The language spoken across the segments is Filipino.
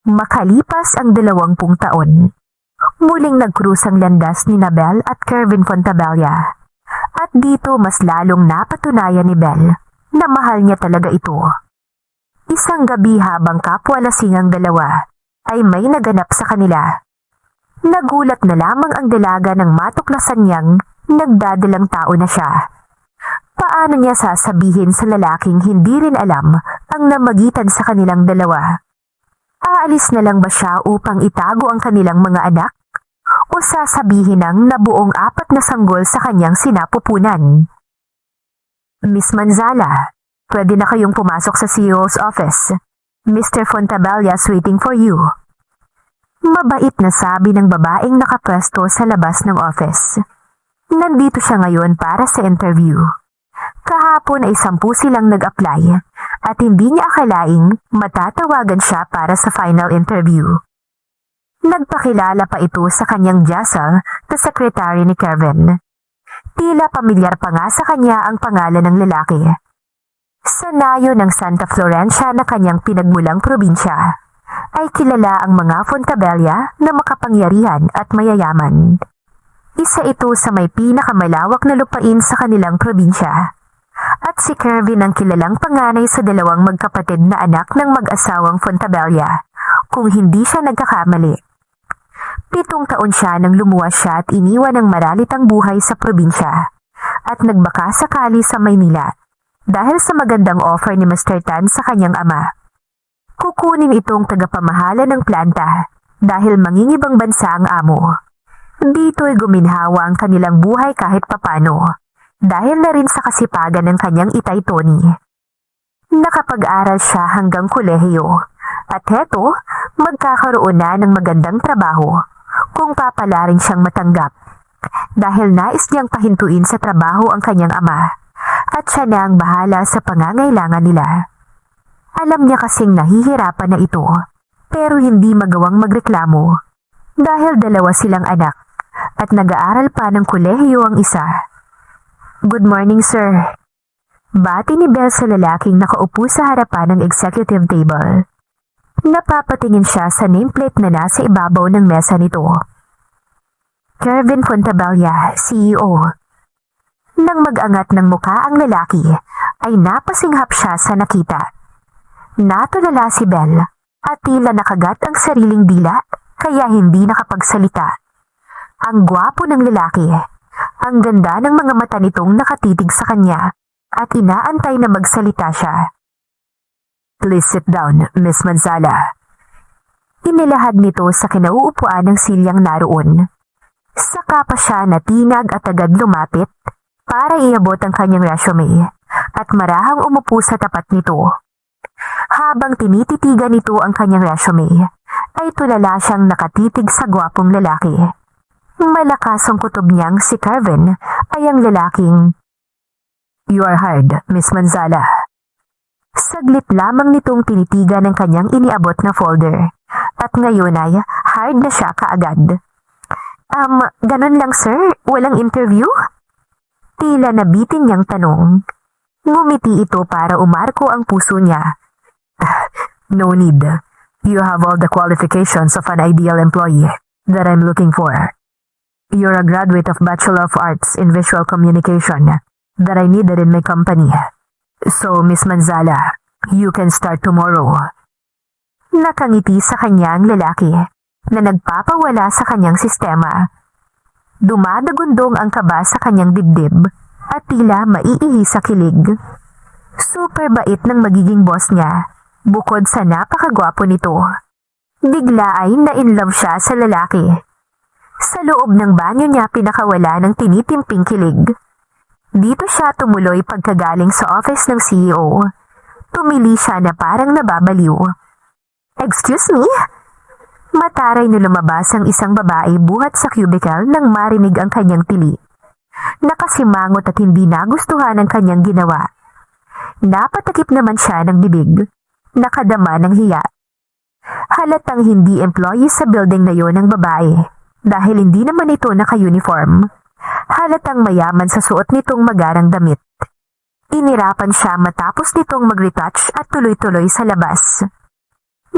Makalipas ang 20 taon, muling nagkrus ang landas ni Belle at Kervin Fontabella. At dito mas lalong napatunayan ni Belle na mahal niya talaga ito. Isang gabi habang kapwa-lasing ang dalawa, ay may naganap sa kanila. Nagulat na lamang ang dalaga nang matuklasan niyang nagdadalang tao na siya. Paano niya sasabihin sa lalaking hindi rin alam ang namagitan sa kanilang dalawa? Aalis na lang ba siya upang itago ang kanilang mga anak? O sasabihin ng nabuong 4 na sanggol sa kanyang sinapupunan? Miss Manzala, pwede na kayong pumasok sa CEO's office. Mr. Fontabella is waiting for you. Mabait na sabi ng babaeng nakapwesto sa labas ng office. Nandito siya ngayon para sa interview. Kahapon ay 10 silang nag-apply at hindi niya akalaing matatawagan siya para sa final interview. Nagpakilala pa ito sa kanyang jazzer na sekretary ni Kervin. Tila pamilyar pa nga sa kanya ang pangalan ng lalaki. Sa nayo ng Santa Florencia na kanyang pinagmulang probinsya, ay kilala ang mga Fontabella na makapangyarihan at mayayaman. Isa ito sa may pinakamalawak na lupain sa kanilang probinsya. At si Kervin ang kilalang panganay sa 2 magkapatid na anak ng mag-asawang Fontabella, kung hindi siya nagkakamali. 7 taon siya nang lumuwas siya at iniwan ng maralitang buhay sa probinsya at nagbaka sakali sa Maynila dahil sa magandang offer ni Mr. Tan sa kanyang ama. Kukunin itong tagapamahala ng planta dahil mangingibang bansa ang amo. Dito'y guminhawa ang kanilang buhay kahit papano dahil na rin sa kasipagan ng kanyang itay Tony. Nakapag-aral siya hanggang kolehiyo at heto magkakaroon na ng magandang trabaho kung papalarin siyang matanggap dahil nais niyang pahintuin sa trabaho ang kanyang ama at siya na ang bahala sa pangangailangan nila. Alam niya kasing nahihirapan na ito pero hindi magawang magreklamo dahil 2 silang anak at nag-aaral pa ng kolehiyo ang isa. Good morning, sir. Bati ni Belle sa lalaking nakaupo sa harapan ng executive table. Napapatingin siya sa nameplate na nasa ibabaw ng mesa nito. Kervin Fontabella, CEO. Nang mag-angat ng muka ang lalaki, ay napasinghap siya sa nakita. Natulala si Belle at tila nakagat ang sariling dila kaya hindi nakapagsalita. Ang gwapo ng lalaki, ang ganda ng mga mata nitong nakatitig sa kanya at inaantay na magsalita siya. Please sit down, Miss Manzala. Inilahad nito sa kinauupuan ng silyang naroon. Saka pa siya natinag at agad lumapit para iabot ang kanyang resume at marahang umupo sa tapat nito. Habang tinititigan nito ang kanyang resume, ay tulala siyang nakatitig sa gwapong lalaki. Malakas ang kutob niyang si Kervin ay ang lalaking, "You are hired, Miss Manzala." Saglit lamang nitong tinitigan ng kanyang iniabot na folder at ngayon ay hired na siya kaagad. Ganun lang sir? Walang interview? Tila nabitin niyang tanong. Ngumiti ito para umarko ang puso niya. No need. You have all the qualifications of an ideal employee that I'm looking for. You're a graduate of Bachelor of Arts in Visual Communication that I needed in my company. So, Miss Manzala, you can start tomorrow. Nakangiti sa kanya ang lalaki na nagpapawala sa kanyang sistema. Dumadagundong ang kaba sa kanyang dibdib at tila maiihi sa kilig. Super bait ng magiging boss niya, bukod sa napakagwapo nito. Bigla ay na-inlove siya sa lalaki. Sa loob ng banyo niya pinakawala ng tinitimping kilig. Dito siya tumuloy pagkagaling sa office ng CEO. Tumili siya na parang nababaliw. Excuse me? Mataray na lumabas ang isang babae buhat sa cubicle nang marinig ang kanyang tili. Nakasimangot at hindi nagustuhan ang kanyang ginawa. Napatakip naman siya ng bibig. Nakadama ng hiya. Halatang hindi employee sa building na yon ang babae dahil hindi naman ito naka-uniform. Halatang mayaman sa suot nitong magarang damit. Inirapan siya matapos nitong mag-retouch at tuloy-tuloy sa labas.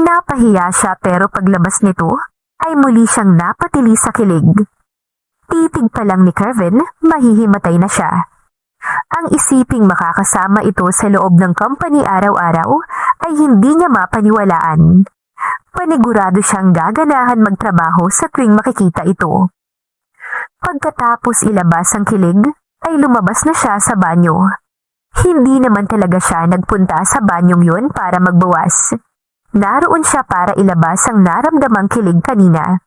Napahiya siya pero paglabas nito ay muli siyang napatili sa kilig. Titig pa lang ni Kevin, mahihimatay na siya. Ang isiping makakasama ito sa loob ng company araw-araw ay hindi niya mapaniwalaan. Panigurado siyang gaganahan magtrabaho sa tuwing makikita ito. Pagkatapos ilabas ang kilig, ay lumabas na siya sa banyo. Hindi naman talaga siya nagpunta sa banyong yun para magbawas. Naroon siya para ilabas ang naramdamang kilig kanina.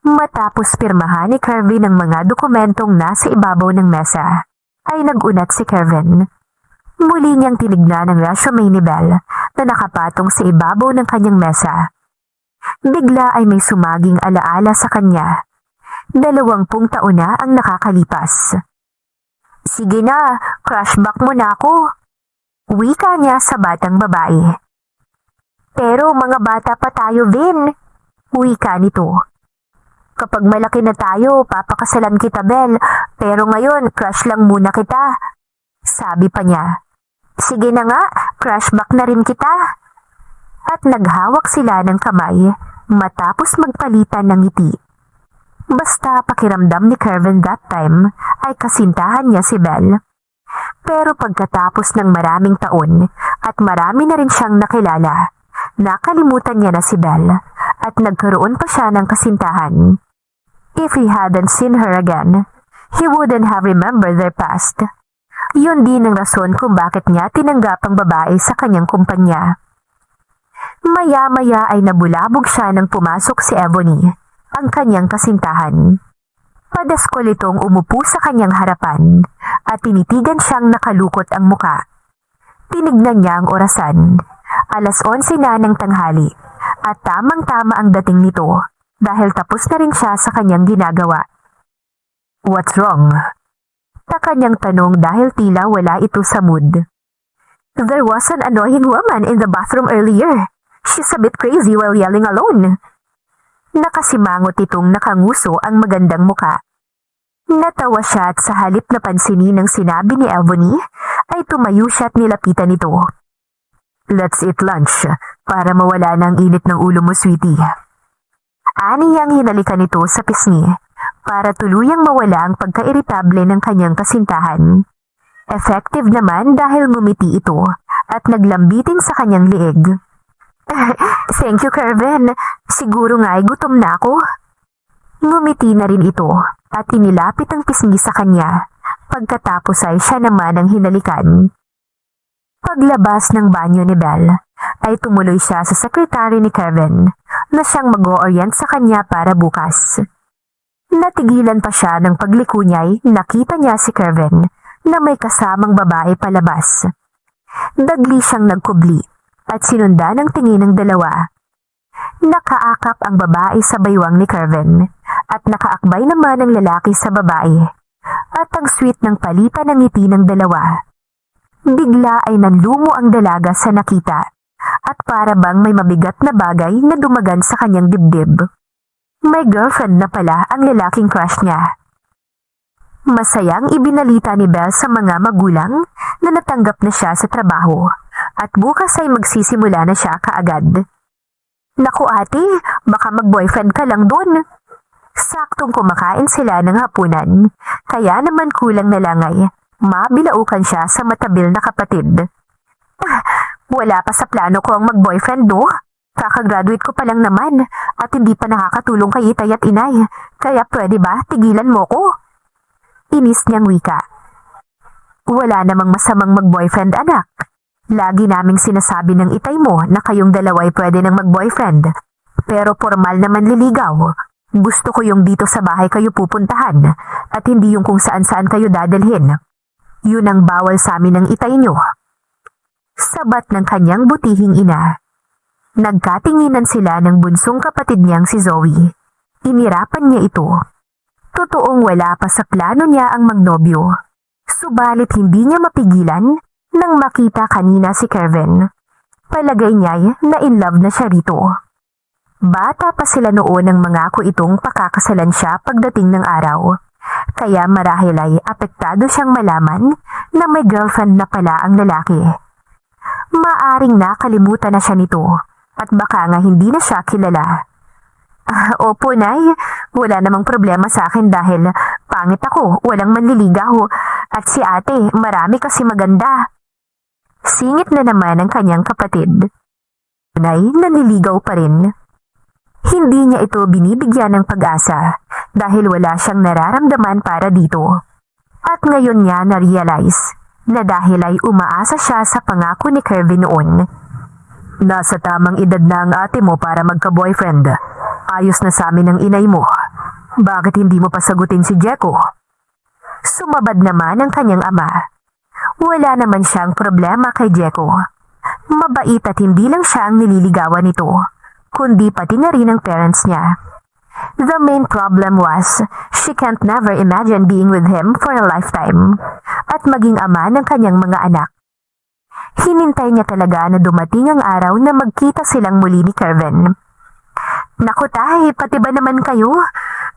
Matapos pirmahan ni Kevin ang mga dokumentong nasa ibabaw ng mesa, ay nagunat si Kevin. Muli niyang tinignan ang resume ni Belle na nakapatong sa ibabaw ng kanyang mesa. Bigla ay may sumaging alaala sa kanya. 20 taon na ang nakakalipas. Sige na, crush back mo na ako. Wika niya sa batang babae. Pero mga bata pa tayo, Vin. Wika nito. Kapag malaki na tayo, papakasalan kita, Belle. Pero ngayon, crush lang muna kita. Sabi pa niya. Sige na nga, crush back na rin kita. At naghawak sila ng kamay matapos magpalitan ng ngiti. Basta pakiramdam ni Kevin that time ay kasintahan niya si Belle. Pero pagkatapos ng maraming taon at marami na rin siyang nakilala, nakalimutan niya na si Belle at nagkaroon pa siya ng kasintahan. If he hadn't seen her again, he wouldn't have remembered their past. Yun din ang rason kung bakit niya tinanggap ang babae sa kanyang kumpanya. Maya-maya ay nabulabog siya nang pumasok si Ebony, ang kanyang kasintahan. Padaskol itong umupo sa kanyang harapan at tinitigan siyang nakalukot ang muka. Tinignan niya ang orasan. 11:00 na ng tanghali at tamang-tama ang dating nito dahil tapos na rin siya sa kanyang ginagawa. What's wrong? Sa kanyang tanong dahil tila wala ito sa mood. There was an annoying woman in the bathroom earlier. She's a bit crazy while yelling alone. Nakasimangot itong nakanguso ang magandang muka. Natawa siya at sa halip na pansinin ang sinabi ni Ebony, ay tumayo siya at nilapitan ito. Let's eat lunch para mawala ng init ng ulo mo, sweetie. Aniyang hinalikan ito sa pisngi para tuluyang mawala ang pagka-iritable ng kanyang kasintahan. Effective naman dahil ngumiti ito at naglambitin sa kanyang liig. Thank you, Kevin. Siguro nga ay gutom na ako. Ngumiti na rin ito at inilapit ang pisngi sa kanya. Pagkatapos ay siya naman ang hinalikan. Paglabas ng banyo ni Belle, ay tumuloy siya sa sekretary ni Kevin na siyang mag-o-orient sa kanya para bukas. Natigilan pa siya ng pagliko niya'y nakita niya si Kevin na may kasamang babae palabas. Dagli siyang nagkubli at sinundan ng tingin ng dalawa. Nakaakap ang babae sa baywang ni Kevin at nakaakbay naman ang lalaki sa babae at ang sweet ng palitan ng ngiti ng dalawa. Bigla ay nanlumo ang dalaga sa nakita at para bang may mabigat na bagay na dumagan sa kanyang dibdib. May girlfriend na pala ang lalaking crush niya. Masayang ibinalita ni Belle sa mga magulang na natanggap na siya sa trabaho at bukas ay magsisimula na siya kaagad. Naku ate, baka mag-boyfriend ka lang doon. Saktong kumakain sila ng hapunan, kaya naman kulang na lang ay mabilaukan siya sa matabil na kapatid. Wala pa sa plano ko ang mag-boyfriend no? Kakagraduate ko pa lang naman at hindi pa nakakatulong kay itay at inay, kaya pwede ba tigilan mo ko? Inis niyang wika. Wala namang masamang mag-boyfriend anak. Lagi naming sinasabi ng itay mo na kayong dalawa'y pwede nang mag-boyfriend. Pero formal naman liligaw. Gusto ko yung dito sa bahay kayo pupuntahan at hindi yung kung saan-saan kayo dadalhin. Yun ang bawal sa amin ng itay nyo. Sabat ng kanyang butihing ina. Nagkatinginan sila ng bunsong kapatid niyang si Zoe. Inirapan niya ito. Totoong wala pa sa plano niya ang magnobyo. Subalit hindi niya mapigilan nang makita kanina si Kevin. Palagay niya na in love na siya rito. Bata pa sila noon nang mangako itong pakakasalan siya pagdating ng araw. Kaya marahil ay apektado siyang malaman na may girlfriend na pala ang lalaki. Maaring nakalimutan na siya nito at baka nga hindi na siya kilala. Opo, Nay. Wala namang problema sa akin dahil pangit ako, walang manliligaw. At si ate, marami kasi maganda. Singit na naman ang kanyang kapatid. Nay, nanliligaw pa rin. Hindi niya ito binibigyan ng pag-asa dahil wala siyang nararamdaman para dito. At ngayon niya na-realize na dahil ay umaasa siya sa pangako ni Kervin noon. Nasa tamang edad na ang ate mo para magka-boyfriend. Ayos na sa amin ang inay mo. Bakit hindi mo pasagutin si Jeko? Sumabad naman ang kanyang ama. Wala naman siyang problema kay Jeko. Mabait at hindi lang siya ang nililigawan nito, kundi pati na rin ang parents niya. The main problem was, she can't never imagine being with him for a lifetime at maging ama ng kanyang mga anak. Hinintay niya talaga na dumating ang araw na magkita silang muli ni Kervin. Naku tay, pati ba naman kayo?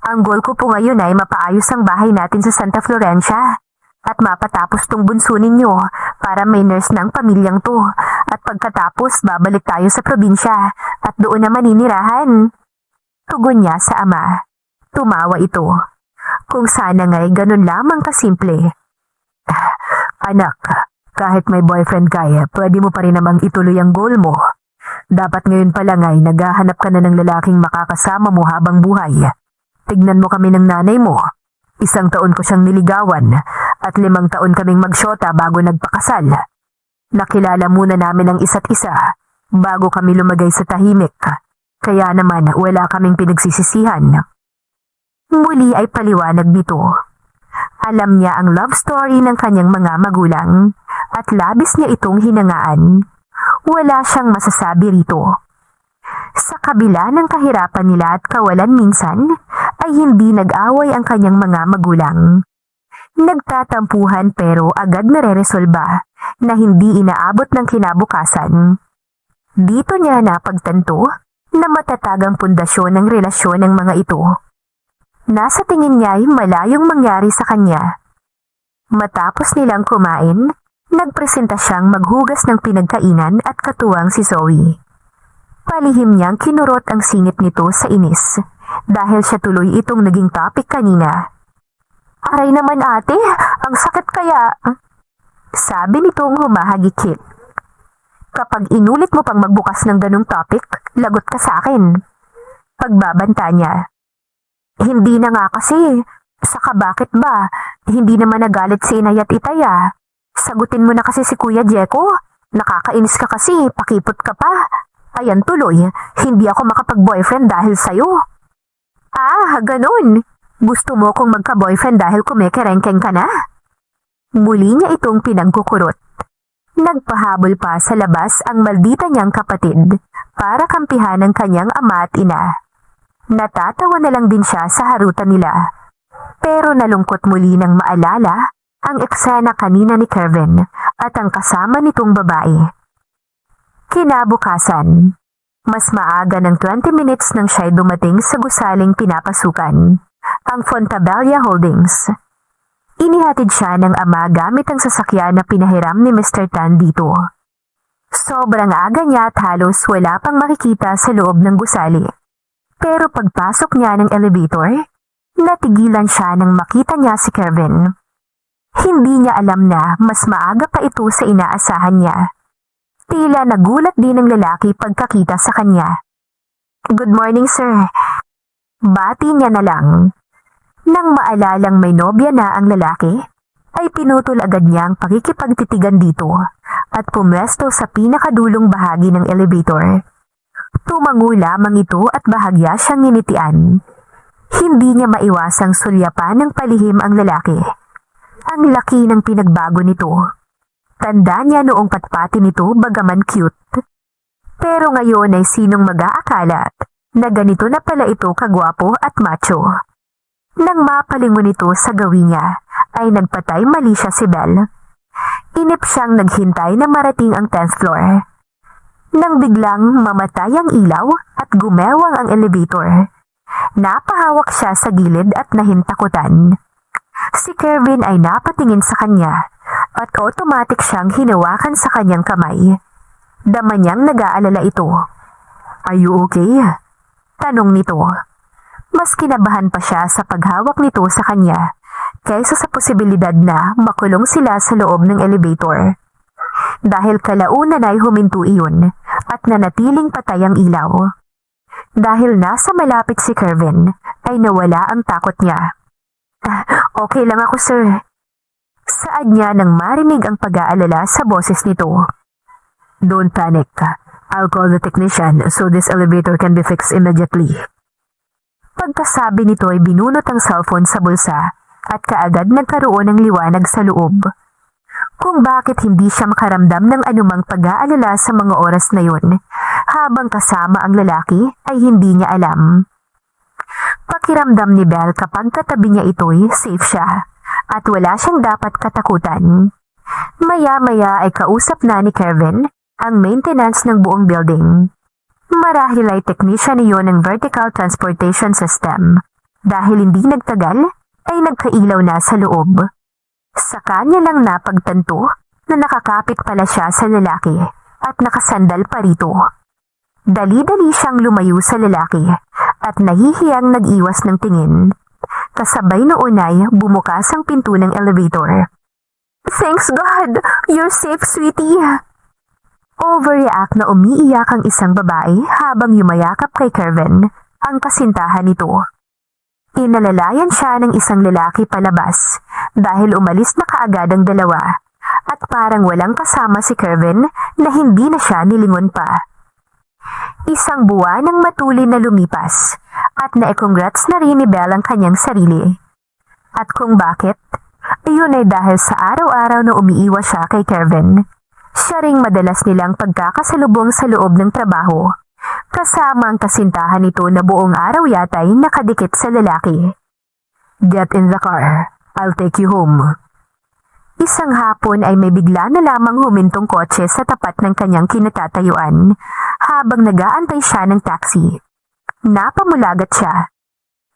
Ang goal ko po ngayon ay mapaayos ang bahay natin sa Santa Florencia at mapatapos tong bunso ninyo para may nurse ng pamilyang to at pagkatapos babalik tayo sa probinsya at doon na maninirahan. Tugon niya sa ama. Tumawa ito. Kung sana nga'y ganun lamang kasimple. Anak, kahit may boyfriend ka, pwede mo pa rin namang ituloy ang goal mo. Dapat ngayon pa lang ay naghahanap ka na ng lalaking makakasama mo habang buhay. Tignan mo kami ng nanay mo. 1 taon ko siyang niligawan at 5 taon kaming magsyota bago nagpakasal. Nakilala muna namin ang isa't isa bago kami lumagay sa tahimik. Kaya naman wala kaming pinagsisisihan. Muli ay paliwanag nito. Alam niya ang love story ng kanyang mga magulang at labis niya itong hinangaan. Wala siyang masasabi rito. Sa kabila ng kahirapan nila at kawalan minsan, ay hindi nag-away ang kanyang mga magulang. Nagtatampuhan pero agad nare-resolba na hindi inaabot ng kinabukasan. Dito niya napagtanto na matatag ang pundasyon ng relasyon ng mga ito. Nasa tingin niya ay malayong mangyari sa kanya. Matapos nilang kumain, nagpresenta siyang maghugas ng pinagkainan at katuwang si Zoe. Palihim niyang kinurot ang singit nito sa inis dahil siya tuloy itong naging topic kanina. Aray naman ate, ang sakit kaya. Sabi nitong humahagikit. Kapag inulit mo pang magbukas ng ganung topic, lagot ka sa akin. Pagbabanta niya. Hindi na nga kasi. Saka bakit ba? Hindi naman nagalit si inay at itaya. Sagutin mo na kasi si Kuya Jeko. Nakakainis ka kasi, pakipot ka pa. Ayan tuloy, hindi ako makapag-boyfriend dahil sa'yo. Ah, ganun. Gusto mo kong magka-boyfriend dahil kumekerengkeng ka na? Muli niya itong pinagkukurot. Nagpahabol pa sa labas ang maldita niyang kapatid para kampihan ng kanyang ama at ina. Natatawa na lang din siya sa harutan nila. Pero nalungkot muli nang maalala ang eksena kanina ni Kervin at ang kasama nitong babae. Kinabukasan, mas maaga ng 20 minutes nang siya'y dumating sa gusaling pinapasukan, ang Fontabella Holdings. Inihatid siya ng ama gamit ang sasakyan na pinahiram ni Mr. Tan dito. Sobrang aga niya at halos wala pang makikita sa loob ng gusali. Pero pagpasok niya ng elevator, natigilan siya nang makita niya si Kervin. Hindi niya alam na mas maaga pa ito sa inaasahan niya. Tila nagulat din ang lalaki pagkakita sa kanya. Good morning, sir. Bati niya na lang. Nang maalalang may nobya na ang lalaki, ay pinutol agad niya ang pakikipagtitigan dito at pumwesto sa pinakadulong bahagi ng elevator. Tumango lamang ito at bahagya siyang nginitian. Hindi niya maiwasang sulyapan ng palihim ang lalaki. Ang laki ng pinagbago nito. Tanda niya noong patpati nito bagaman cute. Pero ngayon ay sinong mag-aakala na ganito na pala ito kagwapo at macho. Nang mapalingon ito sa gawin niya, ay nagpatay mali siya si Belle. Inip siyang naghintay na marating ang 10th floor. Nang biglang mamatay ang ilaw at gumewang ang elevator, napahawak siya sa gilid at nahintakutan. Si Kervin ay napatingin sa kanya at automatic siyang hinawakan sa kanyang kamay. Dama niyang nag-aalala ito. Are you okay? Tanong nito. Mas kinabahan pa siya sa paghawak nito sa kanya kaysa sa posibilidad na makulong sila sa loob ng elevator. Dahil kalaunan ay huminto iyon at nanatiling patay ang ilaw. Dahil nasa malapit si Kervin ay nawala ang takot niya. Okay lang ako, sir. Saad niya nang marinig ang pag-aalala sa boses nito. Don't panic. I'll call the technician so this elevator can be fixed immediately. Pagkasabi nito ay binunot ang cellphone sa bulsa at kaagad nagkaroon ng liwanag sa loob. Kung bakit hindi siya makaramdam ng anumang pag-aalala sa mga oras na yun habang kasama ang lalaki ay hindi niya alam. Pakiramdam ni Belle kapag katabi niya ito'y safe siya at wala siyang dapat katakutan. Maya-maya ay kausap na ni Kervin ang maintenance ng buong building. Marahil ay technician niyo ng vertical transportation system. Dahil hindi nagtagal, ay nagkailaw na sa loob. Sa kanya lang napagtanto na nakakapit pala siya sa lalaki at nakasandal pa rito. Dali-dali siyang lumayo sa lalaki at nahihiyang nag-iwas ng tingin. Kasabay noon ay bumukas ang pinto ng elevator. Thanks God! You're safe, sweetie! Overreact na umiiyak ang isang babae habang yumayakap kay Kervin, ang kasintahan nito. Inalalayan siya ng isang lalaki palabas dahil umalis na kaagad ang dalawa at parang walang kasama si Kervin na hindi na siya nilingon pa. Isang buwan ang matulin na lumipas at na-congrats na rin ni Belle ang kanyang sarili. At kung bakit, iyon ay dahil sa araw-araw na umiiwas siya kay Kervin. Siya ring madalas nilang pagkakasalubong sa loob ng trabaho, kasama ang kasintahan nito na buong araw yata'y nakadikit sa lalaki. Get in the car. I'll take you home. Isang hapon ay may bigla na lamang humintong kotse sa tapat ng kanyang kinatatayuan habang nag-aantay siya ng taxi. Napamulagat siya.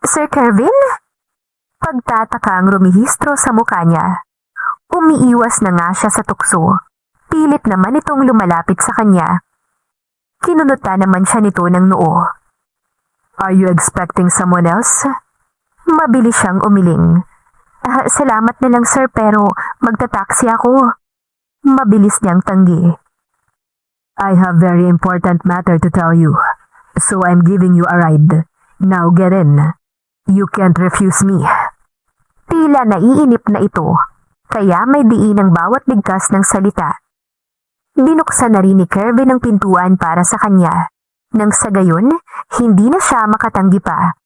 Sir Kervin? Pagtatakang rumihistro sa mukha niya. Umiiwas na nga siya sa tukso. Pilit naman itong lumalapit sa kanya. Kinunuta naman siya nito ng noo. Are you expecting someone else? Mabilis siyang umiling. Salamat na lang sir pero magta-taxi ako. Mabilis niyang tanggi. I have very important matter to tell you. So I'm giving you a ride. Now get in. You can't refuse me. Tila naiinip na ito. Kaya may diin ang bawat bigkas ng salita. Binuksan na rin ni Kervin ang pintuan para sa kanya. Nang sa gayon, hindi na siya makatanggi pa.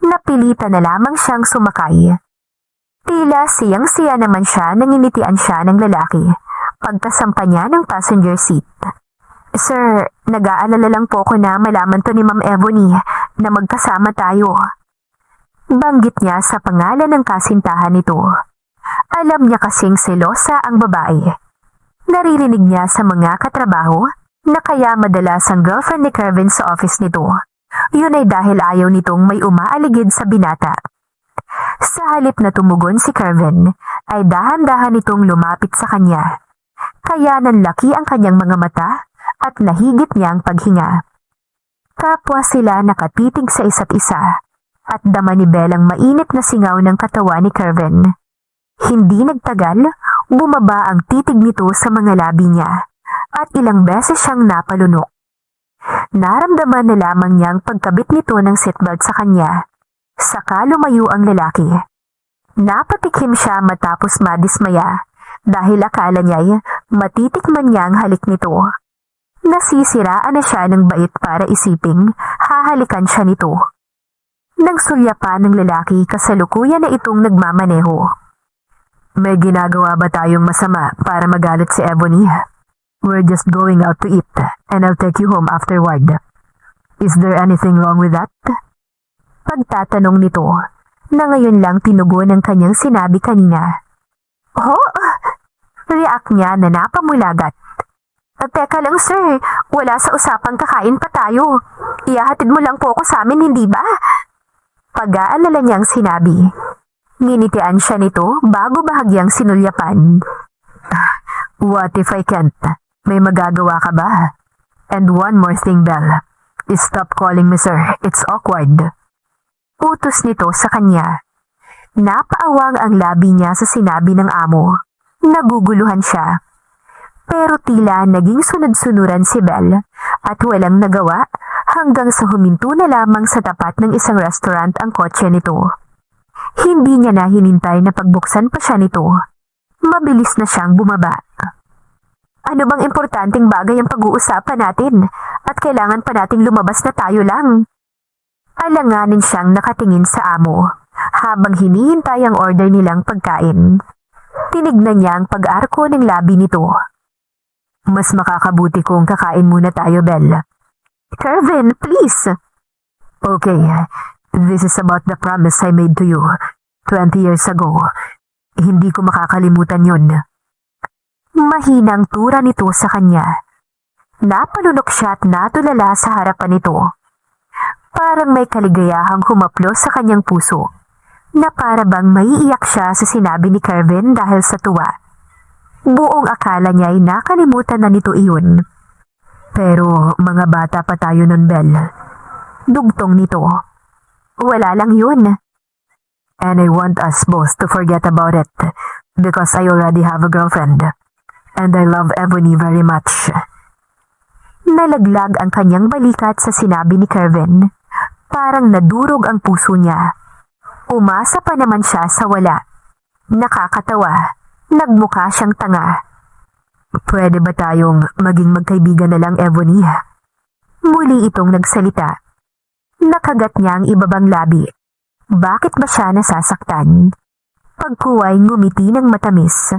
Napilitan na lamang siyang sumakay. Tila siyang-siya naman siya nang initian siya ng lalaki pagkasampa niya ng passenger seat. Sir, nag-aalala lang po ko na malaman to ni Ma'am Ebony na magkasama tayo. Banggit niya sa pangalan ng kasintahan nito. Alam niya kasing selosa ang babae. Naririnig niya sa mga katrabaho na kaya madalas ang girlfriend ni Kervin sa office nito. Yun ay dahil ayaw nitong may umaaligid sa binata. Sa halip na tumugon si Kervin, ay dahan-dahan itong lumapit sa kanya. Kaya nanlaki ang kanyang mga mata at nahigit niya ang paghinga. Kapwa sila nakatitig sa isa't isa at dama ni Belle ang mainit na singaw ng katawan ni Kervin. Hindi nagtagal, bumaba ang titig nito sa mga labi niya at ilang beses siyang napalunok. Naramdaman na lamang niyang pagkabit nito ng seatbelt sa kanya. Saka lumayo ang lalaki. Napatikim siya matapos madismaya dahil akala niya'y matitikman niya ang halik nito. Nasisiraan na siya ng bait para isiping hahalikan siya nito. Nang sulyapan ng lalaki kasalukuyan na itong nagmamaneho. May ginagawa ba tayong masama para magalit si Ebony? We're just going out to eat and I'll take you home afterward. Is there anything wrong with that? Pagtatanong nito, na ngayon lang tinugon ang kanyang sinabi kanina. Oh? React niya na napamulagat. Teka lang sir, wala sa usapang kakain pa tayo. Ihahatid mo lang po ako sa amin, hindi ba? Pag-aalala niyang sinabi. Nginitian siya nito bago bahagyang sinulyapan. What if I can't? May magagawa ka ba? And one more thing, Belle. Stop calling me sir, it's awkward. Utos nito sa kanya. Napaawang ang labi niya sa sinabi ng amo. Naguguluhan siya. Pero tila naging sunod-sunuran si Belle at walang nagawa hanggang sa huminto na lamang sa tapat ng isang restaurant ang kotse nito. Hindi niya na hinintay na pagbuksan pa siya nito. Mabilis na siyang bumaba. Ano bang importanteng bagay ang pag-uusapan natin at kailangan pa nating lumabas na tayo lang? Alanganin siyang nakatingin sa amo habang hinihintay ang order nilang pagkain. Tinignan niya ang pag-arko ng labi nito. Mas makakabuti kung kakain muna tayo, Belle. Kervin, please. Okay, this is about the promise I made to you 20 years ago. Hindi ko makakalimutan yon. Mahinang tura nito sa kanya. Napalunok siya at natulala sa harapan nito. Parang may kaligayahang humaplos sa kanyang puso, na para bang maiiyak siya sa sinabi ni Kervin dahil sa tuwa. Buong akala niya ay nakalimutan na nito iyon. Pero mga bata pa tayo nun, Belle. Dugtong nito. Wala lang yun. And I want us both to forget about it because I already have a girlfriend. And I love Ebony very much. Nalaglag ang kanyang balikat sa sinabi ni Kervin. Parang nadurog ang puso niya. Umasa pa naman siya sa wala. Nakakatawa. Nagmukha siyang tanga. Pwede ba tayong maging magkaibigan na lang, Ebony? Muli itong nagsalita. Nakagat niya ang ibabang labi. Bakit ba siya nasasaktan? Pagkuway ngumiti ng matamis.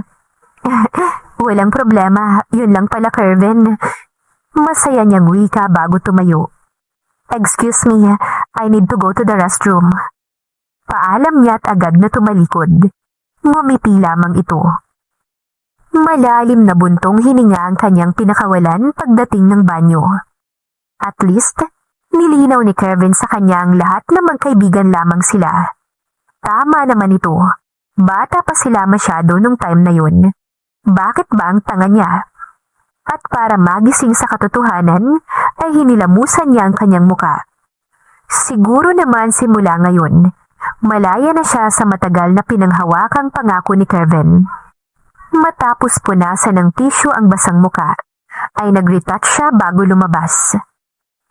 Walang problema, yun lang pala, Kervin. Masaya niyang wika bago tumayo. Excuse me, I need to go to the restroom. Paalam niya at agad na tumalikod. Ngumiti lamang ito. Malalim na buntong hininga ang kanyang pinakawalan pagdating ng banyo. At least, nilinaw ni Kervin sa kanya ang lahat na magkaibigan lamang sila. Tama naman ito. Bata pa sila masyado nung time na yun. Bakit ba ang tanga niya? At para magising sa katotohanan, ay hinilamusan niya ang kanyang muka. Siguro naman simula ngayon, malaya na siya sa matagal na pinanghawakang pangako ni Kervin. Matapos punasan ng tissue ang basang muka, ay nag-retouch siya bago lumabas.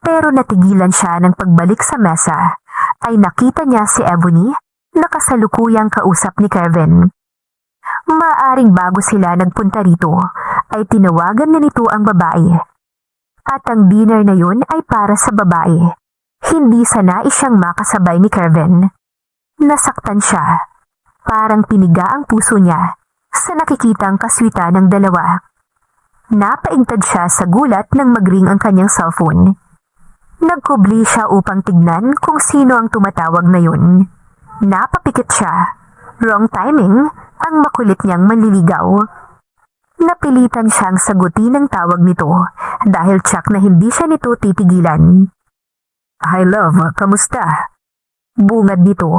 Pero natigilan siya ng pagbalik sa mesa, ay nakita niya si Ebony na kasalukuyang kausap ni Kervin. Maaring bago sila nagpunta rito, ay tinawagan na nito ang babae. At ang dinner na yun ay para sa babae. Hindi sa nais siyang makasabay ni Kervin. Nasaktan siya. Parang piniga ang puso niya sa nakikitang kaswita ng dalawa. Napaigtad siya sa gulat nang magring ang kanyang cellphone. Nagkubli siya upang tignan kung sino ang tumatawag na yun. Napapikit siya. Wrong timing ang makulit niyang manliligaw. Napilitan siyang sagutin ang tawag nito dahil tsak na hindi siya nito titigilan. Hi love, kamusta? Bungad nito.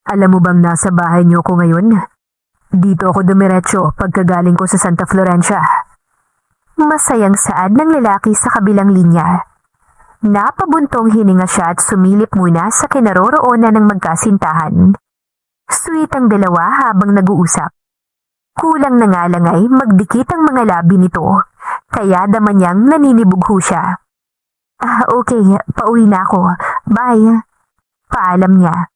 Alam mo bang nasa bahay niyo ko ngayon? Dito ako dumiretso pagkagaling ko sa Santa Florencia. Masayang saad ng lalaki sa kabilang linya. Napabuntong hininga siya at sumilip muna sa kinaroroonan ng magkasintahan. Sweet ang dalawa habang nag-uusap. Kulang na nga lang ay magdikit ang mga labi nito, kaya daman niyang naninibugho siya. Okay, pauwi na ako. Bye. Paalam niya.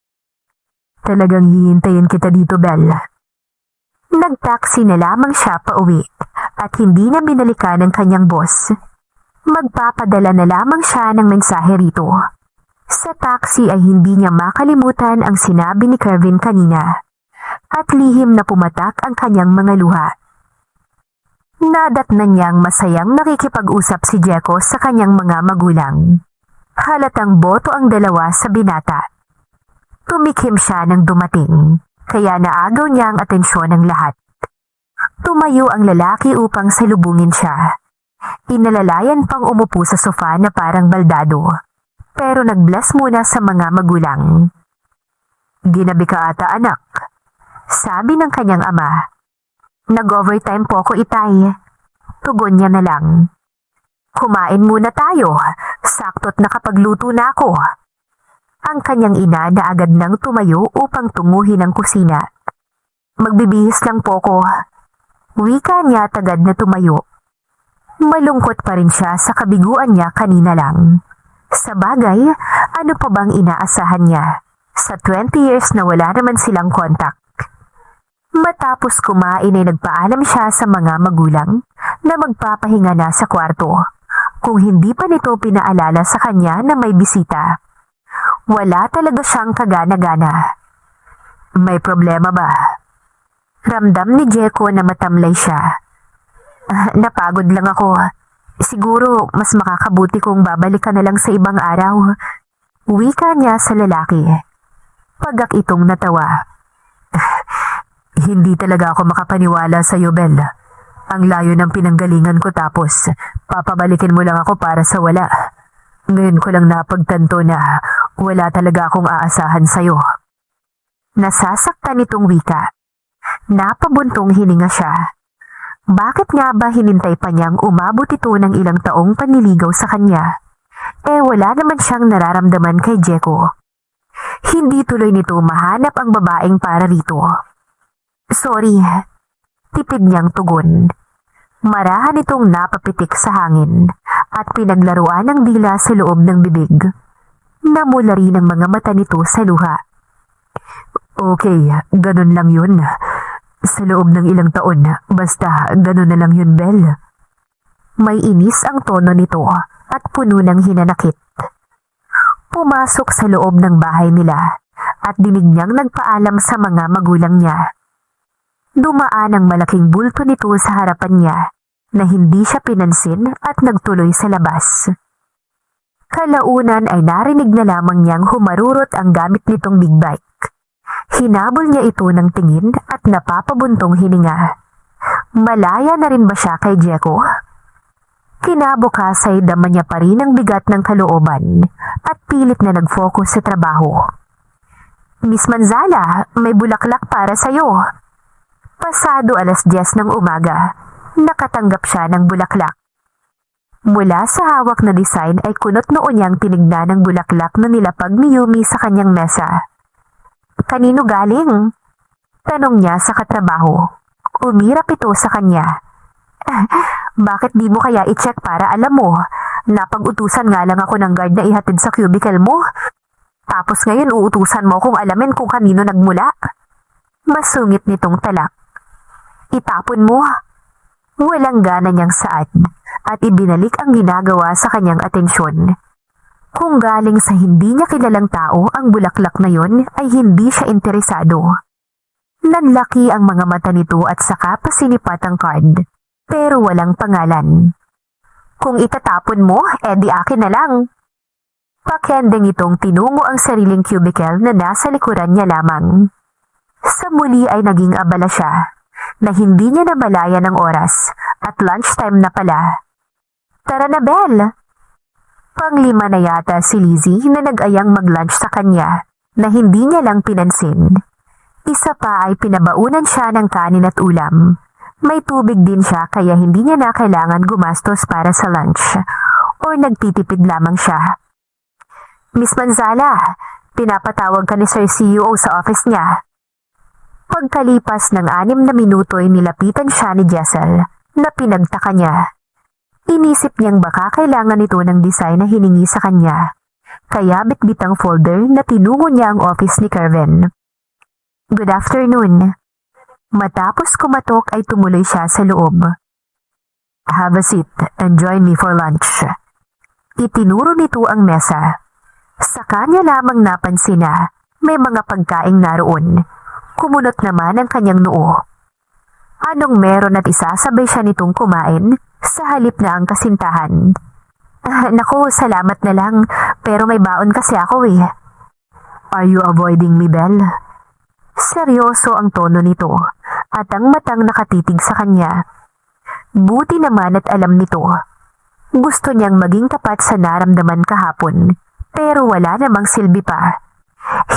Talagang hihintayin kita dito, Belle. Nagtaksi na lamang siya pauwi at hindi na binalikan ng kanyang boss. Magpapadala na lamang siya ng mensahe rito. Sa taxi ay hindi niya makalimutan ang sinabi ni Kervin kanina at lihim na pumatak ang kanyang mga luha. Nadatnan niyang masayang nakikipag-usap si Jeko sa kanyang mga magulang. Halatang boto ang dalawa sa binata. Tumikim siya nang dumating, kaya naagaw niya ang atensyon ng lahat. Tumayo ang lalaki upang salubungin siya. Inalalayan pang umupo sa sofa na parang baldado. Pero nag-bless muna sa mga magulang. Ginabi ka ata, anak. Sabi ng kanyang ama. Nag-overtime po ako, itay. Tugon niya na lang. Kumain muna tayo. Sakto't nakapagluto na ako. Ang kanyang ina na agad nang tumayo upang tunguhin ang kusina. Magbibihis lang po ko. Wika niya tagad na tumayo. Malungkot pa rin siya sa kabiguan niya kanina lang. Sa bagay, ano pa bang inaasahan niya? Sa 20 years na wala naman silang kontak. Matapos kumain ay nagpaalam siya sa mga magulang na magpapahinga na sa kwarto. Kung hindi pa nito pinaalala sa kanya na may bisita. Wala talaga siyang kagana-gana. May problema ba? Ramdam ni Jeko na matamlay siya. Napagod lang ako. Siguro mas makakabuti kung babalik ka na lang sa ibang araw. Wika niya sa lalaki. Pagak itong natawa. Hindi talaga ako makapaniwala sa iyo, Bel. Ang layo ng pinanggalingan ko tapos papabalikin mo lang ako para sa wala. Ngayon ko lang napagtanto na wala talaga akong aasahan sa iyo. Nasasaktan itong wika. Napabuntong hininga siya. Bakit nga ba hinintay pa niyang umabot ito ng ilang taong panliligaw sa kanya? Wala naman siyang nararamdaman kay Jeko. Hindi tuloy nito mahanap ang babaeng para rito. Sorry, tipid niyang tugon. Marahan itong napapitik sa hangin at pinaglaruan ng dila sa loob ng bibig. Namula rin ang mga mata nito sa luha. Okay, ganun lang yun. Sa loob ng ilang taon, basta ganun na lang yun, Bel. May inis ang tono nito at puno ng hinanakit. Pumasok sa loob ng bahay nila at dinig niyang nagpaalam sa mga magulang niya. Dumaan ang malaking bulto nito sa harapan niya na hindi siya pinansin at nagtuloy sa labas. Kalaunan ay narinig na lamang niyang humarurot ang gamit nitong big bike. Hinabol niya ito ng tingin at napapabuntong hininga. Malaya na rin ba siya kay Jeko? Kinabukas ay dama niya pa rin ang bigat ng kalooban at pilit na nag-focus sa trabaho. Miss Manzala, may bulaklak para sa'yo. Pasado 10:00 ng umaga, nakatanggap siya ng bulaklak. Mula sa hawak na design ay kunot noon niyang tinignan ang bulaklak na nilapag ni Yumi sa kanyang mesa. Kanino galing? Tanong niya sa katrabaho. Umirap ito sa kanya. Bakit di mo kaya i-check para alam mo? Napag-utusan nga lang ako ng guard na ihatid sa cubicle mo. Tapos ngayon uutusan mo kung alamin kung kanino nagmula. Masungit nitong talak. Itapon mo. Walang gana niyang saad at ibinalik ang ginagawa sa kanyang atensyon. Kung galing sa hindi niya kilalang tao ang bulaklak na yon ay hindi siya interesado. Nanlaki ang mga mata nito at saka pasinipat ang card, pero walang pangalan. Kung itatapon mo, edi akin na lang. Pakending itong tinungo ang sariling cubicle na nasa likuran niya lamang. Sa muli ay naging abala siya, na hindi niya namalayan ang oras at lunchtime na pala. Tara na, Bel! Panglima na yata si Lizzie na nag-ayang mag-lunch sa kanya na hindi niya lang pinansin. Isa pa ay pinabaunan siya ng kanin at ulam. May tubig din siya kaya hindi niya na kailangan gumastos para sa lunch or nagtitipid lamang siya. Miss Manzala, pinapatawag ka ni Sir CEO sa office niya. Pagkalipas ng 6 na minuto ay nilapitan siya ni Jessel na pinagtaka niya. Inisip niyang baka kailangan ito ng design na hiningi sa kanya. Kaya bitbit ang folder na tinungo niya ang office ni Kervin. Good afternoon. Matapos kumatok ay tumuloy siya sa loob. Have a seat and join me for lunch. Itinuro nito ang mesa. Sa kanya lamang napansin na may mga pagkaing naroon. Kumunot naman ang kanyang noo. Anong meron at isasabay siya nitong kumain sa halip na ang kasintahan? Naku, salamat na lang, pero may baon kasi ako eh. Are you avoiding me, Belle? Seryoso ang tono nito at ang matang nakatitig sa kanya. Buti naman at alam nito. Gusto niyang maging tapat sa naramdaman kahapon, pero wala namang silbi pa.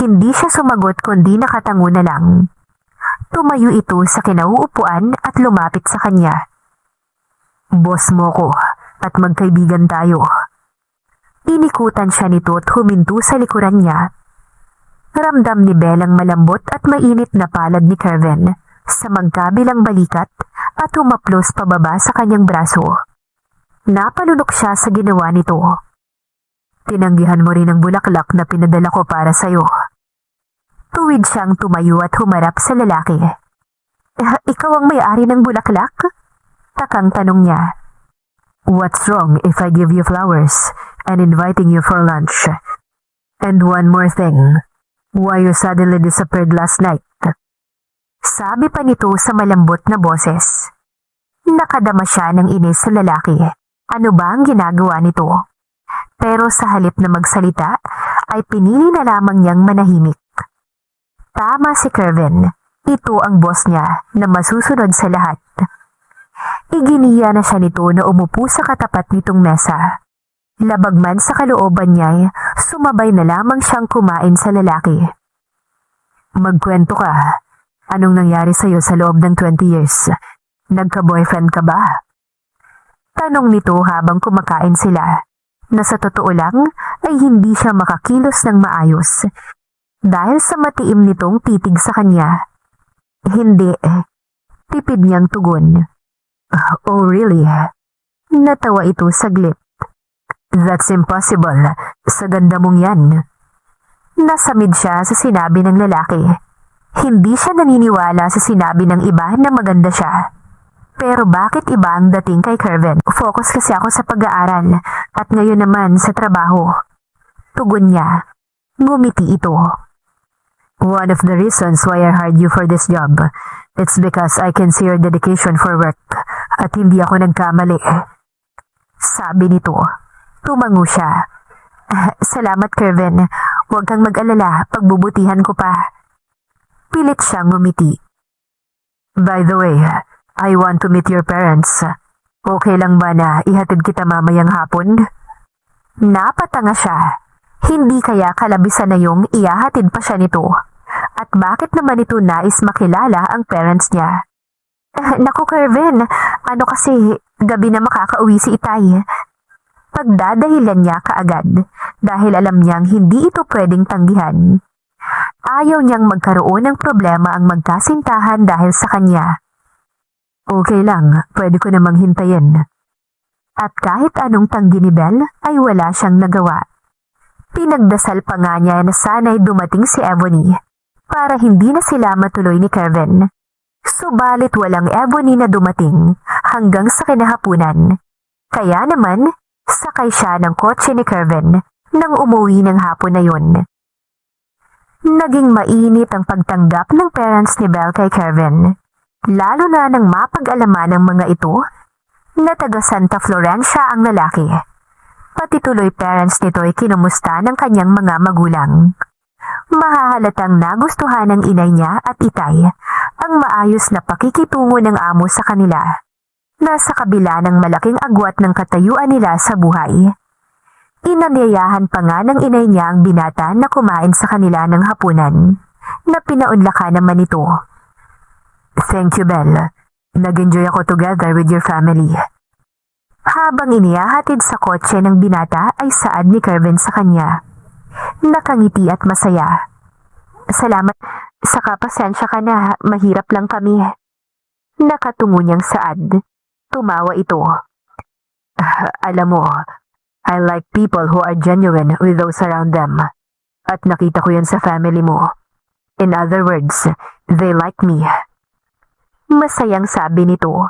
Hindi siya sumagot kundi nakatango na lang. Tumayo ito sa kinauupuan at lumapit sa kanya. Boss mo ko, at magkaibigan tayo. Inikutan siya nito at huminto sa likuran niya. Ramdam ni Belle ang malambot at mainit na palad ni Kervin sa magkabilang balikat at humaplos pababa sa kanyang braso. Napalunok siya sa ginawa nito. Tinanggihan mo rin ang bulaklak na pinadala ko para sa'yo. Tuwid siyang tumayo at humarap sa lalaki. Ikaw ang may-ari ng bulaklak? Takang tanong niya. What's wrong if I give you flowers and inviting you for lunch? And one more thing. Why you suddenly disappeared last night? Sabi pa nito sa malambot na boses. Nakadama siya ng inis sa lalaki. Ano ba ang ginagawa nito? Pero sa halip na magsalita, ay pinili na lamang niyang manahimik. Tama si Kervin. Ito ang boss niya na masusunod sa lahat. Iginiya na siya nito na umupo sa katapat nitong mesa. Labag man sa kalooban niya, sumabay na lamang siyang kumain sa lalaki. Magkwento ka. Anong nangyari sa'yo sa loob ng 20 years? Nagka-boyfriend ka ba? Tanong nito habang kumakain sila, na sa totoo lang ay hindi siya makakilos ng maayos dahil sa matiim nitong titig sa kanya. Hindi, tipid niyang tugon. Oh really? Natawa ito saglit. That's impossible. Sa ganda mong yan. Nasamid siya sa sinabi ng lalaki. Hindi siya naniniwala sa sinabi ng iba na maganda siya. Pero bakit iba ang dating kay Kervin? Focus kasi ako sa pag-aaral at ngayon naman sa trabaho. Tugon niya. Ngumiti ito. One of the reasons why I hired you for this job, it's because I can see your dedication for work at hindi ako nagkamali. Sabi nito. Tumango siya. Salamat, Kervin. Huwag kang mag-alala, pagbubutihan ko pa. Pilit siyang ngumiti. By the way, I want to meet your parents. Okay lang ba na ihatid kita mamayang hapon? Napatanga siya. Hindi kaya kalabisan na yung ihahatid pa siya nito. At bakit naman ito nais makilala ang parents niya? Naku, Kervin, ano kasi gabi na makakauwi si Itay. Pagdadahilan niya kaagad dahil alam niyang hindi ito pwedeng tanggihan. Ayaw niyang magkaroon ng problema ang magkasintahan dahil sa kanya. Okay lang, pwede ko namang hintayin. At kahit anong tanggi ni Belle ay wala siyang nagawa. Pinagdasal pa nga niya na sana'y dumating si Ebony para hindi na sila matuloy ni Kervin. Subalit walang Ebony na dumating hanggang sa kinahapunan. Kaya naman, sakay siya ng kotse ni Kervin nang umuwi ng hapon na yun. Naging mainit ang pagtanggap ng parents ni Belle kay Kervin, lalo na nang mapag-alaman ng mga ito na taga Santa Florencia ang lalaki. Pati tuloy parents nito ay kinumusta ng kanyang mga magulang. Mahahalatang nagustuhan ng inay niya at Itay ang maayos na pakikitungo ng amo sa kanila. Nasa kabila ng malaking agwat ng katayuan nila sa buhay. Inanyayahan pa nga ng inay niya ang binata na kumain sa kanila ng hapunan, na pinaunlakan naman ito. Thank you, Belle. Nag-enjoy ako together with your family. Habang inihahatid sa kotse ng binata ay saad ni Kervin sa kanya. Nakangiti at masaya. Salamat, saka pasensya ka na, mahirap lang kami. Nakatungo niyang saad. Tumawa ito. Alam mo, I like people who are genuine with those around them. At nakita ko yan sa family mo. In other words, they like me. Masayang sabi nito,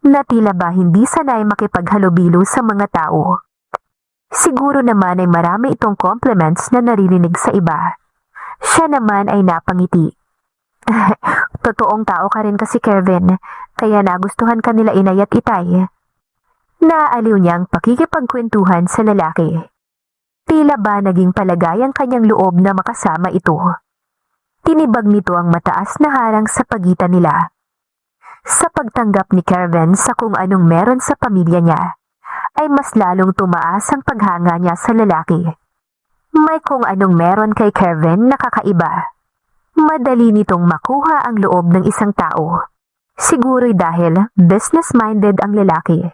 na tila ba hindi sanay makipaghalubilo sa mga tao. Siguro naman ay marami itong compliments na naririnig sa iba. Siya naman ay napangiti. Totoong tao ka rin kasi, Kervin, kaya nagustuhan ka nila inay at Itay. Naaliw niyang pakikipagkwentuhan sa lalaki. Tila ba naging palagay ang kanyang loob na makasama ito. Tinibag nito ang mataas na harang sa pagitan nila. Sa pagtanggap ni Kervin sa kung anong meron sa pamilya niya, ay mas lalong tumaas ang paghanga niya sa lalaki. May kung anong meron kay Kervin na kakaiba. Madali nitong makuha ang loob ng isang tao. Siguro'y dahil business-minded ang lalaki.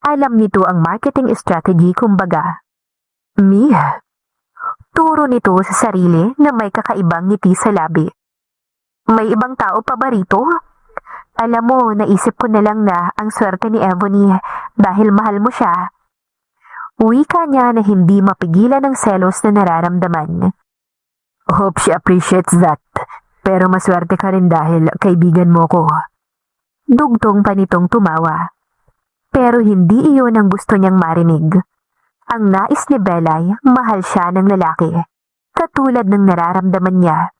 Alam nito ang marketing strategy kumbaga. Me? Turo nito sa sarili na may kakaibang ngiti sa labi. May ibang tao pa ba rito? Alam mo, naisip ko na lang na ang swerte ni Ebony dahil mahal mo siya. Wika niya na hindi mapigilan ng selos na nararamdaman. Hope she appreciates that. Pero maswerte ka rin dahil kaibigan mo ko. Dugtong pa nitong tumawa. Pero hindi iyon ang gusto niyang marinig. Ang nais ni Belay, mahal siya ng lalaki, katulad ng nararamdaman niya.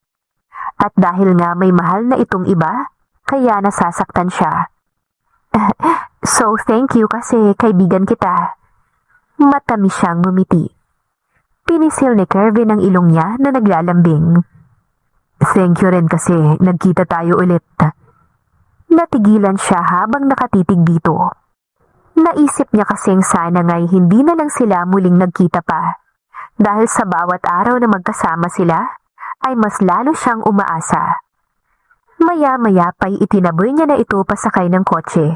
At dahil nga may mahal na itong iba, kaya nasasaktan siya. So thank you kasi kaibigan kita. Matamis siyang ngumiti. Pinisil ni Kervin ang ilong niya na naglalambing. Thank you rin kasi nagkita tayo ulit. Natigilan siya habang nakatitig dito. Naisip niya kasing sana nga'y hindi na lang sila muling nagkita pa. Dahil sa bawat araw na magkasama sila, ay mas lalo siyang umaasa. Maya-maya pa'y itinaboy niya na ito pasakay ng kotse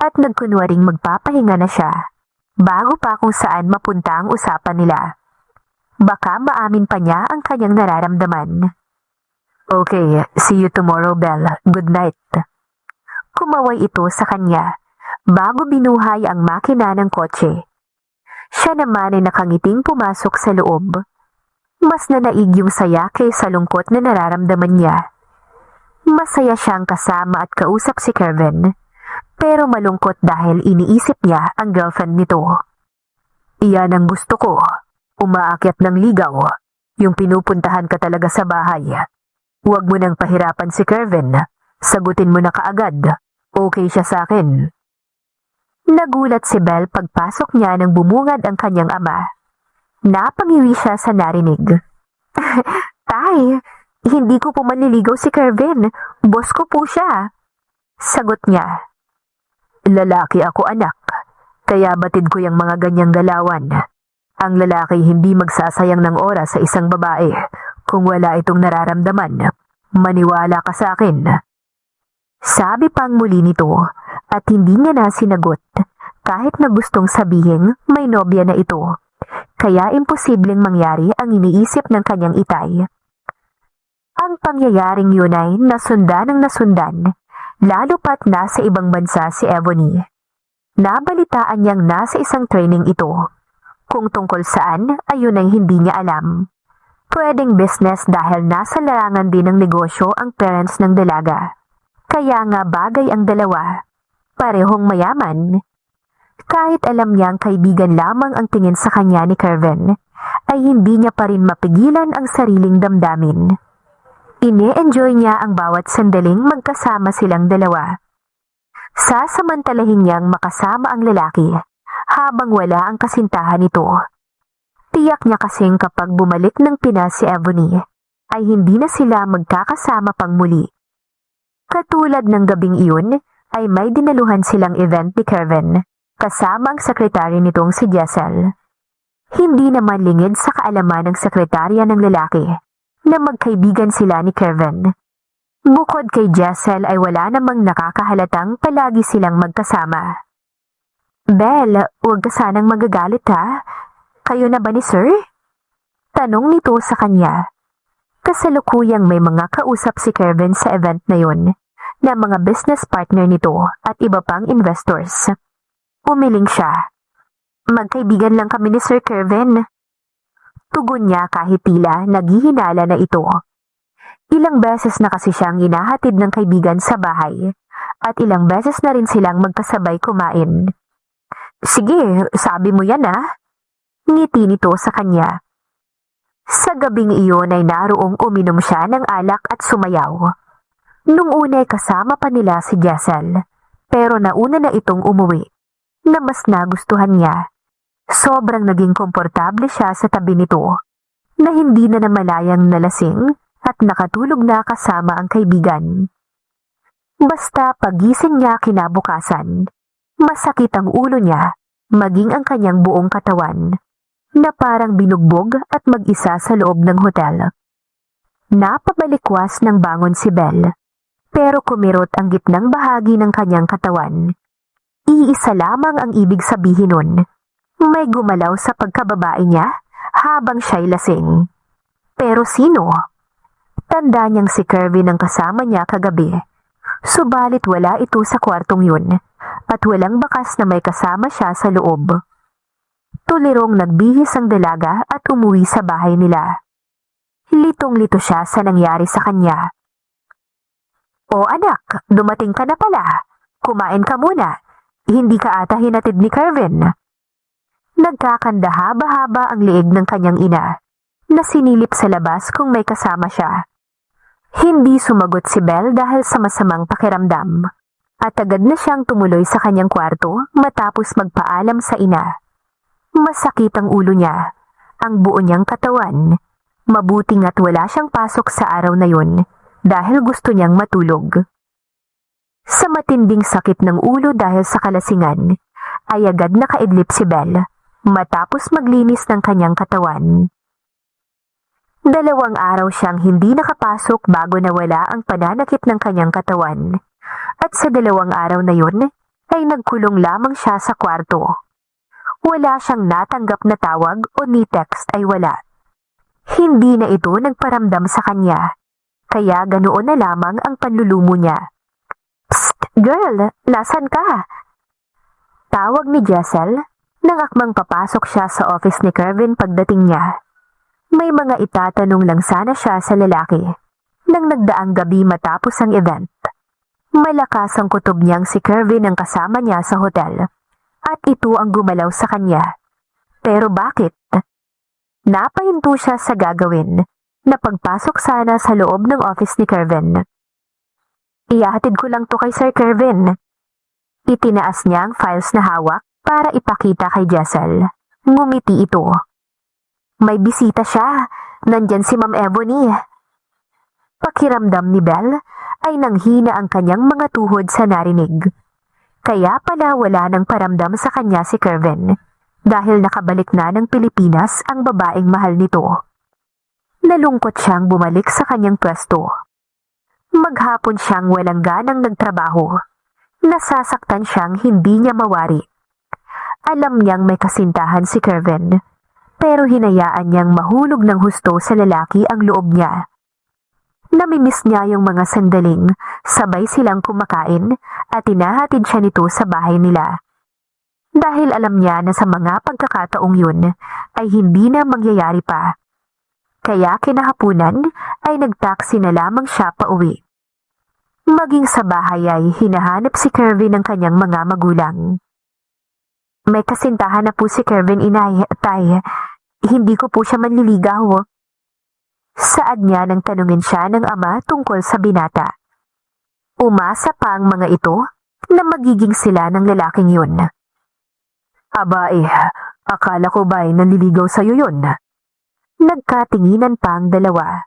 at nagkunwaring magpapahinga na siya bago pa kung saan mapunta ang usapan nila. Baka maamin pa niya ang kanyang nararamdaman. Okay, see you tomorrow, Belle. Good night. Kumaway ito sa kanya bago binuhay ang makina ng kotse. Siya naman ay nakangiting pumasok sa loob. Mas nanaig yung saya kaysa lungkot na nararamdaman niya. Masaya siyang kasama at kausap si Kervin, pero malungkot dahil iniisip niya ang girlfriend nito. Iyan ang gusto ko, umaakyat ng ligaw, yung pinupuntahan ka talaga sa bahay. Huwag mo nang pahirapan si Kervin, sagutin mo na kaagad, okay siya sa akin. Nagulat si Belle pagpasok niya nang bumungad ang kanyang ama. Napangiwi siya sa narinig. Tay, hindi ko po manliligaw si Kervin. Boss ko po siya. Sagot niya. Lalaki ako anak, kaya batid ko yung mga ganyang galawan. Ang lalaki hindi magsasayang ng oras sa isang babae kung wala itong nararamdaman. Maniwala ka sa akin. Sabi pang muli nito at hindi niya na sinagot kahit na gustong sabihin may nobya na ito. Kaya imposibleng mangyari ang iniisip ng kanyang itay. Ang pangyayaring yun ay nasundan ng nasundan, lalo pat nasa ibang bansa si Ebony. Nabalitaan niyang nasa isang training ito. Kung tungkol saan, ayun ay hindi niya alam. Pwedeng business dahil nasa larangan din ng negosyo ang parents ng dalaga. Kaya nga bagay ang dalawa. Parehong mayaman. Kahit alam niyang kaibigan lamang ang tingin sa kanya ni Kervin, ay hindi niya pa rin mapigilan ang sariling damdamin. Ine-enjoy niya ang bawat sandaling magkasama silang dalawa. Sasamantalahin niyang makasama ang lalaki habang wala ang kasintahan nito. Tiyak niya kasing kapag bumalik ng Pinas si Ebony, ay hindi na sila magkakasama pang muli. Katulad ng gabing iyon, ay may dinaluhan silang event ni Kervin, kasama ang sekretary nitong si Jessel. Hindi naman lingid sa kaalaman ng sekretarya ng lalaki na magkaibigan sila ni Kervin. Bukod kay Jessel ay wala namang nakakahalatang palagi silang magkasama. Belle, huwag ka sanang magagalit ha. Kayo na ba ni Sir? Tanong nito sa kanya. Kasalukuyang may mga kausap si Kervin sa event na yun, na mga business partner nito at iba pang investors. Umiling siya. Magkaibigan lang kami ni Sir Kervin. Tugon niya kahit tila naghihinala na ito. Ilang beses na kasi siyang inahatid ng kaibigan sa bahay at ilang beses na rin silang magkasabay kumain. Sige, sabi mo yan ah. Ngiti nito sa kanya. Sa gabing iyon ay naroong uminom siya ng alak at sumayaw. Nung una ay kasama pa nila si Jessel, pero nauna na itong umuwi, na mas nagustuhan niya. Sobrang naging komportable siya sa tabi nito, na hindi na namalayang nalasing at nakatulog na kasama ang kaibigan. Basta pagising niya kinabukasan, masakit ang ulo niya, maging ang kanyang buong katawan, na parang binugbog at mag-isa sa loob ng hotel. Napabalikwas ng bangon si Belle, pero kumirot ang gitnang bahagi ng kanyang katawan. Iisa lamang ang ibig sabihin nun. May gumalaw sa pagkababae niya habang siya'y lasing. Pero sino? Tanda niyang si Kervin ang kasama niya kagabi. Subalit wala ito sa kwartong yun at walang bakas na may kasama siya sa loob. Tulirong nagbihis ang dalaga at umuwi sa bahay nila. Litong-lito siya sa nangyari sa kanya. "O anak, dumating ka na pala. Kumain ka muna. Hindi ka ata hinatid ni Kervin." Nagkakanda haba-haba ang liig ng kanyang ina, na sinilip sa labas kung may kasama siya. Hindi sumagot si Belle dahil sa masamang pakiramdam, at agad na siyang tumuloy sa kanyang kwarto matapos magpaalam sa ina. Masakit ang ulo niya, ang buo niyang katawan. Mabuting at wala siyang pasok sa araw na yun dahil gusto niyang matulog. Sa matinding sakit ng ulo dahil sa kalasingan, ay agad nakaidlip si Belle matapos maglinis ng kanyang katawan. 2 araw siyang hindi nakapasok bago nawala ang pananakit ng kanyang katawan, at sa 2 araw na yun ay nagkulong lamang siya sa kwarto. Wala siyang natanggap na tawag o ni text ay wala. Hindi na ito nagparamdam sa kanya, kaya ganoon na lamang ang panlulumo niya. "Psst, girl, nasan ka?" Tawag ni Jessel nang akmang papasok siya sa office ni Kervin pagdating niya. May mga itatanong lang sana siya sa lalaki nang nagdaang gabi matapos ang event. Malakas ang kutob niyang si Kervin ang kasama niya sa hotel at ito ang gumalaw sa kanya. Pero bakit? Napahinto siya sa gagawin na pagpasok sana sa loob ng office ni Kervin. "Ihahatid ko lang to kay Sir Kervin." Itinaas niya ang files na hawak para ipakita kay Jessel. Ngumiti ito. "May bisita siya. Nandyan si Ma'am Ebony." Pakiramdam ni Belle ay nanghina ang kanyang mga tuhod sa narinig. Kaya pala wala nang paramdam sa kanya si Kervin dahil nakabalik na ng Pilipinas ang babaeng mahal nito. Nalungkot siyang bumalik sa kanyang pwesto. Maghapon siyang walang ganang nagtrabaho. Nasasaktan siyang hindi niya mawari. Alam niyang may kasintahan si Kervin, pero hinayaan niyang mahulog ng husto sa lalaki ang loob niya. Namimiss niya yung mga sandaling sabay silang kumakain at inahatid siya nito sa bahay nila. Dahil alam niya na sa mga pagkakataong yun ay hindi na mangyayari pa. Kaya kinahapunan ay nagtaksi na lamang siya pa uwi. Maging sa bahay ay hinahanap si Kervin ng kanyang mga magulang. "May kasintahan na po si Kervin, inay, tay. Hindi ko po siya manliligaw." Saad niya nang tanungin siya ng ama tungkol sa binata. Umasa pa ang mga ito na magiging sila ng lalaking yun. "Aba akala ko ba'y nanliligaw sa'yo yun?" Nagkatinginan pa ang dalawa.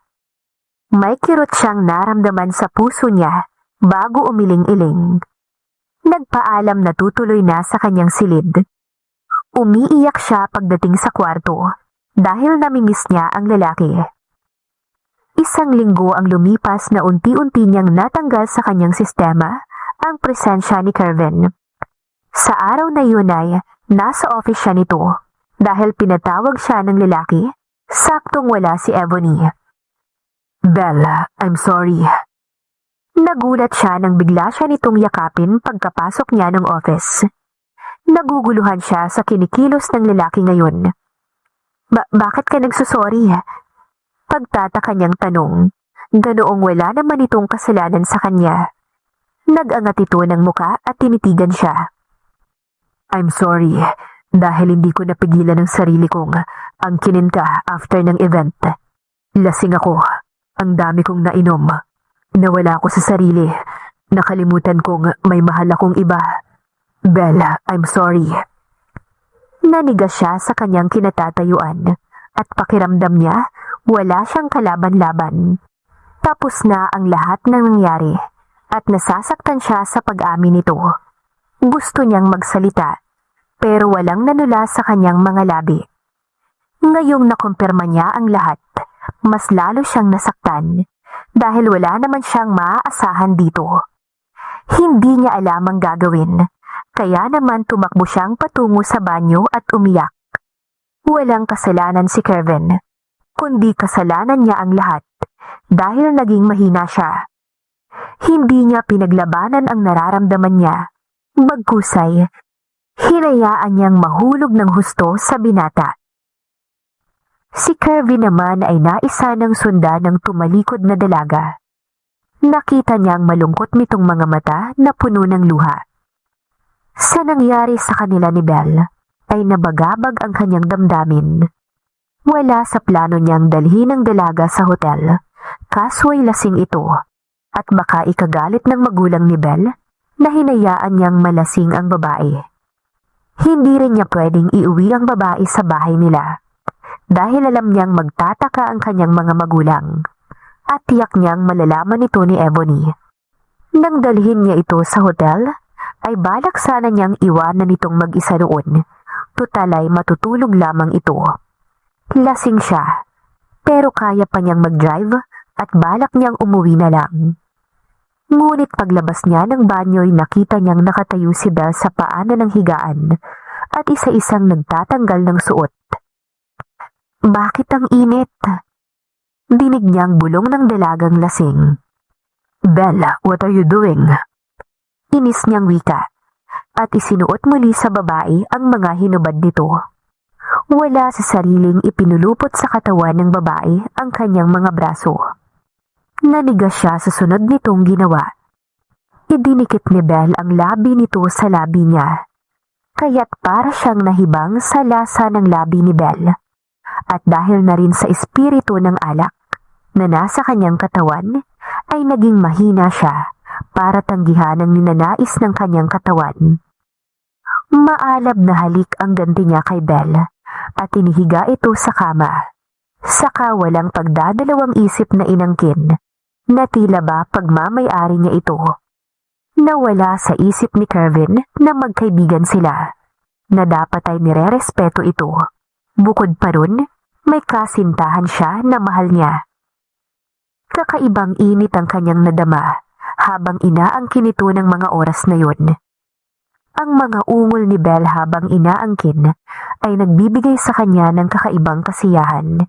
May kirot siyang naramdaman sa puso niya bago umiling-iling. Nagpaalam na tutuloy na sa kanyang silid. Umiiyak siya pagdating sa kwarto dahil namimiss niya ang lalaki. 1 linggo ang lumipas na unti-unti niyang natanggal sa kanyang sistema ang presensya ni Kervin. Sa araw na yun ay nasa office siya nito dahil pinatawag siya ng lalaki, saktong wala si Ebony. "Belle, I'm sorry." Nagulat siya nang bigla siya nitong yakapin pagkapasok niya ng office. Naguguluhan siya sa kinikilos ng lalaki ngayon. Bakit ka nagsusorry?" Pagtataka niyang tanong, ganoong wala naman itong kasalanan sa kanya. Nag-angat ito ng muka at tinitigan siya. "I'm sorry dahil hindi ko napigilan ang sarili kong angkinin ka after ng event. Lasing ako, ang dami kong nainom. Nawala ako sa sarili. Nakalimutan kong may mahal akong iba. Belle, I'm sorry." Nanigas siya sa kanyang kinatatayuan at pakiramdam niya wala siyang kalaban-laban. Tapos na ang lahat ng nangyari at nasasaktan siya sa pag-amin nito. Gusto niyang magsalita pero walang nanula sa kanyang mga labi. Ngayong nakumpirma niya ang lahat, mas lalo siyang nasaktan dahil wala naman siyang maaasahan dito. Hindi niya alam ang gagawin Kaya naman tumakbo siyang patungo sa banyo at umiyak. Walang kasalanan si Kevin, kundi kasalanan niya ang lahat dahil naging mahina siya. Hindi niya pinaglabanan ang nararamdaman niya. Bagkusay, hinayaan niyang mahulog ng husto sa binata. Si Kevin naman ay naisa ng sundan ng tumalikod na dalaga. Nakita niyang malungkot nitong mga mata na puno ng luha. Sa nangyari sa kanila ni Belle, ay nabagabag ang kanyang damdamin. Wala sa plano niyang dalhin ang dalaga sa hotel, kaso ay lasing ito, at baka ikagalit ng magulang ni Belle na hinayaan niyang malasing ang babae. Hindi rin niya pwedeng iuwi ang babae sa bahay nila, dahil alam niyang magtataka ang kanyang mga magulang, at tiyak niyang malalaman ito ni Ebony. Nang dalhin niya ito sa hotel, ay balak sana niyang iwanan itong mag-isa roon. Tutal ay matutulog lamang ito. Lasing siya, pero kaya pa niyang mag-drive at balak niyang umuwi na lang. Ngunit paglabas niya ng banyo'y nakita niyang nakatayo si Belle sa paanan ng higaan at isa-isang nagtatanggal ng suot. Bakit ang init? Dinig niyang bulong ng dalagang lasing. Belle, what are you doing? Inis niyang wika at isinuot muli sa babae ang mga hinubad nito. Wala sa sariling ipinulupot sa katawan ng babae ang kanyang mga braso. Nanigas siya sa sunod nitong ginawa. Idinikit ni Belle ang labi nito sa labi niya, kaya't para siyang nahibang sa lasa ng labi ni Belle. At dahil na rin sa espiritu ng alak na nasa kanyang katawan, ay naging mahina siya para tanggihan ang ninanais ng kanyang katawan. Maalab na halik ang ganti niya kay Belle at inihiga ito sa kama. Saka walang pagdadalawang isip na inangkin na tila ba pagmamay-ari niya ito. Nawala sa isip ni Kevin na magkaibigan sila, na dapat ay nirerespeto ito. Bukod pa ron, may kasintahan siya na mahal niya. Kakaibang init ang kanyang nadama habang inaangkin ito ng mga oras na yun. Ang mga ungol ni Belle habang inaangkin ay nagbibigay sa kanya ng kakaibang kasiyahan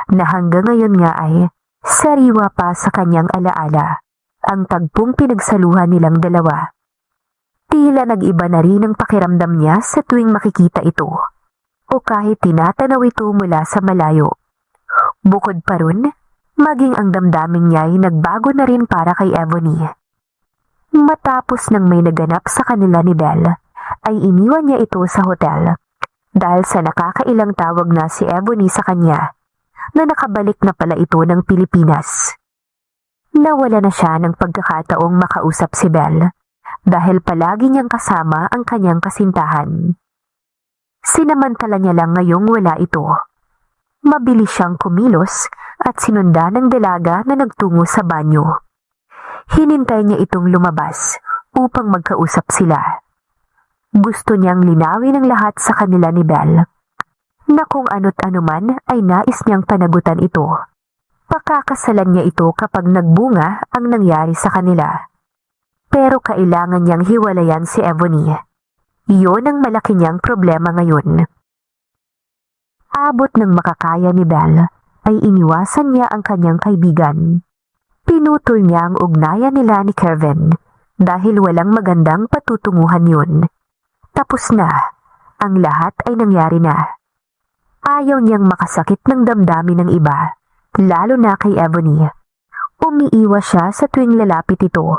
na hanggang ngayon nga ay sariwa pa sa kanyang alaala ang tagpong pinagsaluhan nilang dalawa. Tila nag-iba na rin ang pakiramdam niya sa tuwing makikita ito o kahit tinatanaw ito mula sa malayo. Bukod pa ron, maging ang damdamin niya ay nagbago na rin para kay Ebony. Matapos nang may naganap sa kanila ni Belle, ay iniwan niya ito sa hotel dahil sa nakakailang tawag na si Ebony sa kanya na nakabalik na pala ito ng Pilipinas. Nawala na siya ng pagkakataong makausap si Belle dahil palagi niyang kasama ang kanyang kasintahan. Sinamantala niya lang ngayong wala ito. Mabilis siyang kumilos at sinundan ng dalaga na nagtungo sa banyo. Hinintay niya itong lumabas upang magkausap sila. Gusto niyang linawin ang lahat sa kanila ni Belle, na kung ano't anuman ay nais niyang panagutan ito. Pakakasalan niya ito kapag nagbunga ang nangyari sa kanila. Pero kailangan niyang hiwalayan si Ebony. Iyon ang malaki niyang problema ngayon. Abot ng makakaya ni Belle, ay iniwasan niya ang kanyang kaibigan. Pinutol niya ang ugnayan nila ni Kevin dahil walang magandang patutunguhan yun. Tapos na, ang lahat ay nangyari na. Ayaw niyang makasakit ng damdamin ng iba, lalo na kay Ebony. Umiiwas siya sa tuwing lalapit ito,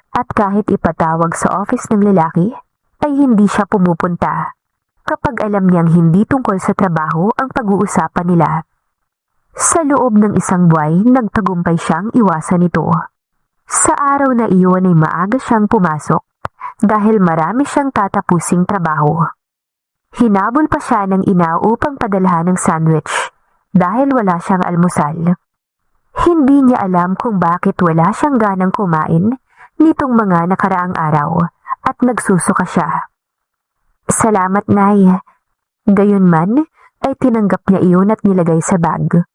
at kahit ipatawag sa office ng lalaki, ay hindi siya pumupunta kapag alam niyang hindi tungkol sa trabaho ang pag-uusapan nila. Sa loob ng isang buwan, nagtagumpay siyang iwasan ito. Sa araw na iyon ay maaga siyang pumasok dahil marami siyang tatapusing trabaho. Hinabol pa siya ng ina upang padalhan ng sandwich dahil wala siyang almusal. Hindi niya alam kung bakit wala siyang ganang kumain nitong mga nakaraang araw at nagsusuka siya. Salamat, Nay. Gayunman ay tinanggap niya iyon at nilagay sa bag.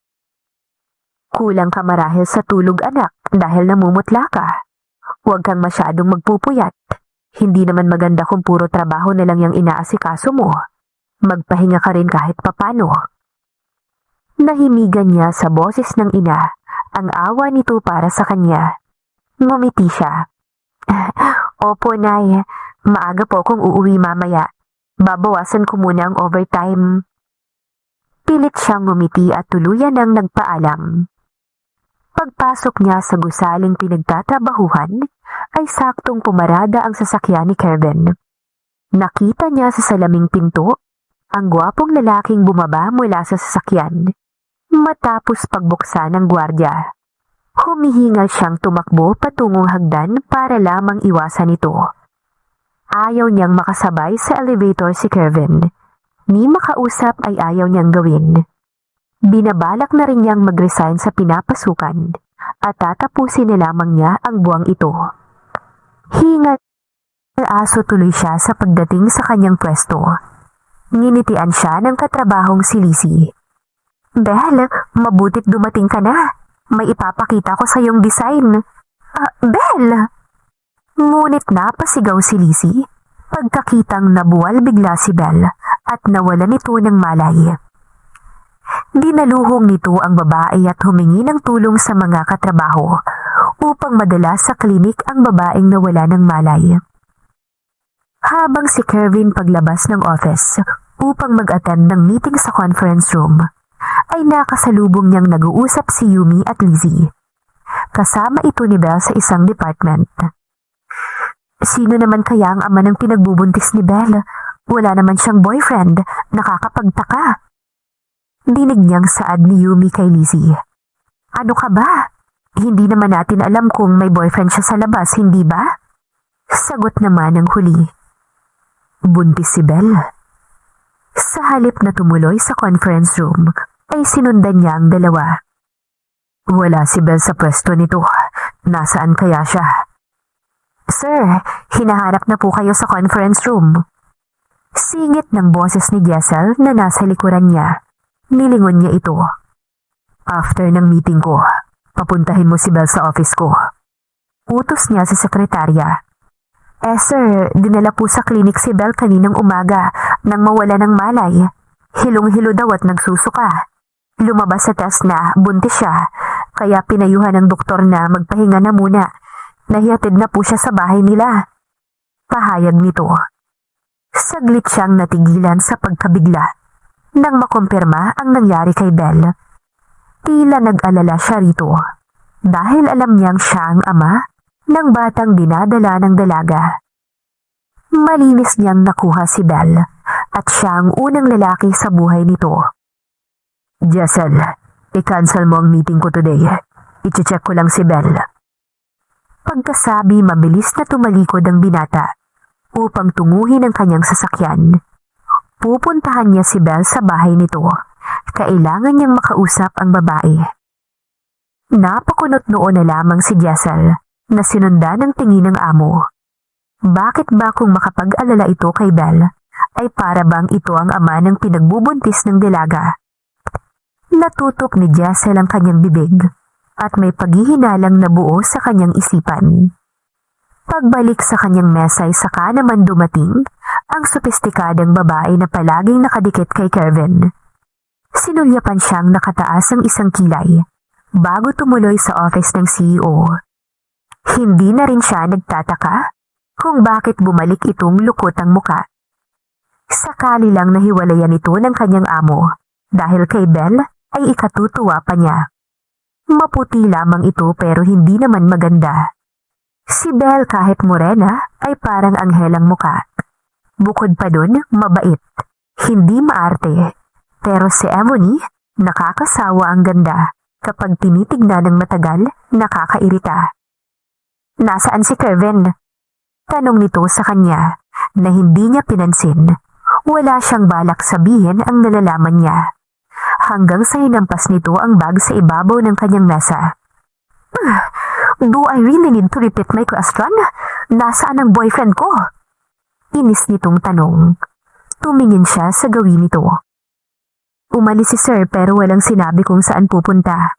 Kulang ka marahil sa tulog, anak, dahil namumutla ka. Huwag kang masyadong magpupuyat. Hindi naman maganda kung puro trabaho na lang yung inaasikaso mo. Magpahinga ka rin kahit papano. Nahimigan niya sa boses ng ina ang awa nito para sa kanya. Ngumiti siya. Opo, Nay. Maaga po akong uuwi mamaya. Babawasan ko muna ang overtime. Pilit siyang ngumiti at tuluyan ang nagpaalam. Pagpasok niya sa gusaling pinagtatrabahuhan, ay saktong pumarada ang sasakyan ni Kevin. Nakita niya sa salaming pinto ang gwapong lalaking bumaba mula sa sasakyan. Matapos pagbuksan ng gwardya, humihingal siyang tumakbo patungong hagdan para lamang iwasan ito. Ayaw niyang makasabay sa elevator si Kevin. Ni makausap ay ayaw niyang gawin. Binabalak na rin niyang mag-resign sa pinapasukan at tatapusin na lamang niya ang buwang ito. Hingal aso tuloy siya sa pagdating sa kanyang pwesto. Nginitian siya ng katrabahong si Lizzie. Belle, mabutit dumating ka na. May ipapakita ko sa iyong design. Belle! Ngunit napasigaw si Lizzie pagkakitang nabuwal bigla si Belle at nawala nito ng malay. Dinaluhong nito ang babae at humingi ng tulong sa mga katrabaho upang madala sa klinik ang babaeng nawala ng malay. Habang si Kevin paglabas ng office upang mag-attend ng meeting sa conference room, ay nakasalubong niyang nag-uusap si Yumi at Lizzie. Kasama ito ni Belle sa isang department. Sino naman kaya ang ama ng pinagbubuntis ni Belle? Wala naman siyang boyfriend, nakakapagtaka. Dinig niyang saad ni Yumi kay Lizzie. Ano ka ba? Hindi naman natin alam kung may boyfriend siya sa labas, hindi ba? Sagot naman ng huli. Buntis si Belle. Sa halip na tumuloy sa conference room, ay sinundan niya ang dalawa. Wala si Belle sa pwesto nito. Nasaan kaya siya? Sir, hinahanap na po kayo sa conference room. Singit ng boses ni Jessel na nasa likuran niya. Nilingon niya ito. After ng meeting ko, papuntahin mo si Belle sa office ko. Utos niya sa sekretarya. Sir, dinala po sa klinik si Belle kaninang umaga nang mawala ng malay. Hilong-hilo daw at nagsusuka. Lumabas sa test na buntis siya, kaya pinayuhan ng doktor na magpahinga na muna. Nahihatid na po siya sa bahay nila. Pahayag nito. Saglit siyang natigilan sa pagkabigla nang makumpirma ang nangyari kay Belle. Tila nag-alala siya rito dahil alam niyang siya ang ama ng batang dinadala ng dalaga. Malinis niyang nakuha si Belle at siya ang unang lalaki sa buhay nito. Jessel, i-cancel mo ang meeting ko today. I-check ko lang si Belle. Pagkasabi, mabilis na tumalikod ang binata upang tunguhin ang kanyang sasakyan. Pupuntahan niya si Belle sa bahay nito. Kailangan niyang makausap ang babae. Napakunot noon na lamang si Jessel na sinundan ng tingin ng amo. Bakit ba kung makapag-alala ito kay Belle ay para bang ito ang ama ng pinagbubuntis ng dalaga? Natutok ni Jessel ang kanyang bibig at may paghihinalang nabuo sa kanyang isipan. Pagbalik sa kanyang mesa ay saka naman dumating ang sopistikadang babae na palaging nakadikit kay Kevin. Sinulyapan siyang nakataas ang isang kilay bago tumuloy sa office ng CEO. Hindi na rin siya nagtataka kung bakit bumalik itong lukot ang muka. Sakali lang nahiwalayan ito ng kanyang amo dahil kay Belle ay ikatutuwa pa niya. Maputi lamang ito pero hindi naman maganda. Si Belle kahit morena ay parang anghelang muka. Bukod pa dun, mabait, hindi maarte. Pero si Ebony, nakakasawa ang ganda. Kapag tinitignan ng matagal, nakakairita. Nasaan si Kevin? Tanong nito sa kanya na hindi niya pinansin. Wala siyang balak sabihin ang nalalaman niya. Hanggang sa hinampas nito ang bag sa ibabaw ng kanyang mesa. Do I really need to repeat my question? Nasaan ang boyfriend ko? Inis nitong tanong. Tumingin siya sa gawin nito. Umalis si Sir pero walang sinabi kung saan pupunta.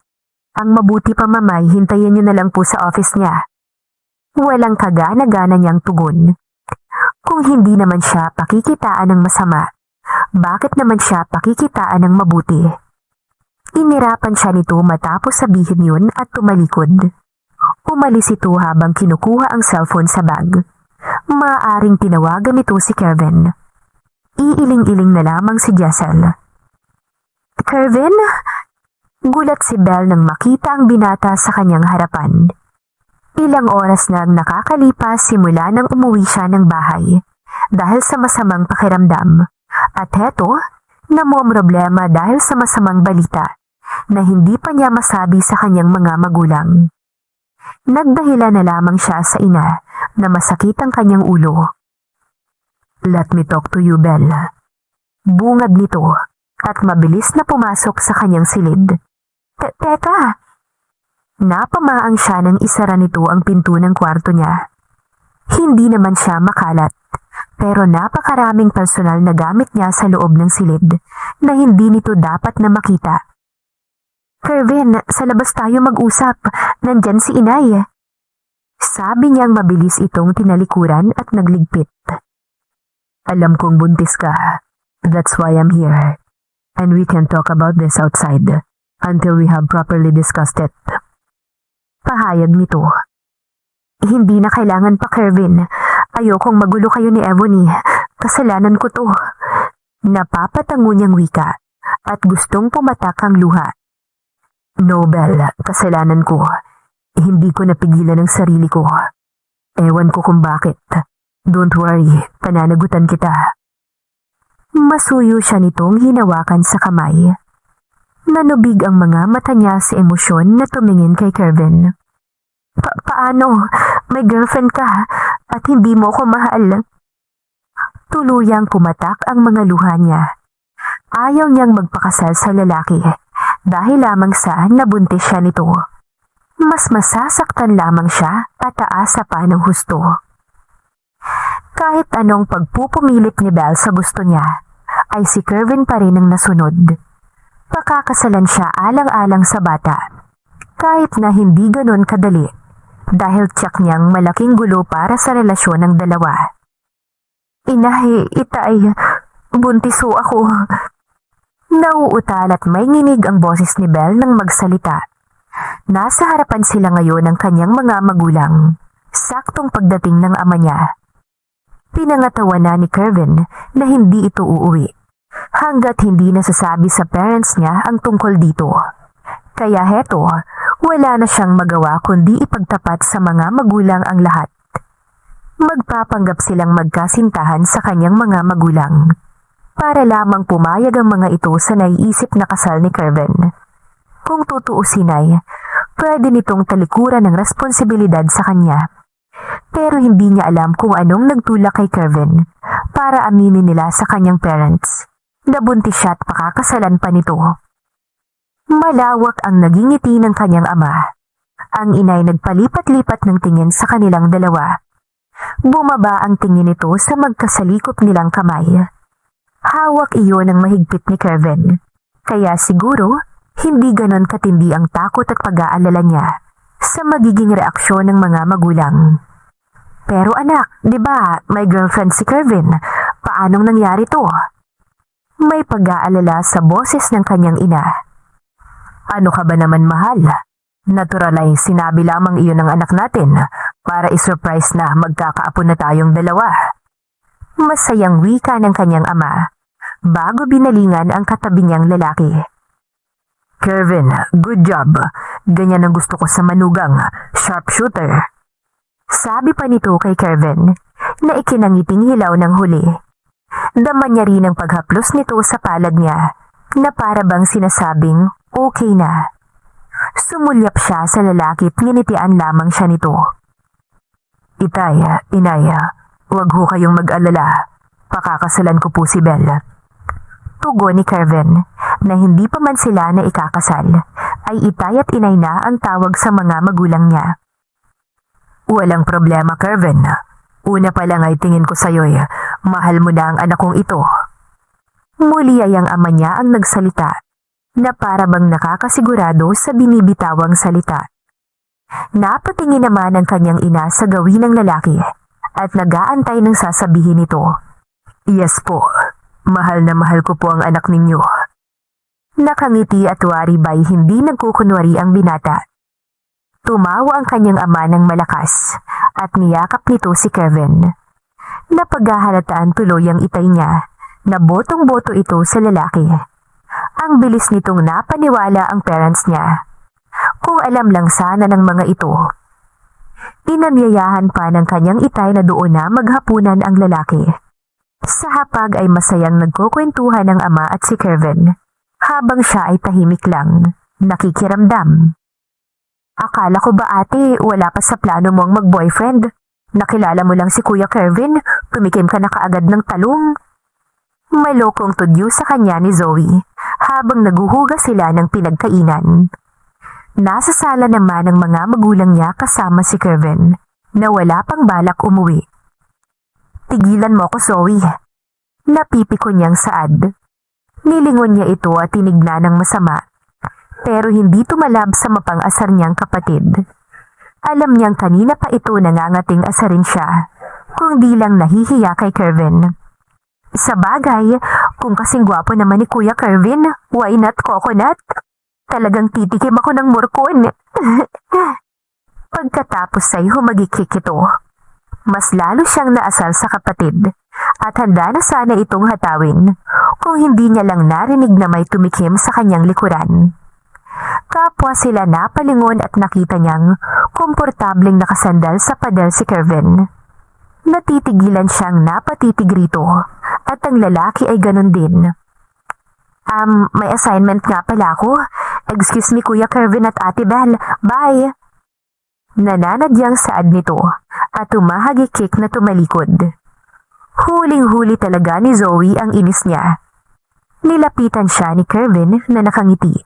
Ang mabuti pa mamay, hintayin niyo na lang po sa office niya. Walang kagana-gana niyang tugon, Kung hindi naman siya pakikitaan ng masama, bakit naman siya pakikitaan ng mabuti? Inirapan siya nito matapos sabihin yun at tumalikod. Umalis ito habang kinukuha ang cellphone sa bag. Maaaring tinawagan nito si Kevin. Iiling-iling na lamang si Jessel. Kevin? Gulat si Belle nang makita ang binata sa kanyang harapan. Ilang oras na ang nakakalipas simula nang umuwi siya ng bahay dahil sa masamang pakiramdam. At heto, namomroblema dahil sa masamang balita na hindi pa niya masabi sa kanyang mga magulang. Nagdahilan na lamang siya sa ina na masakit ang kanyang ulo. Let me talk to you, Belle. Bungad nito at mabilis na pumasok sa kanyang silid. Teka! Napamaang siya nang isara nito ang pinto ng kwarto niya. Hindi naman siya makalat, pero napakaraming personal na gamit niya sa loob ng silid na hindi nito dapat na makita. Kevin, sa labas tayo mag-usap. Nandyan si inay. Sabi niyang mabilis itong tinalikuran at nagligpit. Alam kong buntis ka. That's why I'm here. And we can talk about this outside until we have properly discussed it. Pahayag nito. Hindi na kailangan pa, Kevin. Ayokong magulo kayo ni Ebony. Kasalanan ko to. Napapatango niyang wika at gustong pumatak ang luha. No, Belle, kasalanan ko. Hindi ko napigilan ang sarili ko. Ewan ko kung bakit. Don't worry, pananagutan kita. Masuyo siya nitong hinawakan sa kamay. Nanubig ang mga mata niya sa emosyon na tumingin kay Kevin. Paano? May girlfriend ka at hindi mo ko mahal. Tuluyang pumatak ang mga luha niya. Ayaw niyang magpakasal sa lalaki dahil lamang sa nabuntis siya nito. Mas masasaktan lamang siya at aasa pa ng husto. Kahit anong pagpupumilit ni Belle sa gusto niya, ay si Kevin pa rin ang nasunod. Pakakasalan siya alang-alang sa bata. Kahit na hindi ganon kadali, dahil tiyak niyang malaking gulo para sa relasyon ng dalawa. Inay, itay, buntiso ako. Nauutal at may nginig ang boses ni Belle nang magsalita. Nasa harapan sila ngayon ng kanyang mga magulang, saktong pagdating ng ama niya. Pinangatawan na ni Kevin na hindi ito uuwi, hanggat hindi nasasabi sa parents niya ang tungkol dito. Kaya heto, wala na siyang magawa kundi ipagtapat sa mga magulang ang lahat. Magpapanggap silang magkasintahan sa kanyang mga magulang, para lamang pumayag ang mga ito sa naiisip na kasal ni Kevin. Kung tutuusin ay, pwede nitong talikuran ng responsibilidad sa kanya. Pero hindi niya alam kung anong nagtulak kay Kevin para aminin nila sa kanyang parents. Nabuntis siya at pakakasalan pa nito. Malawak ang naging ngiti ng kanyang ama. Ang inay nagpalipat-lipat ng tingin sa kanilang dalawa. Bumaba ang tingin nito sa magkasalikop nilang kamay. Hawak iyon ng mahigpit ni Kevin. Kaya siguro, hindi ganon katindi ang takot at pag-aalala niya sa magiging reaksyon ng mga magulang. Pero anak, di ba may girlfriend si Kevin? Paanong nangyari to? May pag-aalala sa boses ng kanyang ina. Ano ka ba naman, mahal? Natural ay sinabi lamang iyon ng anak natin para isurprise na magkakaapo na tayong dalawa. Masayang wika ng kanyang ama bago binalingan ang katabi niyang lalaki. Kevin, good job. Ganyan ang gusto ko sa manugang, sharpshooter. Sabi pa nito kay Kevin na ikinangiting hilaw ng huli. Dama niya rin ang paghaplos nito sa palad niya na para bang sinasabing okay na. Sumulyap siya sa lalaki at nginitian lamang siya nito. Itay, inay, huwag ho kayong mag-alala. Pakakasalan ko po si Belle. Tugon ni Kevin na hindi pa man sila na ikakasal, ay itay at inay na ang tawag sa mga magulang niya. Walang problema, Kevin. Una pa lang ay tingin ko sa'yo'y mahal mo na ang anak kong ito. Muli ay ang ama niya ang nagsalita na para bang nakakasigurado sa binibitawang salita. Napatingin naman ang kanyang ina sa gawin ng lalaki at nag-aantay ng sasabihin nito. Yes po, mahal na mahal ko po ang anak ninyo. Nakangiti at waribay hindi nagkukunwari ang binata. Tumawa ang kanyang ama ng malakas at niyakap nito si Kevin. Napaghahalataan tuloy ang itay niya na botong-boto ito sa lalaki. Ang bilis nitong napaniwala ang parents niya. Kung alam lang sana ng mga ito. Inanyayahan pa ng kanyang itay na doon na maghapunan ang lalaki. Sa hapag ay masayang nagkukwentuhan ng ama at si Kevin, habang siya ay tahimik lang, nakikiramdam. Akala ko ba ate, wala pa sa plano mong mag-boyfriend? Nakilala mo lang si Kuya Kevin, tumikim ka na kaagad ng talong. Malokong tudyo sa kanya ni Zoe, habang naguhuga sila ng pinagkainan. Nasa sala naman ng mga magulang niya kasama si Kevin, na wala pang balak umuwi. Tigilan mo ko, Zoe. Napipiko niyang saad. Nilingon niya ito at tinignan ng masama, pero hindi tumalab sa mapang-asar niyang kapatid. Alam niyang kanina pa ito nangangating asarin siya, kung di lang nahihiya kay Kevin. Sa bagay, kung kasing gwapo naman ni Kuya Kevin, why not coconut? Talagang titikim ako ng murkon. Pagkatapos ay humagikik ito. Mas lalo siyang naasal sa kapatid at handa na sana itong hatawin kung hindi niya lang narinig na may tumikim sa kanyang likuran. Kapwa sila napalingon at nakita niyang komportableng nakasandal sa padel si Kevin. Natitigilan siyang napatitig rito at ang lalaki ay ganun din. May assignment nga pala ako. Excuse me Kuya Kevin at Ate Belle. Bye! Nananadyang saad nito at tumahagikik na tumalikod. Huling-huli talaga ni Zoe ang inis niya. Nilapitan siya ni Kevin na nakangiti.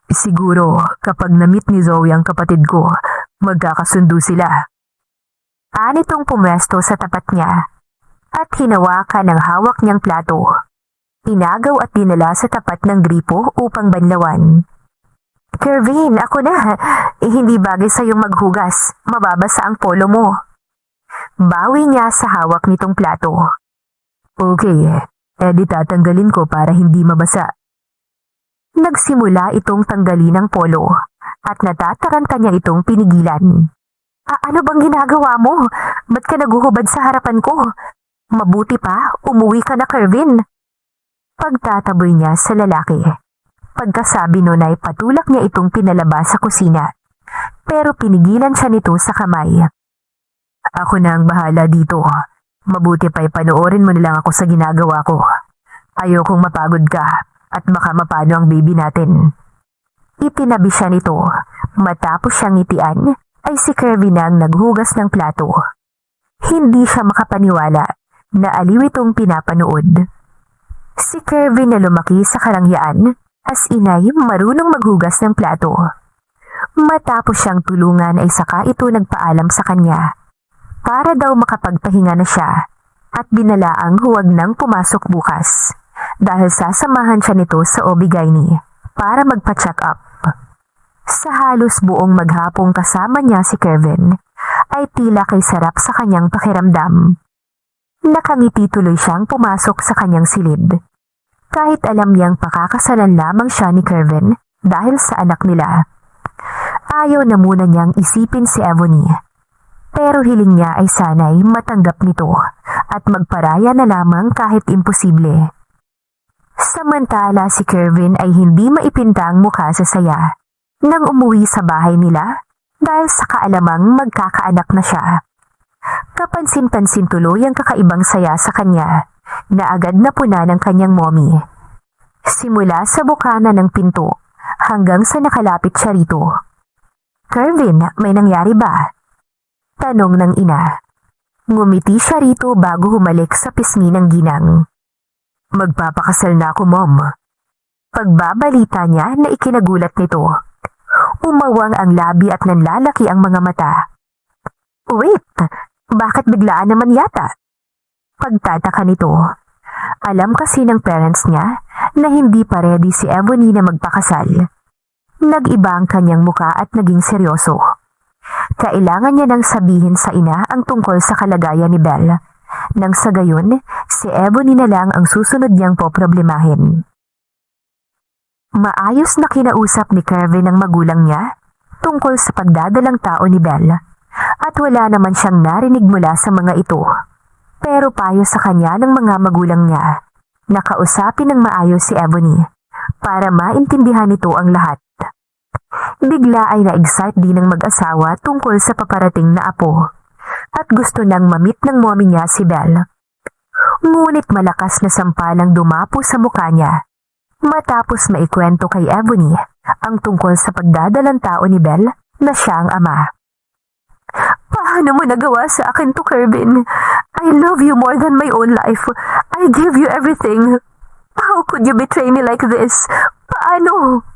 Siguro kapag na-meet ni Zoe ang kapatid ko, magkakasundo sila. Anitong pumwesto sa tapat niya at hinawakan ng hawak niyang plato. Inagaw at dinala sa tapat ng gripo upang banlawan. Kevin, ako na. Hindi bagay sa iyong maghugas. Mababasa ang polo mo. Bawi niya sa hawak nitong plato. Okay, di tatanggalin ko para hindi mabasa. Nagsimula itong tanggalin ang polo at natataranta niya itong pinigilan. Ano bang ginagawa mo? Ba't ka naguhubad sa harapan ko? Mabuti pa, umuwi ka na, Kevin. Pagtataboy niya sa lalaki. Pagkasabi nun ay patulak niya itong pinalabas sa kusina. Pero pinigilan siya nito sa kamay. Ako na ang bahala dito. Mabuti pa'y panoorin mo na lang ako sa ginagawa ko. Ayokong mapagod ka at baka mapano ang baby natin. Itinabi siya nito. Matapos siyang ngitian ay si Kevin ang naghugas ng plato. Hindi siya makapaniwala na aliw itong pinapanood. Si Kevin na lumaki sa karangyaan as inay marunong maghugas ng plato. Matapos siyang tulungan ay saka ito nagpaalam sa kanya para daw makapagpahinga na siya at binalaang huwag nang pumasok bukas dahil sasamahan siya nito sa OB-GYN para magpa-check up. Sa halos buong maghapong kasama niya si Kevin ay tila kay sarap sa kanyang pakiramdam. Nakangiti tuloy siyang pumasok sa kanyang silid. Kahit alam niyang pakakasalan lamang siya ni Kevin dahil sa anak nila. Ayaw na muna niyang isipin si Ebony. Pero hiling niya ay sanay matanggap nito at magparaya na lamang kahit imposible. Samantala si Kevin ay hindi maipinta ang mukha sa saya nang umuwi sa bahay nila dahil sa kaalamang magkakaanak na siya. Kapansin-pansin tuloy ang kakaibang saya sa kanya na agad na puna ng kanyang mommy. Simula sa bukana ng pinto hanggang sa nakalapit siya rito. Kevin, may nangyari ba? Tanong ng ina. Ngumiti siya rito bago humalik sa pisngi ng ginang. Magpapakasal na ako, Mom. Pagbabalita niya na ikinagulat nito. Umawang ang labi at nanlalaki ang mga mata. Wait, bakit biglaan naman yata? Pagtataka nito. Alam kasi ng parents niya na hindi pa ready si Ebony na magpakasal. Nag-iba ang kanyang muka at naging seryoso. Kailangan niya nang sabihin sa ina ang tungkol sa kalagayan ni Belle. Nang sa gayon, si Ebony na lang ang susunod niyang poproblemahin. Maayos na kinausap ni Kevin ang magulang niya tungkol sa pagdadalang tao ni Belle at wala naman siyang narinig mula sa mga ito. Pero payo sa kanya ng mga magulang niya na kausapin ng maayos si Ebony para maintindihan nito ang lahat. Bigla ay na-excite din ng mag-asawa tungkol sa paparating na apo at gusto nang mamit ng mommy niya si Belle. Ngunit malakas na sampalang dumapo sa mukha niya matapos maikwento kay Ebony ang tungkol sa pagdadalang tao ni Belle na siya ang ama. Paano mo nagawa sa akin to, Kevin? I love you more than my own life. I give you everything. How could you betray me like this? Paano?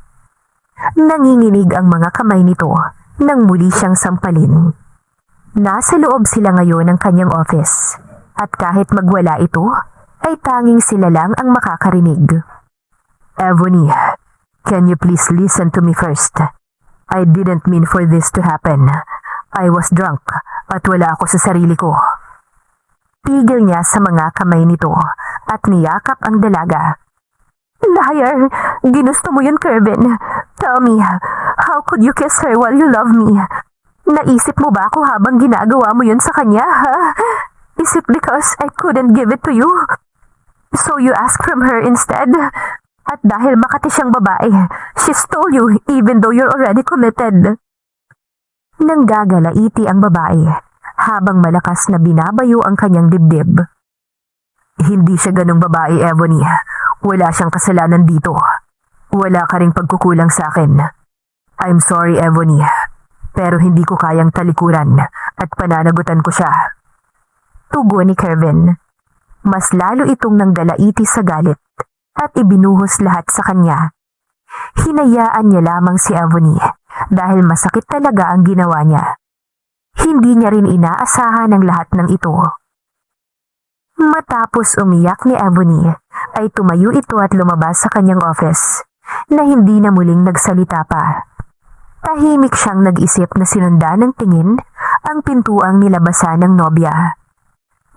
Nanginginig ang mga kamay nito nang muli siyang sampalin. Nasa loob sila ngayon ng kanyang office at kahit magwala ito, ay tanging sila lang ang makakarinig. Ebony, can you please listen to me first? I didn't mean for this to happen. I was drunk at wala ako sa sarili ko. Pigil niya sa mga kamay nito at niyakap ang dalaga. Liar! Ginusto mo yun, Kevin. Tell me, how could you kiss her while you love me? Naisip mo ba ako habang ginagawa mo yun sa kanya, ha? Is it because I couldn't give it to you? So you asked from her instead? At dahil makati siyang babae, she stole you even though you're already committed. Nanggagalaiti ang babae habang malakas na binabayo ang kanyang dibdib. Hindi siya ganong babae, Ebony. Wala siyang kasalanan dito. Wala ka ring pagkukulang sa akin. I'm sorry, Ebony, pero hindi ko kayang talikuran at pananagutan ko siya. Tugon ni Kevin. Mas lalo itong nanggalaiti sa galit at ibinuhos lahat sa kanya. Hinayaan niya lamang si Ebony dahil masakit talaga ang ginawa niya. Hindi niya rin inaasahan ang lahat ng ito. Matapos umiyak ni Ebony, ay tumayo ito at lumabas sa kanyang office na hindi na muling nagsalita pa. Tahimik siyang nag-isip na sinundan ng tingin ang pintuang nilabasan ng nobya.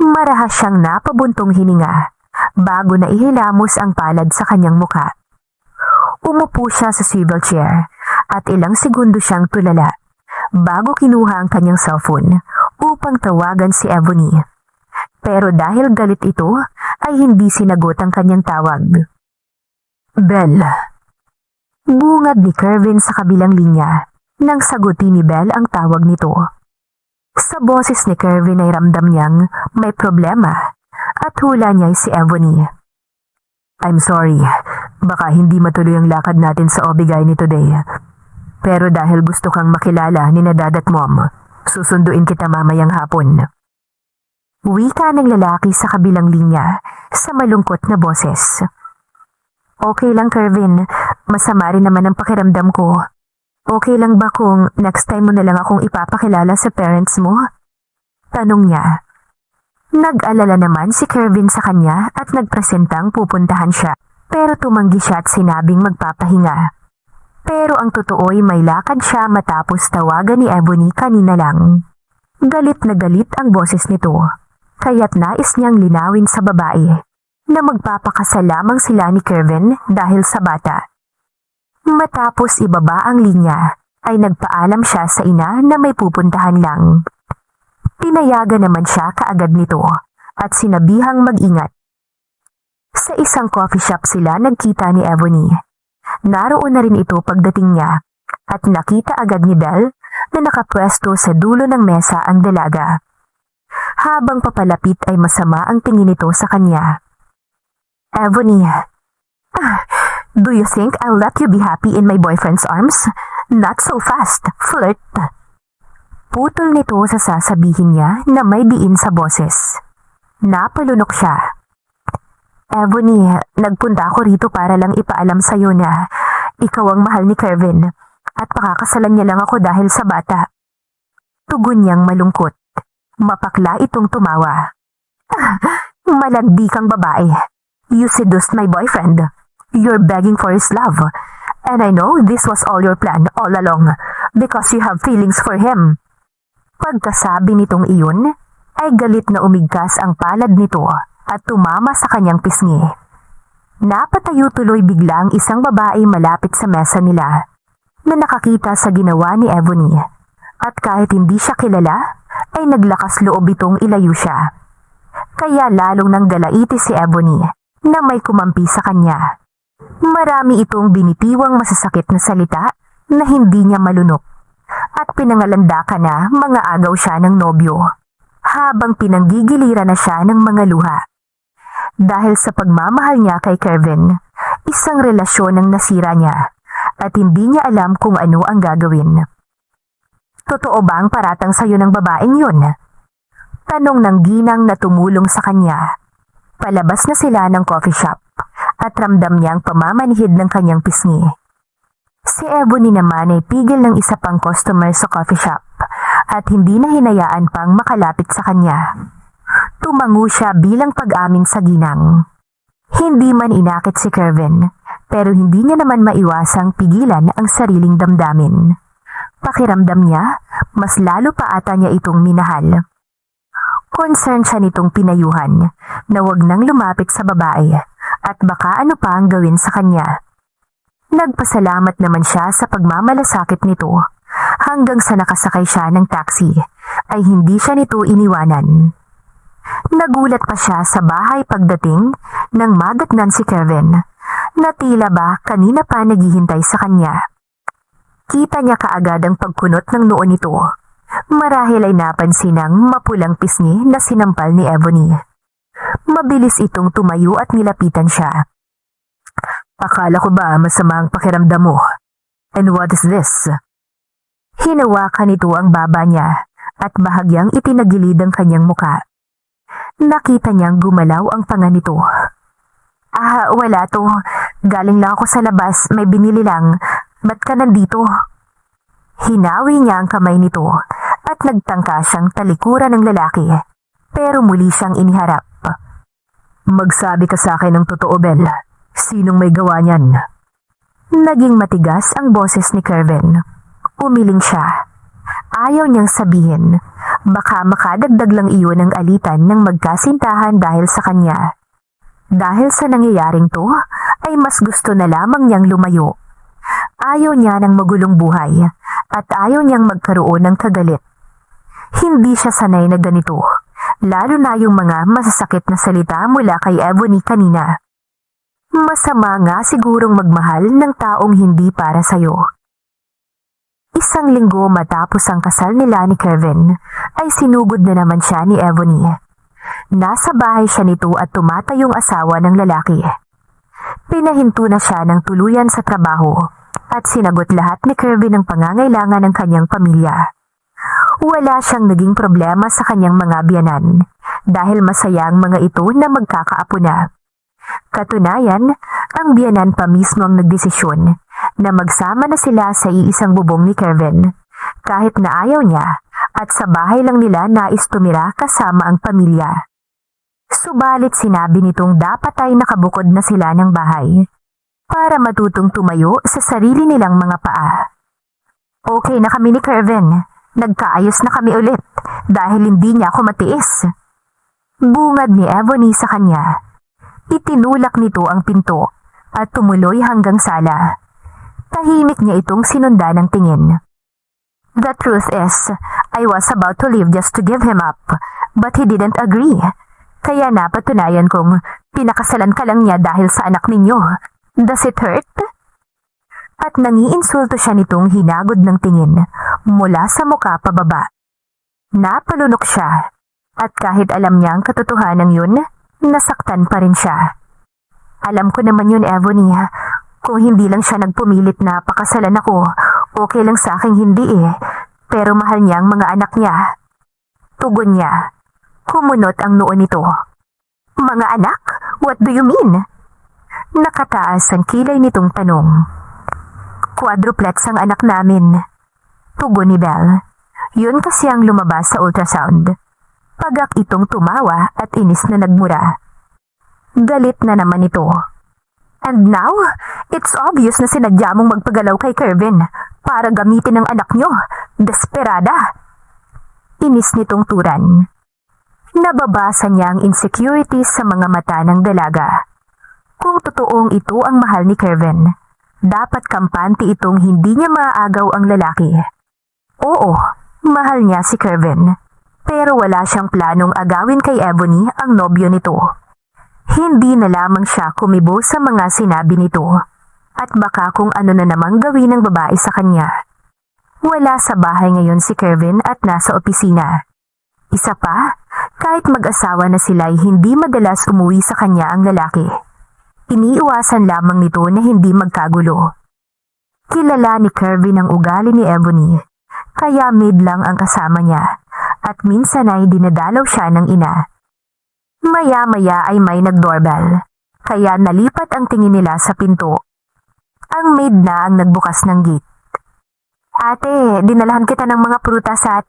Marahas siyang napabuntong hininga bago na ihilamos ang palad sa kanyang muka. Umupo siya sa swivel chair at ilang segundo siyang tulala bago kinuha ang kanyang cellphone upang tawagan si Ebony. Pero dahil galit ito, ay hindi sinagot ang kanyang tawag. Belle. Bungad ni Kevin sa kabilang linya nang sagutin ni Belle ang tawag nito. Sa boses ni Kevin ay ramdam niyang may problema at hula niya si Ebony. I'm sorry, baka hindi matuloy ang lakad natin sa Obigay today. Pero dahil gusto kang makilala ni Dad at Mom, susunduin kita mamayang hapon. Wika ng lalaki sa kabilang linya sa malungkot na boses. Okay lang, Kevin. Masama rin naman ang pakiramdam ko. Okay lang ba kung next time mo na lang akong ipapakilala sa parents mo? Tanong niya. Nag-alala naman si Kevin sa kanya at nagpresentang pupuntahan siya. Pero tumanggi siya at sinabing magpapahinga. Pero ang totoo'y may lakad siya matapos tawagan ni Ebony kanina lang. Galit na galit ang boses nito. Kaya't nais niyang linawin sa babae na magpapakasal lamang sila ni Kevin dahil sa bata. Matapos ibaba ang linya, ay nagpaalam siya sa ina na may pupuntahan lang. Tinayagan naman siya kaagad nito at sinabihang mag-ingat. Sa isang coffee shop sila nagkita ni Ebony. Naroon na rin ito pagdating niya at nakita agad ni Belle na nakapwesto sa dulo ng mesa ang dalaga. Habang papalapit ay masama ang tingin nito sa kanya. Ebony, do you think I'll let you be happy in my boyfriend's arms? Not so fast, flirt. Putol nito sa sasabihin niya na may diin sa boses. Napalunok siya. Ebony, nagpunta ako rito para lang ipaalam sa'yo na ikaw ang mahal ni Kevin at pakakasalan niya lang ako dahil sa bata. Tugon niyang malungkot. Mapakla itong tumawa. Malandi kang babae. You seduced my boyfriend. You're begging for his love. And I know this was all your plan all along because you have feelings for him. Pagkasabi nitong iyon, ay galit na umigkas ang palad nito at tumama sa kanyang pisngi. Napatayo tuloy biglang isang babae malapit sa mesa nila na nakakita sa ginawa ni Ebony at kahit hindi siya kilala ay naglakas loob itong ilayo siya. Kaya lalong nang galaiti si Ebony na may kumampi sa kanya. Marami itong binitiwang masasakit na salita na hindi niya malunok at pinangalandakan na mga agaw siya ng nobyo habang pinanggigiliran na siya ng mga luha. Dahil sa pagmamahal niya kay Kervin, isang relasyon ang nasira niya at hindi niya alam kung ano ang gagawin. Totoo ba ang paratang sayo ng babaeng yun? Tanong ng ginang na tumulong sa kanya. Palabas na sila ng coffee shop at ramdam niyang pamamanhid ng kanyang pisngi. Si Ebony naman ay pigil ng isa pang customer sa coffee shop at hindi na hinayaan pang makalapit sa kanya. Tumango siya bilang pag-amin sa ginang. Hindi man inakit si Kervin, pero hindi niya naman maiwasang pigilan ang sariling damdamin. Pakiramdam niya, mas lalo pa ata niya itong minahal. Concern siya nitong pinayuhan na wag nang lumapit sa babae at baka ano pa ang gawin sa kanya. Nagpasalamat naman siya sa pagmamalasakit nito hanggang sa nakasakay siya ng taxi ay hindi siya nito iniwanan. Nagulat pa siya sa bahay pagdating nang madatnan si Kervin na tila ba kanina pa naghihintay sa kanya. Kita niya kaagad ang pagkunot ng noo nito. Marahil ay napansin ng mapulang pisngi na sinampal ni Ebony. Mabilis itong tumayo at nilapitan siya. Akala ko ba masama ang pakiramdam mo? And what is this? Hinawakan nito ang baba niya at bahagyang itinagilid ang kanyang muka. Nakita niyang gumalaw ang panga nito. Wala to. Galing lang ako sa labas, may binili lang. Ba't ka nandito? Hinawi niya ang kamay nito at nagtangka siyang talikuran ng lalaki. Pero muli siyang iniharap. Magsabi ka sa akin ng totoo, Belle. Sinong may gawa niyan? Naging matigas ang boses ni Kervin. Umiling siya. Ayaw niyang sabihin. Baka makadagdag lang iyon ng alitan ng magkasintahan dahil sa kanya. Dahil sa nangyayaring to, ay mas gusto na lamang niyang lumayo. Ayaw niya ng magulong buhay at ayaw niyang magkaroon ng kagalit. Hindi siya sanay na ganito, lalo na yung mga masasakit na salita mula kay Ebony kanina. Masama nga sigurong magmahal ng taong hindi para sayo. Isang linggo matapos ang kasal nila ni Kervin, ay sinugod na naman siya ni Ebony. Nasa bahay siya nito at tumatayong asawa ng lalaki. Pinahinto na siya ng tuluyan sa trabaho at sinagot lahat ni Kervin ang pangangailangan ng kanyang pamilya. Wala siyang naging problema sa kanyang mga biyanan dahil masaya ang mga ito na magkakaapo na. Katunayan, ang biyanan pa mismo ang nagdesisyon na magsama na sila sa iisang bubong ni Kervin kahit na ayaw niya at sa bahay lang nila nais tumira kasama ang pamilya. Subalit sinabi nitong dapat ay nakabukod na sila ng bahay para matutong tumayo sa sarili nilang mga paa. Okay na kami ni Kervin. Nagkaayos na kami ulit dahil hindi niya ako matiis. Bungad ni Ebony sa kanya. Itinulak nito ang pinto at tumuloy hanggang sala. Tahimik niya itong sinundan ng tingin. The truth is, I was about to leave just to give him up, but he didn't agree. Kaya napatunayan kong pinakasalan ka lang niya dahil sa anak ninyo. Does it hurt? At nangiinsulto siya nitong hinagod ng tingin mula sa muka pababa. Napalunok siya at kahit alam niya ang katotohanan yun, nasaktan pa rin siya. Alam ko naman yun, Ebony. Kung hindi lang siya nagpumilit na pakasalan ako, okay lang sa aking hindi eh. Pero mahal niya ang mga anak niya. Tugon niya. Kumunot ang noo nito. Mga anak? What do you mean? Nakataas ang kilay nitong tanong. Quadruplex ang anak namin. Tugon ni Belle. Yun kasi ang lumabas sa ultrasound. Pagak itong tumawa at inis na nagmura. Galit na naman ito. And now, it's obvious na sinadya mong magpagalaw kay Kervin para gamitin ang anak nyo. Desperada. Inis nitong turan. Nababasa niya ang insecurities sa mga mata ng dalaga. Kung totoong ito ang mahal ni Kevin, dapat kampante itong hindi niya maaagaw ang lalaki. Oo, mahal niya si Kevin, pero wala siyang planong agawin kay Ebony ang nobyo nito. Hindi na lamang siya kumibo sa mga sinabi nito, at baka kung ano na namang gawin ng babae sa kanya. Wala sa bahay ngayon si Kevin at nasa opisina. Isa pa, kahit mag-asawa na sila'y hindi madalas umuwi sa kanya ang lalaki. Iniiwasan lamang nito na hindi magkagulo. Kilala ni Kevin ang ugali ni Ebony, kaya maid lang ang kasama niya, at minsan ay dinadalaw siya ng ina. Maya-maya ay may nag-doorbell, kaya nalipat ang tingin nila sa pinto. Ang maid na ang nagbukas ng gate. Ate, dinalahan kita ng mga prutas at...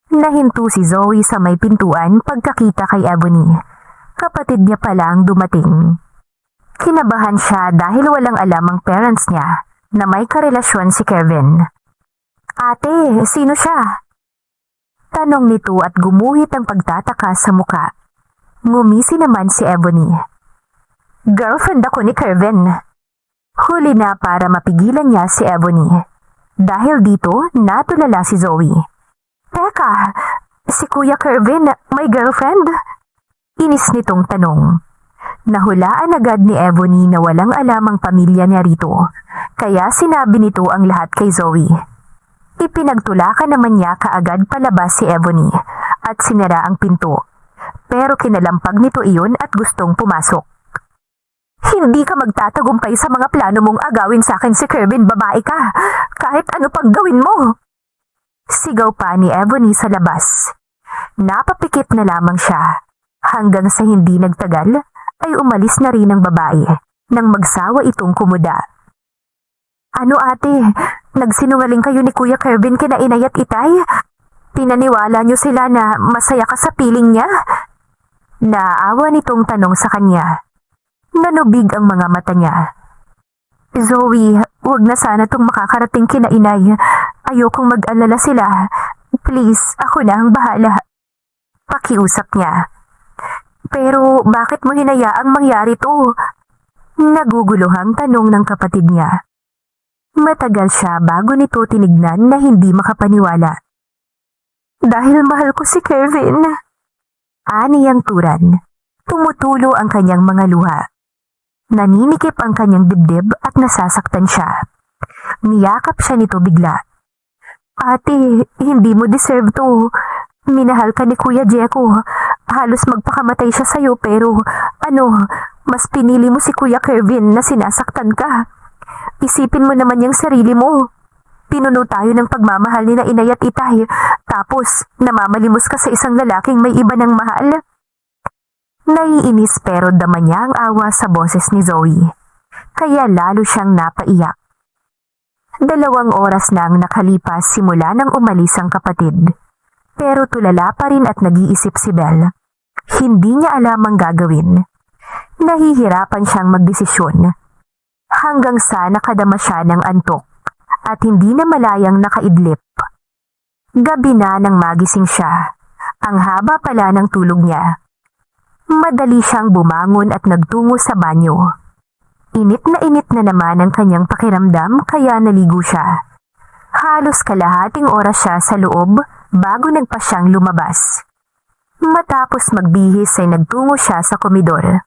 Nahinto si Zoe sa may pintuan pagkakita kay Ebony. Kapatid niya pala ang dumating. Kinabahan siya dahil walang alam ang parents niya na may karelasyon si Kevin. Ate, sino siya? Tanong nito at gumuhit ang pagtataka sa muka. Ngumisi naman si Ebony. Girlfriend ako ni Kevin. Huli na para mapigilan niya si Ebony. Dahil dito, natulala si Zoe. Teka, si Kuya Kevin may girlfriend? Inis nitong tanong. Nahulaan agad ni Ebony na walang alam ang pamilya niya rito, kaya sinabi nito ang lahat kay Zoe. Ipinagtulakan naman niya kaagad palabas si Ebony at sinara ang pinto, pero kinalampag nito iyon at gustong pumasok. Hindi ka magtatagumpay sa mga plano mong agawin sa akin si Kevin, babae ka, kahit ano pang gawin mo. Sigaw pa ni Ebony sa labas. Napapikit na lamang siya, hanggang sa hindi nagtagal ay umalis na rin ang babae nang magsawa itong kumuda. Ano ate, nagsinungaling kayo ni Kuya Kevin kina Inay at Itay? Pinaniwala niyo sila na masaya ka sa piling niya? Naawa nitong tanong sa kanya. Nanubig ang mga mata niya. Zoe, huwag na sana itong makakarating kina Inay. Ayokong mag-alala sila. Please, ako na ang bahala. Pakiusap niya. Pero bakit mo hinayaang mangyari to? Naguguluhang tanong ng kapatid niya. Matagal siya bago nito tinignan na hindi makapaniwala. Dahil mahal ko si Kevin. Ani ang turan. Tumutulo ang kanyang mga luha. Naninikip ang kanyang dibdib at nasasaktan siya. Niyakap siya nito bigla. Ate, hindi mo deserve to. Minahal ka ni Kuya Jeko. Halos magpakamatay siya sa'yo pero mas pinili mo si Kuya Kevin na sinasaktan ka. Isipin mo naman yung sarili mo. Pinuno tayo ng pagmamahal ni na Inay at Itay, tapos namamalimos ka sa isang lalaking may iba ng mahal. Naiinis pero dama niya ang awa sa boses ni Zoe, kaya lalo siyang napaiyak. 2 oras na ang nakalipas simula nang umalis ang kapatid, pero tulala pa rin at nag-iisip si Belle. Hindi niya alam ang gagawin. Nahihirapan siyang magdesisyon, hanggang sa nakadama siya ng antok at hindi na malayang nakaidlip. Gabi na nang magising siya. Ang haba pala ng tulog niya. Madali siyang bumangon at nagtungo sa banyo. Init na naman ang kanyang pakiramdam kaya naligo siya. Halos kalahating oras siya sa loob bago nagpa siyang lumabas. Matapos magbihis ay nagtungo siya sa komedor.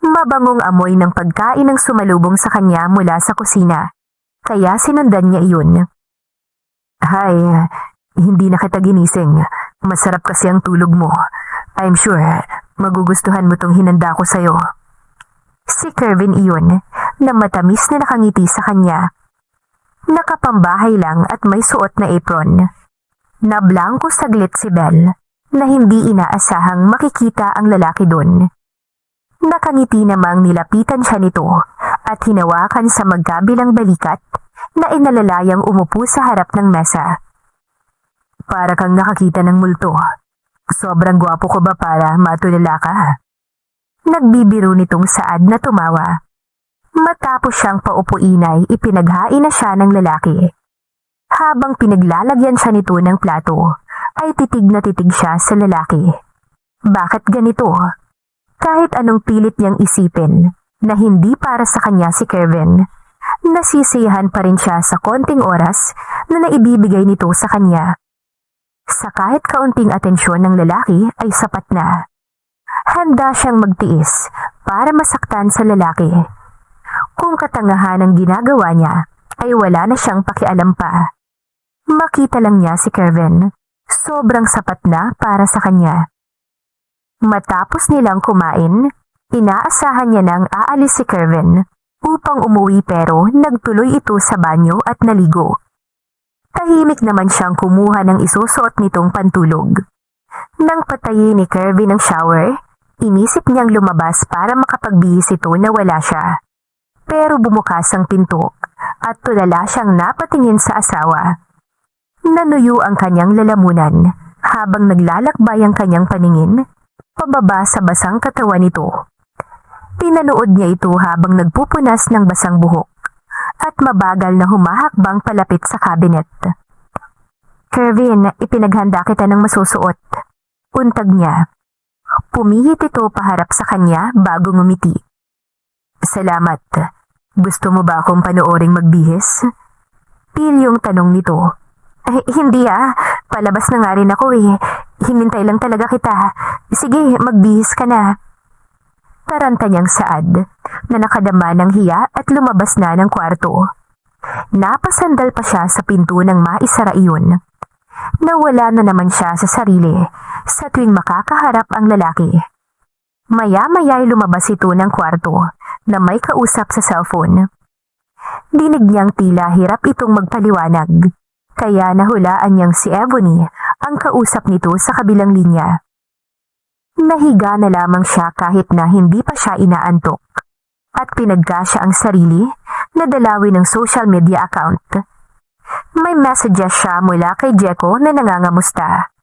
Mabangong amoy ng pagkain ang sumalubong sa kanya mula sa kusina, kaya sinundan niya iyon. Hi, hindi na kita ginising. Masarap kasi ang tulog mo. I'm sure magugustuhan mo tong hinanda ko sa'yo. Si Kevin iyon, na matamis na nakangiti sa kanya. Nakapambahay lang at may suot na apron. Nablangko saglit si Belle, na hindi inaasahang makikita ang lalaki doon. Nakangiti namang nilapitan siya nito at hinawakan sa magkabilang balikat na inalalayang umupo sa harap ng mesa. Para kang nakakita ng multo. Sobrang gwapo ko ba para matulala ka? Nagbibiro nitong saad na tumawa. Matapos siyang paupuinay, ipinaghain na siya ng lalaki. Habang pinaglalagyan siya nito ng plato, ay titig na titig siya sa lalaki. Bakit ganito? Kahit anong pilit niyang isipin na hindi para sa kanya si Kevin, nasisiyahan pa rin siya sa konting oras na naibibigay nito sa kanya. Sa kahit kaunting atensyon ng lalaki ay sapat na. Handa siyang magtiis para masaktan sa lalaki. Kung katangahan ang ginagawa niya, ay wala na siyang pakialam pa. Makita lang niya si Kevin, sobrang sapat na para sa kanya. Matapos nilang kumain, inaasahan niya nang aalis si Kevin upang umuwi pero nagtuloy ito sa banyo at naligo. Tahimik naman siyang kumuha ng isusuot nitong pantulog. Nang patayin ni Kevin ang shower, inisip niyang lumabas para makapagbihis ito na wala siya. Pero bumukas ang pinto at tulala siyang napatingin sa asawa. Nanuyo ang kanyang lalamunan habang naglalakbay ang kanyang paningin pababa sa basang katawan nito. Pinanood niya ito habang nagpupunas ng basang buhok at mabagal na humahakbang palapit sa cabinet. Kevin, ipinaghanda kita ng masusuot. Untag niya. Pumihit ito paharap sa kanya bago ngumiti. Salamat. Gusto mo ba akong panooring magbihis? Pilyong tanong nito. Hindi palabas na nga rin ako Hinintay lang talaga kita. Sige, magbihis ka na. Taranta niyang saad na nakadama ng hiya at lumabas na ng kwarto. Napasandal pa siya sa pinto ng maisara iyon. Nawala na naman siya sa sarili sa tuwing makakaharap ang lalaki. Maya-maya'y lumabas ito ng kwarto na may kausap sa cellphone. Dinig niyang tila hirap itong magpaliwanag, kaya nahulaan niyang si Ebony ang kausap nito sa kabilang linya. Nahiga na lamang siya kahit na hindi pa siya inaantok at pinagkasya ang sarili na dalawin ng social media account. May messages siya mula kay Jeko na nangangamusta.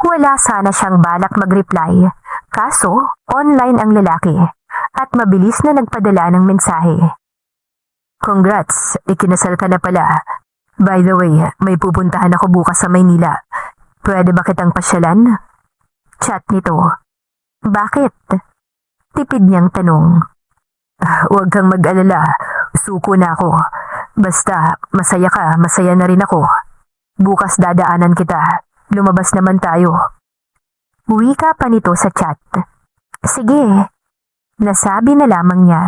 Wala sana siyang balak mag-reply, kaso online ang lalaki at mabilis na nagpadala ng mensahe. Congrats, ikinasal ka na pala. By the way, may pupuntahan ako bukas sa Maynila. Pwede ba kitang pasyalan? Chat nito. Bakit? Tipid niyang tanong. Huwag kang mag-alala, suko na ako. Basta, masaya ka, masaya na rin ako. Bukas dadaanan kita. Lumabas naman tayo. Wika pa nito sa chat. Sige. Nasabi na lamang niya.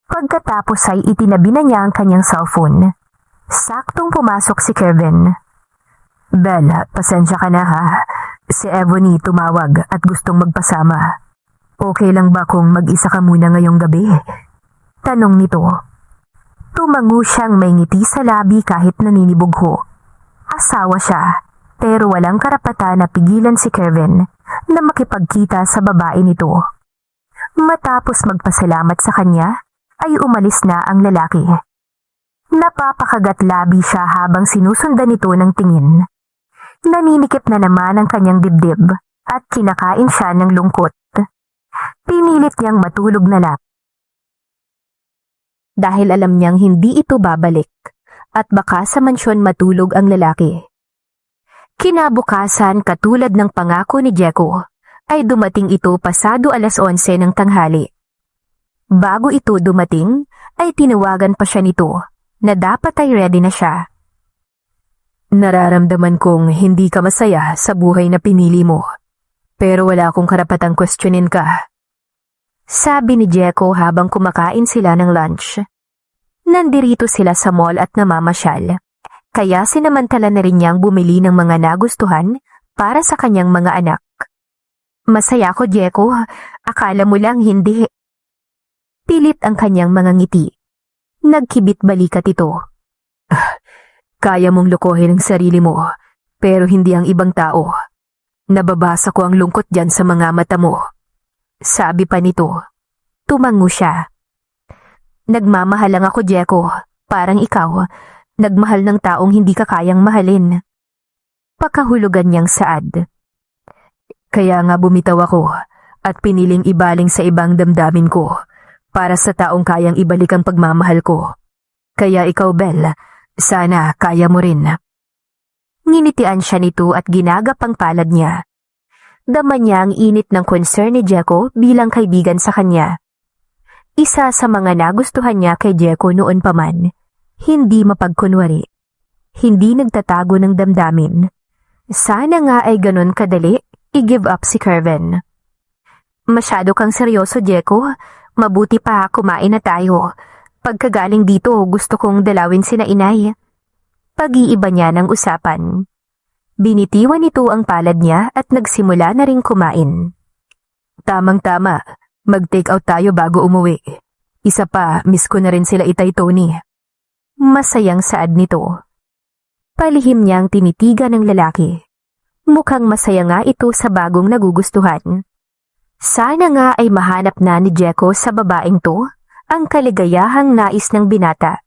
Pagkatapos ay itinabi na niya ang kanyang cellphone. Saktong pumasok si Kevin. Belle, pasensya ka na ha. Si Ebony tumawag at gustong magpasama. Okay lang ba kung mag-isa ka muna ngayong gabi? Tanong nito. Tumango siyang may ngiti sa labi kahit naninibugho. Asawa siya, pero walang karapatan na pigilan si Kevin na makipagkita sa babae nito. Matapos magpasalamat sa kanya, ay umalis na ang lalaki. Napapakagat labi siya habang sinusundan nito ng tingin. Naninikip na naman ang kanyang dibdib at kinakain siya ng lungkot. Pinilit niyang matulog na lang. Dahil alam niyang hindi ito babalik at baka sa mansyon matulog ang lalaki. Kinabukasan katulad ng pangako ni Jeko ay dumating ito pasado 11:00 ng tanghali. Bago ito dumating ay tinawagan pa siya nito na dapat ay ready na siya. Nararamdaman kong hindi ka masaya sa buhay na pinili mo, pero wala akong karapatang questionin ka. Sabi ni Jeko habang kumakain sila ng lunch. Nandirito sila sa mall at namamasyal, kaya sinamantala na rin niyang bumili ng mga nagustuhan para sa kanyang mga anak. Masaya ako, Jeko. Akala mo lang hindi. Pilit ang kanyang mga ngiti. Nagkibit balikat ito. Kaya mong lokohin ang sarili mo, pero hindi ang ibang tao. Nababasa ko ang lungkot dyan sa mga mata mo. Sabi pa nito. Tumango siya. Nagmamahal lang ako, Jeko. Parang ikaw, nagmahal ng taong hindi ka kayang mahalin. Pakahulugan niyang saad. Kaya nga bumitaw ako at piniling ibaling sa ibang damdamin ko para sa taong kayang ibalik ang pagmamahal ko. Kaya ikaw, Belle, sana kaya mo rin. Nginitian siya nito at ginagapang palad niya. Dama niya ang init ng concern ni Jeko bilang kaibigan sa kanya. Isa sa mga nagustuhan niya kay Jeko noon pa man, hindi mapagkunwari. Hindi nagtatago ng damdamin. Sana nga ay ganon kadali, i-give up si Kervin. Masyado kang seryoso, Jeko. Mabuti pa kumain na tayo. Pagkagaling dito, gusto kong dalawin sina inay. Pag-iiba niya ng usapan. Binitiwan nito ang palad niya at nagsimula na ring kumain. Tamang-tama, mag-take out tayo bago umuwi. Isa pa, miss ko na rin sila Itay Tony. Masayang saad nito. Palihim niyang tinitigan ng lalaki. Mukhang masaya nga ito sa bagong nagugustuhan. Sana nga ay mahanap na ni Jeko sa babaeng to ang kaligayahang nais ng binata.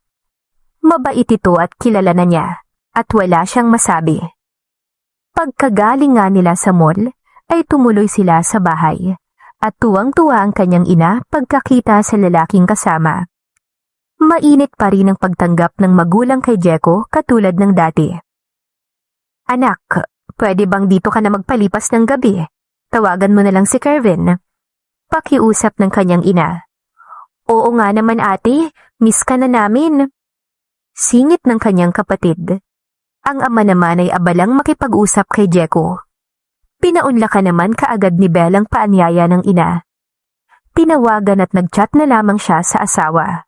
Mabait ito at kilala na niya at wala siyang masabi. Pagkagaling nga nila sa mall ay tumuloy sila sa bahay at tuwang-tuwa ang kanyang ina pagkakita sa lalaking kasama. Mainit pa rin ang pagtanggap ng magulang kay Jeko katulad ng dati. Anak, pwede bang dito ka na magpalipas ng gabi? Tawagan mo na lang si Kervin. Pakiusap ng kanyang ina. Oo nga naman ate, miss ka na namin. Singit ng kanyang kapatid. Ang ama naman ay abalang makipag-usap kay Jeko. Pinaunlakan naman kaagad ni Belle ang paanyaya ng ina. Tinawagan at nagchat na lamang siya sa asawa.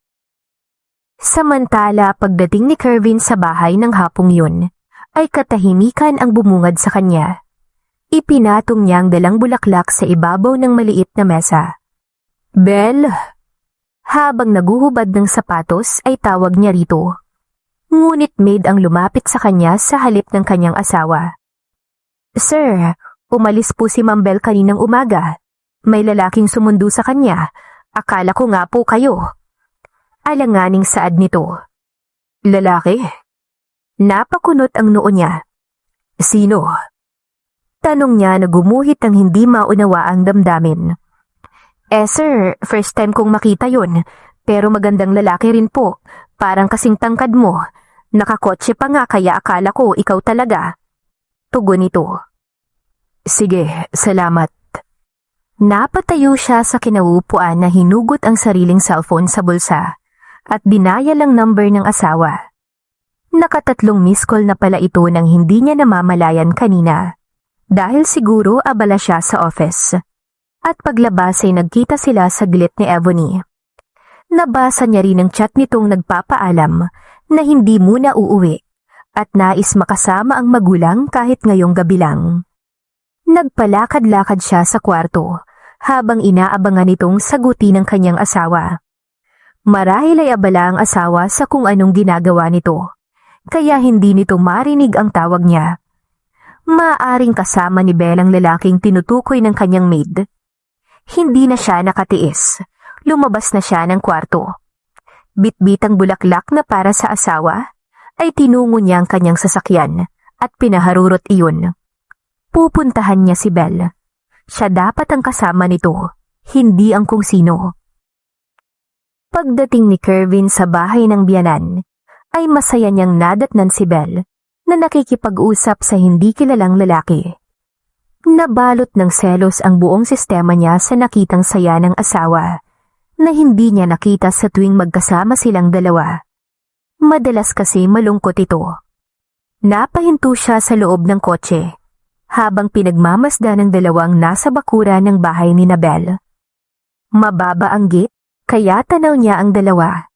Samantala, pagdating ni Kervin sa bahay ng hapong yun, ay katahimikan ang bumungad sa kanya. Ipinatong niya ang dalang bulaklak sa ibabaw ng maliit na mesa. Belle! Habang naguhubad ng sapatos ay tawag niya rito. Ngunit maid ang lumapit sa kanya sa halip ng kanyang asawa. Sir, umalis po si Ma'am Belle kaninang umaga. May lalaking sumundo sa kanya. Akala ko nga po kayo. Alanganing saad nito. Lalaki? Napakunot ang noo niya. Sino? Tanong niya na gumuhit ng hindi maunawaang damdamin. Sir, first time kong makita yun, pero magandang lalaki rin po, parang kasing tangkad mo. Nakakotse pa nga kaya akala ko ikaw talaga. Tugon nito. Sige, salamat. Napatayo siya sa kinauupuan na hinugot ang sariling cellphone sa bulsa at dinayal ang number ng asawa. Nakatatlong miss call na pala ito nang hindi niya namamalayan kanina. Dahil siguro abala siya sa office. At paglabas ay nagkita sila saglit ni Ebony. Nabasa niya rin ang chat nitong nagpapaalam na hindi muna uuwi at nais makasama ang magulang kahit ngayong gabi lang. Nagpalakad-lakad siya sa kwarto habang inaabangan itong sagutin ng kanyang asawa. Marahil ay abala ang asawa sa kung anong ginagawa nito, kaya hindi nito marinig ang tawag niya. Maaaring kasama ni Belle ang lalaking tinutukoy ng kanyang maid. Hindi na siya nakatiis. Lumabas na siya ng kwarto. Bitbit ang bulaklak na para sa asawa, ay tinungo niya ang kanyang sasakyan at pinaharurot iyon. Pupuntahan niya si Belle. Siya dapat ang kasama nito, hindi ang kung sino. Pagdating ni Kervin sa bahay ng biyanan, ay masaya niyang nadatnan si Belle na nakikipag-usap sa hindi kilalang lalaki. Nabalot ng selos ang buong sistema niya sa nakitang saya ng asawa na hindi niya nakita sa tuwing magkasama silang dalawa. Madalas kasi malungkot ito. Napahinto siya sa loob ng kotse habang pinagmamasda ng dalawang nasa bakura ng bahay ni Belle. Mababa ang gate kaya tanaw niya ang dalawa.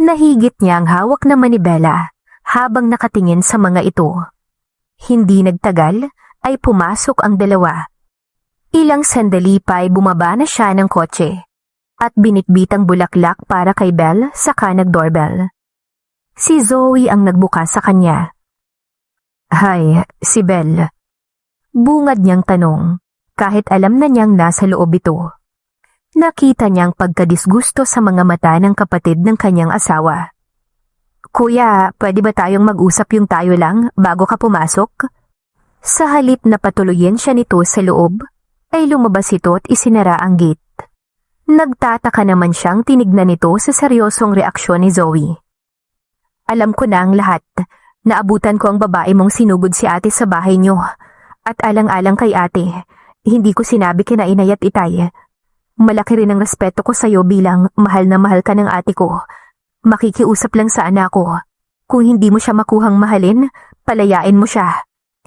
Nahigit niya ang hawak na manibela habang nakatingin sa mga ito. Hindi nagtagal ay pumasok ang dalawa. Ilang sandali pa ay bumaba na siya ng kotse at binitbit ang bulaklak para kay Belle saka nag-doorbell. Si Zoe ang nagbuka sa kanya. Hi, si Belle. Bungad niyang tanong kahit alam na niyang nasa loob ito. Nakita niyang pagkadisgusto sa mga mata ng kapatid ng kanyang asawa. Kuya, pwede ba tayong mag-usap yung tayo lang bago ka pumasok? Sa halip na patuloyin siya nito sa loob, ay lumabas ito at isinara ang gate. Nagtataka naman siyang tinignan nito sa seryosong reaksyon ni Zoe. Alam ko na ang lahat. Naabutan ko ang babae mong sinugod si ate sa bahay niyo. At alang-alang kay ate, hindi ko sinabi kina inay at itay. Malaki rin ang respeto ko sa'yo bilang mahal na mahal ka ng ate ko. Makikiusap lang sa anak ko. Kung hindi mo siya makuhang mahalin, palayain mo siya.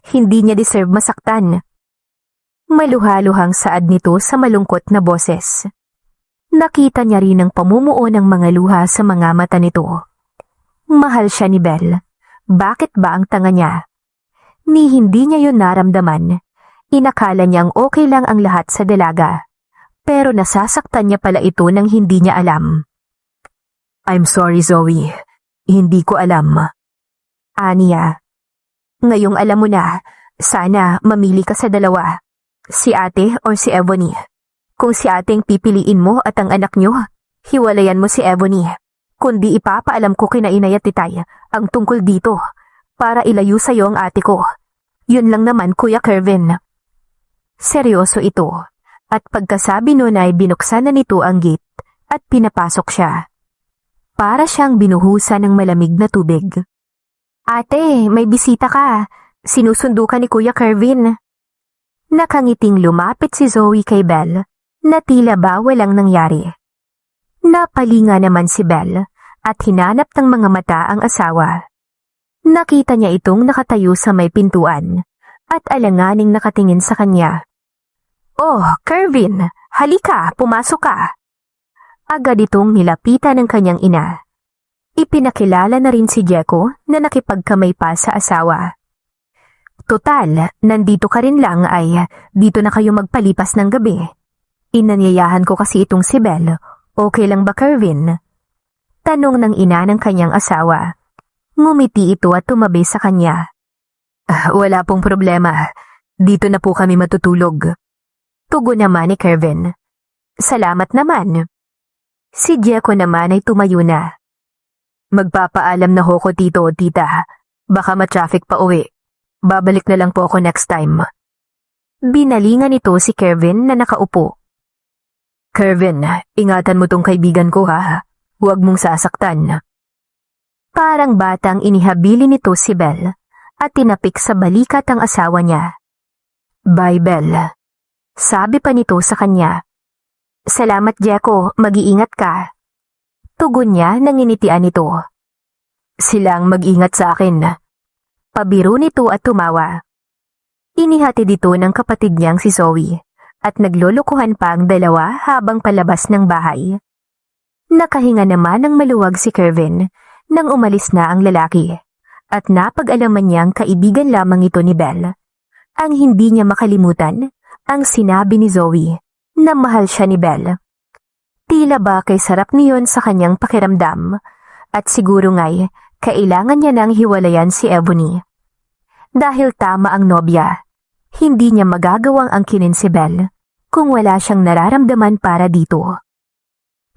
Hindi niya deserve masaktan. Maluhaluhang saad nito sa malungkot na boses. Nakita niya rin ang pamumuo ng mga luha sa mga mata nito. Mahal siya ni Belle. Bakit ba ang tanga niya? Ni hindi niya yun naramdaman. Inakala niyang okay lang ang lahat sa dalaga. Pero nasasaktan niya pala ito nang hindi niya alam. I'm sorry, Zoe. Hindi ko alam. Aniya. Ngayong alam mo na, sana mamili ka sa dalawa. Si ate o si Ebony. Kung si ate ang pipiliin mo at ang anak niyo, hiwalayan mo si Ebony. Kundi ipapaalam ko kina inay at titay ang tungkol dito para ilayo sa'yo ang ate ko. Yun lang naman, Kuya Kervin. Seryoso ito. At pagkasabi nun ay binuksan na nito ang gate at pinapasok siya. Para siyang binuhusan ng malamig na tubig. Ate, may bisita ka. Sinusundo ka ni Kuya Kervin. Nakangiting lumapit si Zoe kay Belle na tila ba walang nangyari. Napalinga naman si Belle at hinanap ng mga mata ang asawa. Nakita niya itong nakatayo sa may pintuan at alanganing nakatingin sa kanya. Oh, Kervin, halika, pumasok ka. Agad itong nilapitan ng kanyang ina. Ipinakilala na rin si Jeko na nakipagkamay pa sa asawa. Total, nandito ka rin lang ay dito na kayo magpalipas ng gabi. Inanyayahan ko kasi itong si Belle. Okay lang ba, Kervin? Tanong ng ina ng kanyang asawa. Ngumiti ito at tumabi sa kanya. Wala pong problema. Dito na po kami matutulog. Tugon naman ni Kervin. Salamat naman. Si Jeko naman ay tumayo na. Magpapaalam na ho ko tito o tita. Baka ma-traffic pa uwi. Babalik na lang po ako next time. Binalingan ito si Kervin na nakaupo. Kervin, ingatan mo tong kaibigan ko ha. Huwag mong sasaktan. Parang batang inihabili nito si Belle at tinapik sa balikat ang asawa niya. Bye, Belle. Sabi pa nito sa kanya. Salamat, Jeko. Mag-iingat ka. Tugon niya nang initian nito. Silang mag-ingat sa akin. Pabiro nito at tumawa. Inihati dito ng kapatid niyang si Zoe at naglulukuhan pa ang dalawa habang palabas ng bahay. Nakahinga naman ng maluwag si Kervin nang umalis na ang lalaki at napag-alaman niyang kaibigan lamang ito ni Belle. Ang hindi niya makalimutan ang sinabi ni Zoe na mahal siya ni Belle. Tila ba kay sarap niyon sa kanyang pakiramdam at siguro nga'y kailangan niya nang hiwalayan si Ebony. Dahil tama ang nobya, hindi niya magagawang angkinin si Belle kung wala siyang nararamdaman para dito.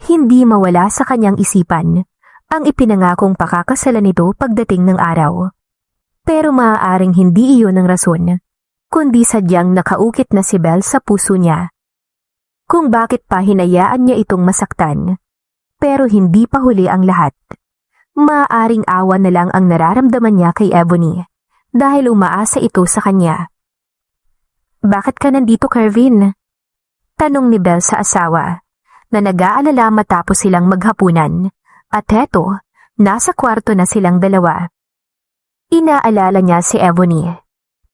Hindi mawala sa kanyang isipan ang ipinangakong pakakasalan nito pagdating ng araw. Pero maaaring hindi iyon ang rason, kundi sadyang nakaukit na si Belle sa puso niya. Kung bakit pa hinayaan niya itong masaktan, pero hindi pa huli ang lahat. Maaaring awa na lang ang nararamdaman niya kay Ebony dahil umaasa ito sa kanya. Bakit ka nandito, Kervin? Tanong ni Belle sa asawa na nag-aalala matapos silang maghapunan at heto, nasa kwarto na silang dalawa. Inaalala niya si Ebony.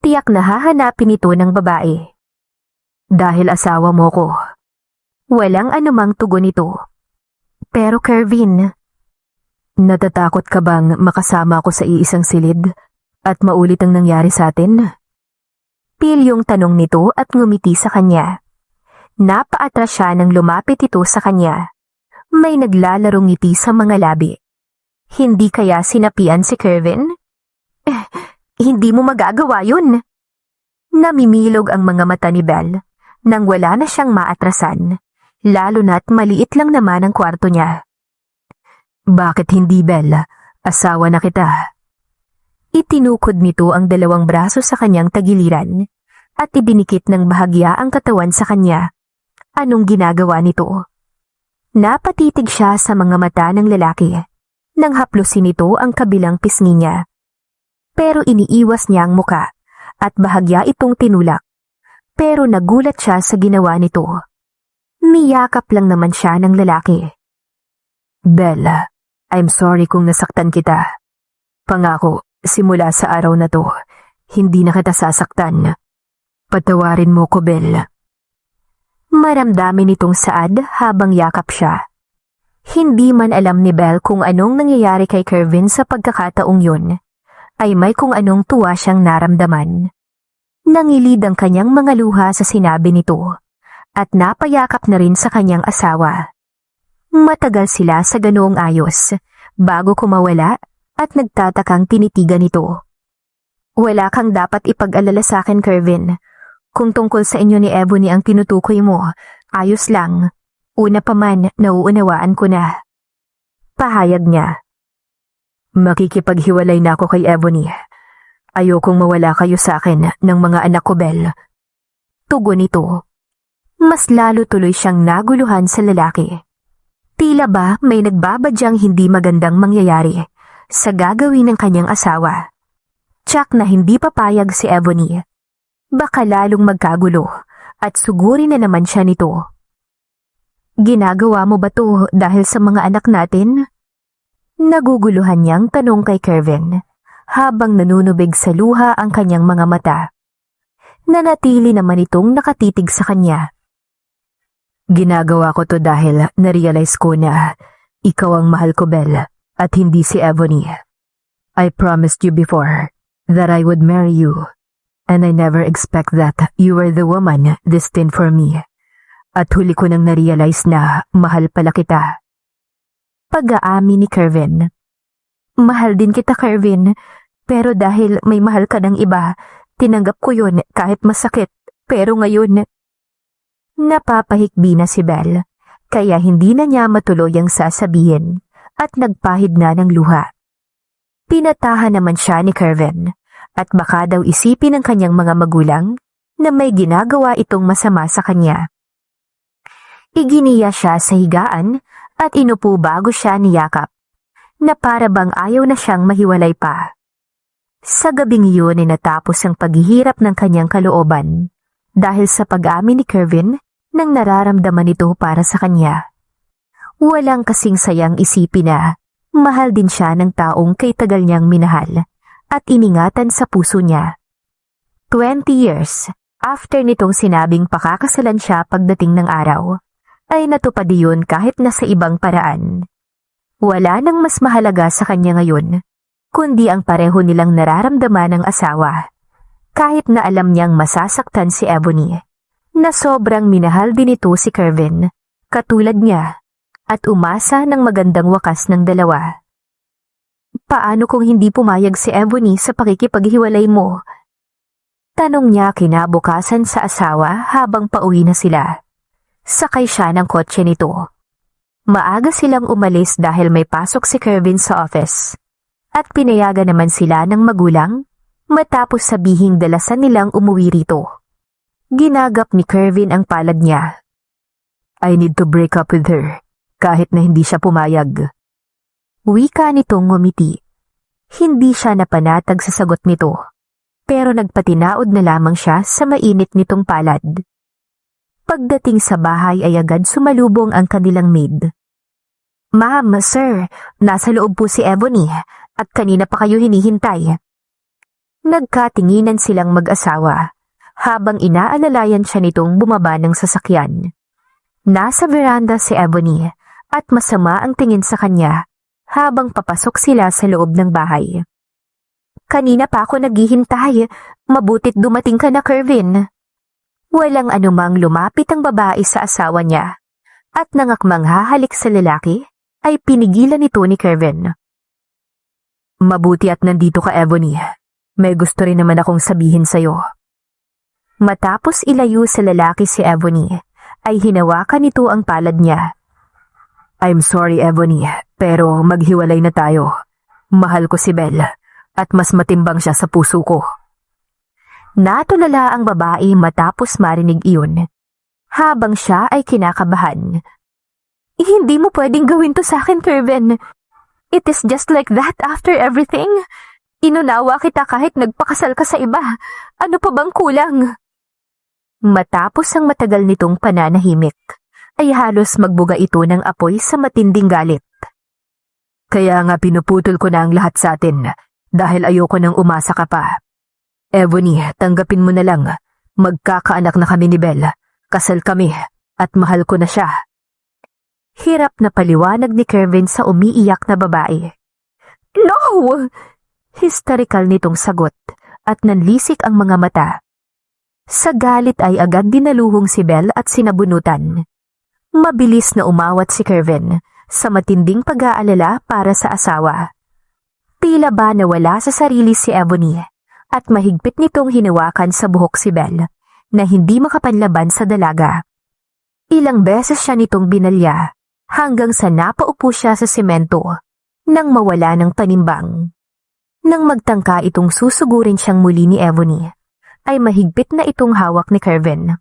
Tiyak na hahanapin ito ng babae. Dahil asawa mo ko. Walang anumang tugon ito. Pero Kervin, natatakot ka bang makasama ako sa iisang silid at maulit ang nangyari sa atin? Pilyong tanong nito at ngumiti sa kanya. Napaatras siya nang lumapit ito sa kanya. May naglalarong ngiti sa mga labi. Hindi kaya sinapian si Kervin? Hindi mo magagawa yun. Namimilog ang mga mata ni Belle nang wala na siyang maatrasan, lalo na't maliit lang naman ang kwarto niya. Bakit hindi, Belle? Asawa na kita. Itinukod nito ang dalawang braso sa kanyang tagiliran at idinikit ng bahagya ang katawan sa kanya. Anong ginagawa nito? Napatitig siya sa mga mata ng lalaki nang haplusin nito ang kabilang pisngi niya. Pero iniiwas niya ang muka at bahagya itong tinulak. Pero nagulat siya sa ginawa nito. Niyakap lang naman siya ng lalaki. Bella, I'm sorry kung nasaktan kita. Pangako, simula sa araw na to, hindi na kita sasaktan. Patawarin mo ko, Bella. Maramdamin itong saad habang yakap siya. Hindi man alam ni Belle kung anong nangyayari kay Kervin sa pagkakataong yun, ay may kung anong tuwa siyang naramdaman. Nangilid ang kanyang mga luha sa sinabi nito, at napayakap na rin sa kanyang asawa. Matagal sila sa ganoong ayos, bago kumawala at nagtatakang tinitigan nito. Wala kang dapat ipag-alala sa akin, Kervin. Kung tungkol sa inyo ni Ebony ang tinutukoy mo, ayos lang. Una pa man, nauunawaan ko na. Pahayag niya. Makikipaghiwalay na ako kay Ebony. Ayokong mawala kayo sa akin ng mga anak ko, Belle. Tugon nito. Mas lalo tuloy siyang naguluhan sa lalaki. Tila ba may nagbabadyang hindi magandang mangyayari sa gagawin ng kanyang asawa. Tsak na hindi papayag si Ebony. Baka lalong magkagulo at suguri na naman siya nito. Ginagawa mo ba to dahil sa mga anak natin? Naguguluhan niyang tanong kay Kervin habang nanunubig sa luha ang kanyang mga mata. Nanatili naman itong nakatitig sa kanya. Ginagawa ko to dahil narealize ko na ikaw ang mahal ko, Belle, at hindi si Ebony. I promised you before that I would marry you, and I never expect that you were the woman destined for me. At huli ko nang narealize na mahal pala kita. Pag-aami ni Kervin. Mahal din kita, Kervin, pero dahil may mahal ka ng iba, tinanggap ko yun kahit masakit, pero ngayon... Napapahikbi na si Belle, kaya hindi na niya matuloy ang sasabihin at nagpahid na ng luha. Pinatahan naman siya ni Kervin at baka daw isipin ng kanyang mga magulang na may ginagawa itong masama sa kanya. Iginiya siya sa higaan at inupo bago siya niyakap, na para bang ayaw na siyang mahiwalay pa. Sa gabing iyon ay natapos ang paghihirap ng kanyang kalooban dahil sa pag-amin ni Kervin nang nararamdaman ito para sa kanya. Walang kasing sayang isipin na mahal din siya ng taong kay tagal niyang minahal at iningatan sa puso niya. 20 years after nitong sinabing pakakasalan siya pagdating ng araw, ay natupad iyon kahit na sa ibang paraan. Wala nang mas mahalaga sa kanya ngayon, kundi ang pareho nilang nararamdaman ng asawa. Kahit na alam niyang masasaktan si Ebony, na sobrang minahal din ito si Kervin, katulad niya, at umasa ng magandang wakas ng dalawa. Paano kung hindi pumayag si Ebony sa pakikipaghiwalay mo? Tanong niya kinabukasan sa asawa habang pauwi na sila. Sakay siya ng kotse nito. Maaga silang umalis dahil may pasok si Kervin sa office. At pinayagan naman sila ng magulang matapos sabihing dalasan nilang umuwi rito. Ginagap ni Kervin ang palad niya. I need to break up with her, kahit na hindi siya pumayag. Wika nitong ngumiti. Hindi siya napanatag sa sagot nito, pero nagpatinaod na lamang siya sa mainit nitong palad. Pagdating sa bahay ay agad sumalubong ang kanilang maid. Ma'am, sir, nasa loob po si Ebony at kanina pa kayo hinihintay. Nagkatinginan silang mag-asawa habang inaalalayan siya nitong bumaba ng sasakyan. Nasa veranda si Ebony at masama ang tingin sa kanya habang papasok sila sa loob ng bahay. Kanina pa ako naghihintay, mabutit dumating ka na, Kervin. Walang anumang lumapit ang babae sa asawa niya at nangakmang hahalik sa lalaki ay pinigilan nito ni Kervin. Mabuti at nandito ka, Ebony. May gusto rin naman akong sabihin sa'yo. Matapos ilayo sa lalaki si Ebony, ay hinawakan nito ang palad niya. I'm sorry, Ebony, pero maghiwalay na tayo. Mahal ko si Belle at mas matimbang siya sa puso ko. Natulala ang babae matapos marinig iyon. Habang siya ay kinakabahan. Hindi mo pwedeng gawin to sa akin, Kervin. It is just like that after everything. Inunawa kita kahit nagpakasal ka sa iba. Ano pa bang kulang? Matapos ang matagal nitong pananahimik, ay halos magbuga ito ng apoy sa matinding galit. Kaya nga pinuputol ko na ang lahat sa atin dahil ayoko nang umasa ka pa. Ebony, tanggapin mo na lang. Magkakaanak na kami ni Belle. Kasal kami at mahal ko na siya. Hirap na paliwanag ni Kervin sa umiiyak na babae. No! Hysterical nitong sagot at nanlisik ang mga mata. Sa galit ay agad dinaluhong si Belle at sinabunutan. Mabilis na umawat si Kervin sa matinding pag-aalala para sa asawa. Tila ba nawala sa sarili si Ebony at mahigpit nitong hinawakan sa buhok si Belle na hindi makapanlaban sa dalaga. Ilang beses siya nitong binalya hanggang sa napaupo siya sa semento nang mawala ng panimbang. Nang magtangka itong susugurin siyang muli ni Ebony, ay mahigpit na itong hawak ni Kervin.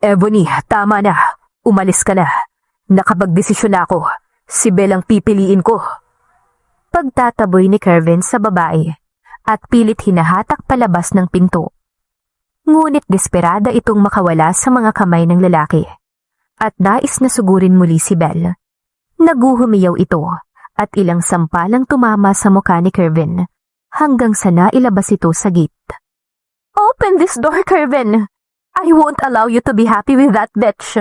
Ebony, tama na. Umalis ka na. Nakapagdesisyon na ako. Si Belle ang pipiliin ko. Pagtataboy ni Kervin sa babae at pilit hinahatak palabas ng pinto. Ngunit desperada itong makawala sa mga kamay ng lalaki at nais na sugurin muli si Belle. Naguhumiyaw ito at ilang sampalang tumama sa mukha ni Kervin hanggang sa nailabas ito sa gate. Open this door, Kervin! I won't allow you to be happy with that bitch.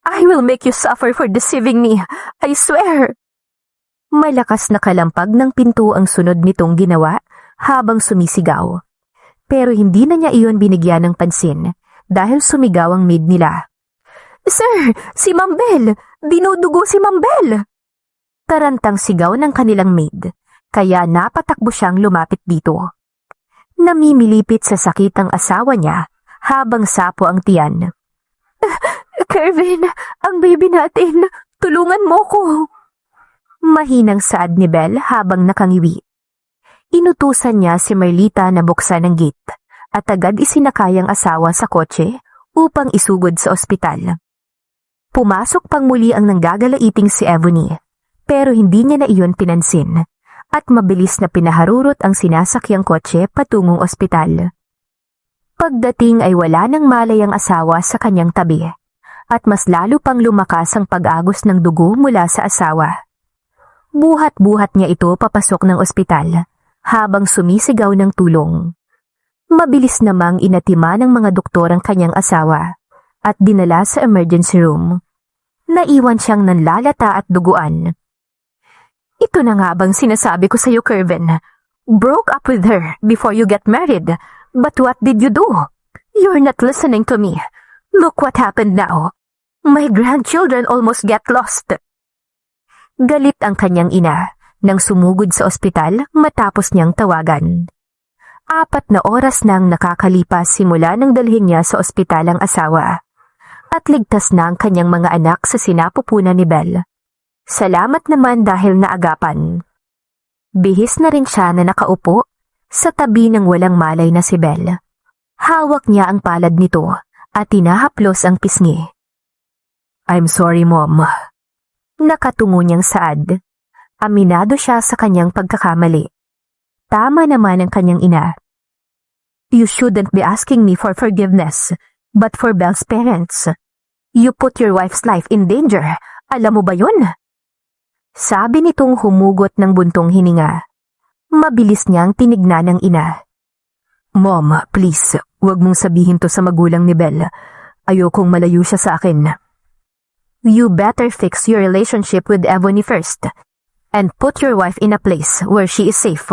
I will make you suffer for deceiving me. I swear! Malakas na kalampag ng pinto ang sunod nitong ginawa habang sumisigaw. Pero hindi na niya iyon binigyan ng pansin dahil sumigaw ang maid nila. Sir, si Ma'am Belle! Dinudugo si Ma'am Belle! Tarantang sigaw ng kanilang maid, kaya napatakbo siyang lumapit dito. Namimilipit sa sakit ang asawa niya habang sapo ang tiyan. Kervin, ang baby natin, tulungan mo ko. Mahinang saad ni Belle habang nakangiwi. Inutusan niya si Merlita na buksan ang gate at agad isinakay ang asawa sa kotse upang isugod sa ospital. Pumasok pang muli ang nanggagalaiting si Ebony, pero hindi niya na iyon pinansin at mabilis na pinaharurot ang sinasakyang kotse patungong ospital. Pagdating ay wala nang malay ang asawa sa kanyang tabi at mas lalo pang lumakas ang pag-agos ng dugo mula sa asawa. Buhat-buhat niya ito papasok ng ospital habang sumisigaw ng tulong. Mabilis namang inatima ng mga doktor ang kanyang asawa at dinala sa emergency room. Naiwan siyang nanlalata at duguan. Ito na nga bang sinasabi ko sa iyo, Kervin? Broke up with her before you get married. But what did you do? You're not listening to me. Look what happened now. My grandchildren almost get lost. Galit ang kanyang ina nang sumugod sa ospital matapos niyang tawagan. 4 na oras nang nakakalipas simula nang dalhin niya sa ospital ang asawa. At ligtas na ang kanyang mga anak sa sinapupunan ni Belle. Salamat naman dahil naagapan. Bihis na rin siya na nakaupo sa tabi ng walang malay na si Belle. Hawak niya ang palad nito at tinahaplos ang pisngi. I'm sorry, Mom. Nakatungo niyang saad. Aminado siya sa kanyang pagkakamali. Tama naman ang kanyang ina. You shouldn't be asking me for forgiveness, but for Belle's parents. You put your wife's life in danger. Alam mo ba yun? Sabi nitong humugot ng buntong hininga. Mabilis niyang tinignan ng ina. Mom, please, huwag mong sabihin to sa magulang ni Belle. Ayokong malayo siya sa akin. You better fix your relationship with Ebony first and put your wife in a place where she is safe.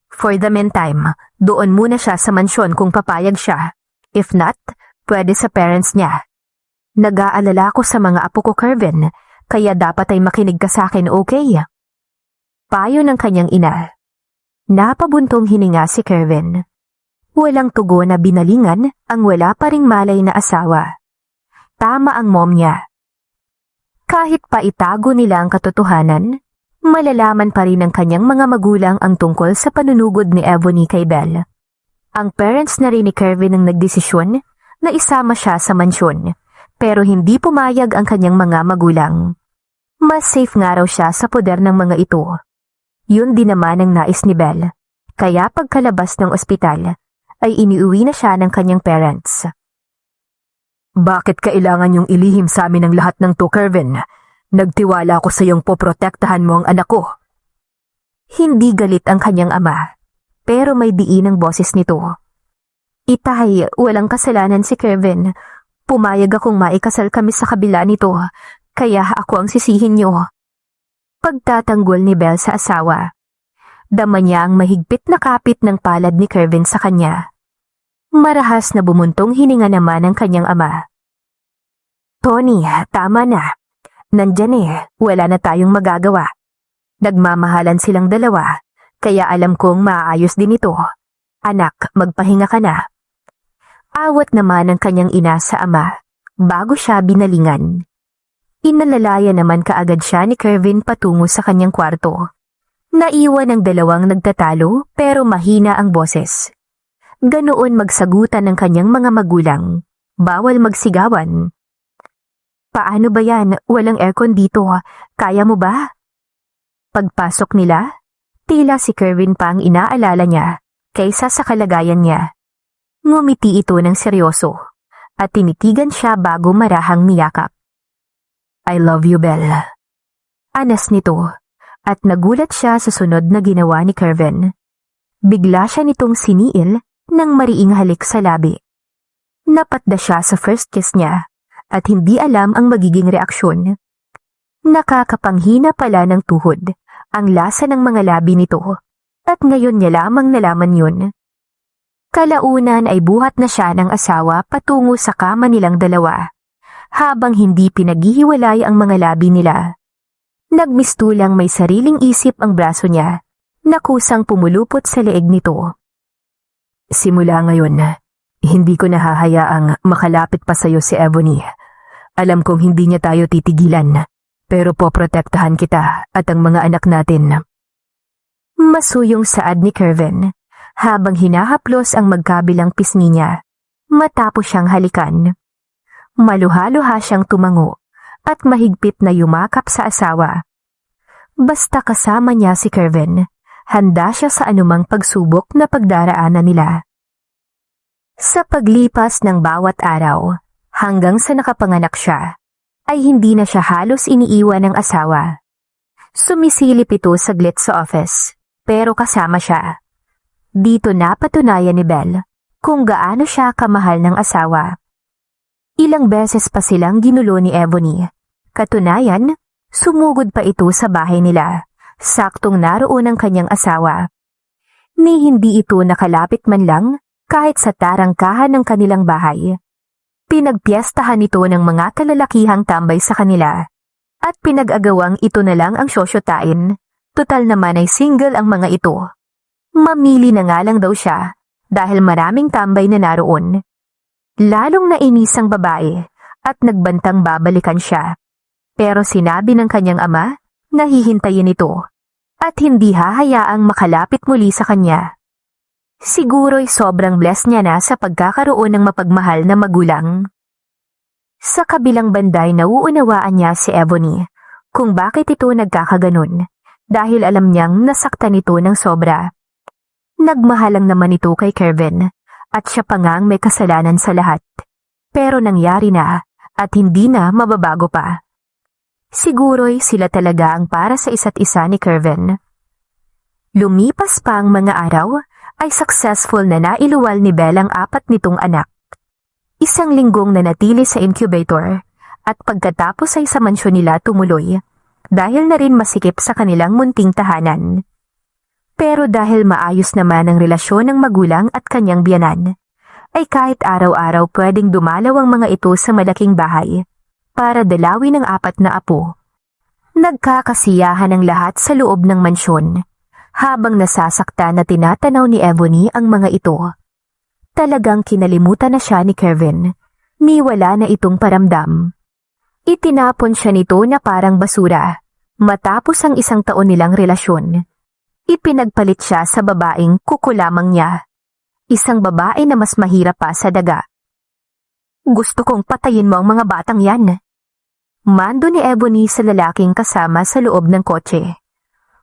For the meantime, doon muna siya sa mansyon kung papayag siya. If not, pwede sa parents niya. Nag-aalala ko sa mga apo ko, Kervin, kaya dapat ay makinig ka sa akin, okay? Payo ng kanyang ina. Napabuntong hininga si Kervin. Walang tugo na binalingan ang wala pa ring malay na asawa. Tama ang mom niya. Kahit pa itago nila ang katotohanan, malalaman pa rin ng kanyang mga magulang ang tungkol sa panunugod ni Ebony kay Belle. Ang parents na rin ni Kervin ang nagdesisyon na isama siya sa mansyon, pero hindi pumayag ang kanyang mga magulang. Mas safe nga raw siya sa poder ng mga ito. Yun din naman ang nais ni Belle, Kaya pagkalabas ng ospital, ay iniuwi na siya ng kanyang parents. Bakit kailangan yung ilihim sa amin ang lahat ng to, Kervin? Nagtiwala ako sa iyong poprotektahan mo ang anak ko. Hindi galit ang kanyang ama, pero may diin ang boses nito. Itay, walang kasalanan si Kervin. Pumayag akong maikasal kami sa kabila nito, kaya ako ang sisihin niyo. Pagtatanggol ni Belle sa asawa. Dama niya ang mahigpit na kapit ng palad ni Kervin sa kanya. Marahas na bumuntong hininga naman ng kanyang ama. Tony, tama na. Nandyan wala na tayong magagawa. Nagmamahalan silang dalawa, kaya alam kong maayos din ito. Anak, magpahinga ka na. Awat naman ang kanyang ina sa ama, bago siya binalingan. Inalalaya naman kaagad siya ni Kervin patungo sa kanyang kwarto. Naiwan ang dalawang nagtatalo pero mahina ang boses. Ganoon magsagutan ng kanyang mga magulang. Bawal magsigawan. Paano ba yan? Walang aircon dito. Kaya mo ba? Pagpasok nila, tila si Kervin pa ang inaalala niya kaysa sa kalagayan niya. Ngumiti ito ng seryoso at tinitigan siya bago marahang niyakap. I love you, Belle. Anas nito. At nagulat siya sa sunod na ginawa ni Kervin. Bigla siya nitong siniil ng mariing halik sa labi. Napatda siya sa first kiss niya at hindi alam ang magiging reaksyon. Nakakapanghina pala ng tuhod ang lasa ng mga labi nito at ngayon niya lamang nalaman yun. Kalaunan ay buhat na siya ng asawa patungo sa kama nilang dalawa habang hindi pinaghihiwalay ang mga labi nila. Nagmistulang may sariling isip ang braso niya, na kusang pumulupot sa leeg nito. Simula ngayon, hindi ko nahahayaang makalapit pa sa'yo si Ebony. Alam kong hindi niya tayo titigilan, pero poprotektahan kita at ang mga anak natin. Masuyong saad ni Kervin, habang hinahaplos ang magkabilang pisngi niya, matapos siyang halikan. Maluha-luha siyang tumango, at mahigpit na yumakap sa asawa. Basta kasama niya si Kervin, handa siya sa anumang pagsubok na pagdaraanan nila. Sa paglipas ng bawat araw, hanggang sa nakapanganak siya, ay hindi na siya halos iniiwan ng asawa. Sumisilip ito saglit sa office, pero kasama siya. Dito napatunayan ni Belle kung gaano siya kamahal ng asawa. Ilang beses pa silang ginulo ni Ebony. Katunayan, sumugod pa ito sa bahay nila, saktong naroon ang kanyang asawa. Ni hindi ito nakalapit man lang kahit sa tarangkahan ng kanilang bahay. Pinagpiestahan ito ng mga kalalakihang tambay sa kanila, at pinag-agawang ito na lang ang sosyotain. Total naman ay single ang mga ito. Mamili na nga lang daw siya, dahil maraming tambay na naroon. Lalong nainis ang babae at nagbantang babalikan siya. Pero sinabi ng kanyang ama na hihintayin ito at hindi hahayaang makalapit muli sa kanya. Siguro'y sobrang blessed niya na sa pagkakaroon ng mapagmahal na magulang. Sa kabilang banday nauunawaan niya si Ebony kung bakit ito nagkakaganon dahil alam niyang nasaktan ito ng sobra. Nagmahalang naman ito kay Kervin at siya pa nga ang may kasalanan sa lahat. Pero nangyari na at hindi na mababago pa. Siguro'y sila talaga ang para sa isa't isa ni Kervin. Lumipas pa ang mga araw ay successful na nailuwal ni Belle ang 4 nitong anak. 1 linggong nanatili sa incubator at pagkatapos ay sa mansyon nila tumuloy dahil na rin masikip sa kanilang munting tahanan. Pero dahil maayos naman ang relasyon ng magulang at kanyang biyanan, ay kahit araw-araw pwedeng dumalaw ang mga ito sa malaking bahay para dalawin ang 4 na apo. Nagkakasiyahan ang lahat sa loob ng mansyon habang nasasakta na tinatanaw ni Ebony ang mga ito. Talagang kinalimutan na siya ni Kervin, ni wala na itong paramdam. Itinapon siya nito na parang basura matapos ang 1 taon nilang relasyon. Ipinagpalit siya sa babaeng kukulamang niya. Isang babae na mas mahirap pa sa daga. Gusto kong patayin mo ang mga batang yan. Mando ni Ebony sa lalaking kasama sa loob ng kotse.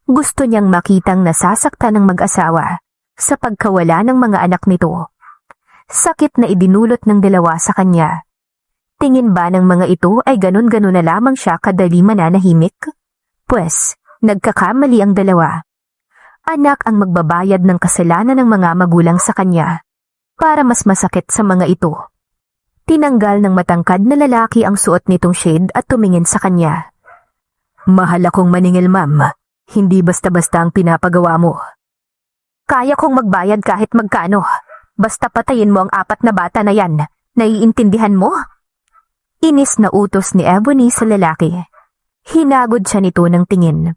Gusto niyang makitang nasasaktan ng mag-asawa sa pagkawala ng mga anak nito. Sakit na idinulot ng dalawa sa kanya. Tingin ba ng mga ito ay ganun-ganun na lamang siya kadali mananahimik? Pwes, nagkakamali ang dalawa. Anak ang magbabayad ng kasalanan ng mga magulang sa kanya. Para mas masakit sa mga ito. Tinanggal ng matangkad na lalaki ang suot nitong shade at tumingin sa kanya. Mahal akong maningil, ma'am. Hindi basta-basta ang pinapagawa mo. Kaya kong magbayad kahit magkano. Basta patayin mo ang 4 na bata na yan. Naiintindihan mo? Inis na utos ni Ebony sa lalaki. Hinagod siya nito ng tingin.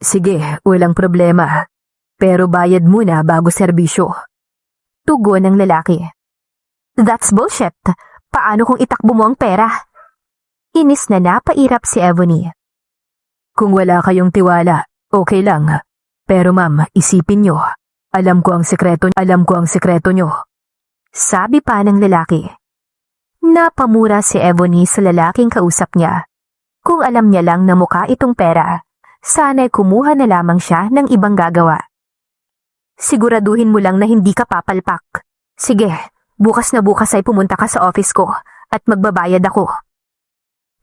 Sige, walang problema. Pero bayad muna bago serbisyo. Tugon ng lalaki. That's bullshit. Paano kung itakbo mo ang pera? Inis na napairap si Ebony. Kung wala kayong tiwala, okay lang. Pero ma'am, isipin nyo. Alam ko ang sekreto nyo. Sabi pa ng lalaki. Napamura si Ebony sa lalaking kausap niya. Kung alam niya lang na mukha itong pera, sana'y kumuha na lamang siya ng ibang gagawa. Siguraduhin mo lang na hindi ka papalpak. Sige, bukas na bukas ay pumunta ka sa office ko at magbabayad ako.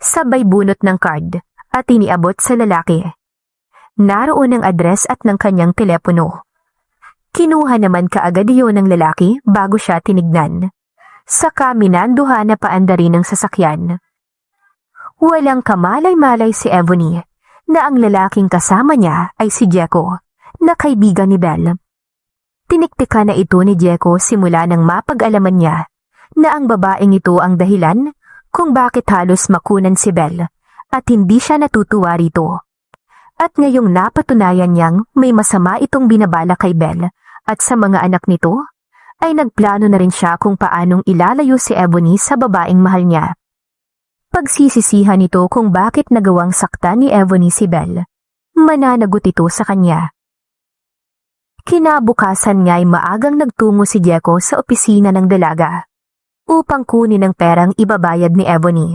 Sabay bunot ng card at iniabot sa lalaki. Naroon ang address at ng kanyang telepono. Kinuha naman kaagad iyon ng lalaki bago siya tinignan. Saka minanduha na paanda rin ng sasakyan. Walang kamalay-malay si Ebony na ang lalaking kasama niya ay si Jeko, na kaibigan ni Belle. Tiniktika na ito ni Jeko simula nang mapag-alaman niya na ang babaeng ito ang dahilan kung bakit halos makunan si Belle at hindi siya natutuwa rito. At ngayong napatunayan niyang may masama itong binabala kay Belle at sa mga anak nito, ay nagplano na rin siya kung paanong ilalayo si Ebony sa babaeng mahal niya. Pagsisisihan ito kung bakit nagawang saktan ni Ebony si Belle, mananagot ito sa kanya. Kinabukasan nga'y maagang nagtungo si Jeko sa opisina ng dalaga upang kunin ang perang ibabayad ni Ebony.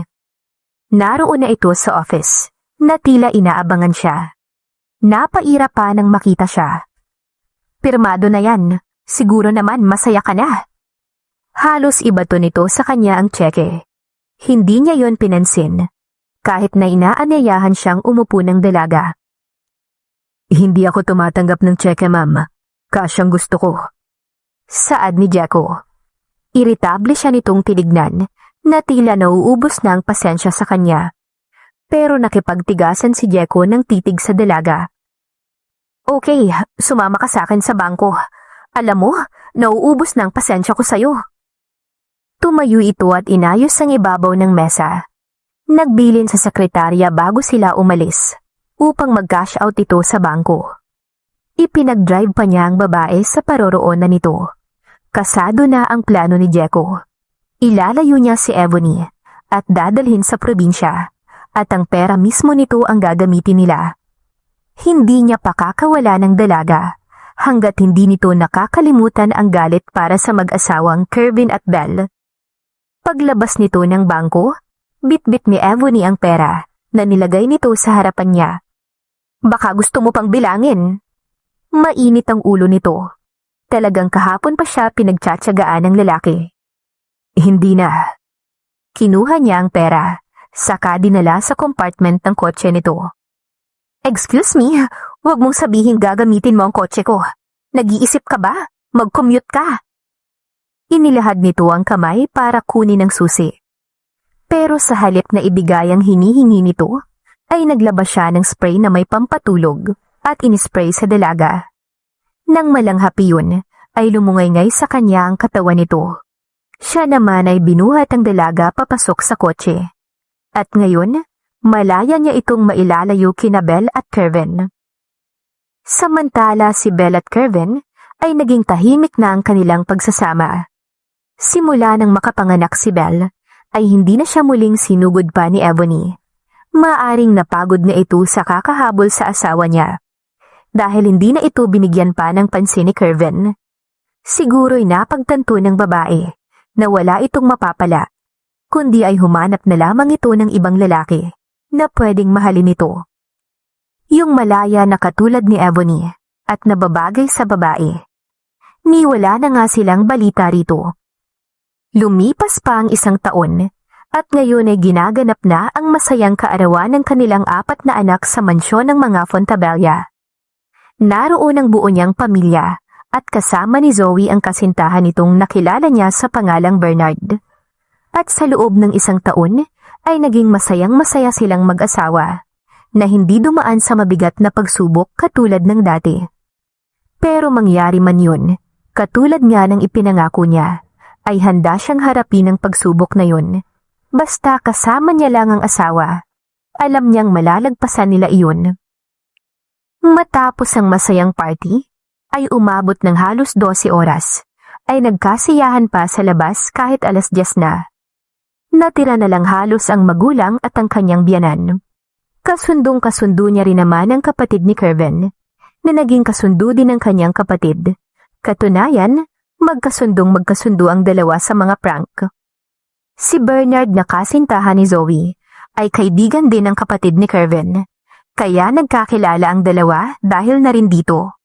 Naroon na ito sa office na tila inaabangan siya. Napaira pa nang makita siya. Pirmado na yan, siguro naman masaya ka na. Halos ibato nito sa kanya ang tseke. Hindi niya yon pinansin, kahit na inaanyayahan siyang umupo ng dalaga. Hindi ako tumatanggap ng tseke, ma'am. Kasyang gusto ko. Saad ni Jeko. Iritable siya nitong tinignan na tila nauubos na ang pasensya sa kanya. Pero nakipagtigasan si Jeko ng titig sa dalaga. Okay, sumama ka sa akin sa bangko. Alam mo, nauubos na ang pasensya ko sa'yo. Tumayo ito at inayos ang ibabaw ng mesa. Nagbilin sa sekretarya bago sila umalis upang mag-cash out ito sa bangko. Ipinag-drive pa niya ang babae sa paroroonan nito. Kasado na ang plano ni Jeko. Ilalayo niya si Ebony at dadalhin sa probinsya at ang pera mismo nito ang gagamitin nila. Hindi niya pakakawala ng dalaga hanggat hindi nito nakakalimutan ang galit para sa mag-asawang Kervin at Belle. Paglabas nito ng bangko, bit-bit ni Ebony ang pera na nilagay nito sa harapan niya. Baka gusto mo pang bilangin. Mainit ang ulo nito. Talagang kahapon pa siya pinagtsatsagaan ng lalaki. Hindi na. Kinuha niya ang pera, saka dinala sa compartment ng kotse nito. Excuse me, huwag mong sabihin gagamitin mo ang kotse ko. Nag-iisip ka ba? Mag-commute ka. Inilahad nito ang kamay para kunin ang susi. Pero sa halip na ibigay ang hinihingi nito, ay naglabas siya ng spray na may pampatulog at inispray sa dalaga. Nang malanghapi yun, ay lumungay-ngay sa kanya ang katawan nito. Siya naman ay binuhat ang dalaga papasok sa kotse. At ngayon, malaya niya itong mailalayo kina Belle at Kervin. Samantala si Belle at Kervin ay naging tahimik na ang kanilang pagsasama. Simula nang makapanganak si Belle, ay hindi na siya muling sinugod pa ni Ebony. Maaring napagod na ito sa kakahabol sa asawa niya. Dahil hindi na ito binigyan pa ng pansin ni Kervin. Siguro'y napagtanto ng babae na wala itong mapapala, kundi ay humanap na lamang ito ng ibang lalaki na pwedeng mahalin ito. Yung malaya na katulad ni Ebony at nababagay sa babae. ni wala na nga silang balita rito. Lumipas pa ang 1 taon at ngayon ay ginaganap na ang masayang kaarawan ng kanilang 4 na anak sa mansyon ng mga Fontabella. Naroon ang buo niyang pamilya at kasama ni Zoe ang kasintahan nitong nakilala niya sa pangalang Bernard. At sa loob ng 1 taon ay naging masayang-masaya silang mag-asawa na hindi dumaan sa mabigat na pagsubok katulad ng dati. Pero mangyari man yun, katulad nga ng ipinangako niya, ay handa siyang harapin ang pagsubok na yun. Basta kasama niya lang ang asawa, alam niyang malalagpasan nila iyon. Matapos ang masayang party, ay umabot ng halos 12 oras, ay nagkasiyahan pa sa labas kahit 10:00 na. Natira na lang halos ang magulang at ang kanyang biyanan. Kasundong-kasundo niya rin naman ang kapatid ni Kervin, na naging kasundo din ng kanyang kapatid. Katunayan, magkasundo ang dalawa sa mga prank. Si Bernard na kasintahan ni Zoe ay kaibigan din ng kapatid ni Kervin, kaya nagkakilala ang dalawa dahil na rin dito.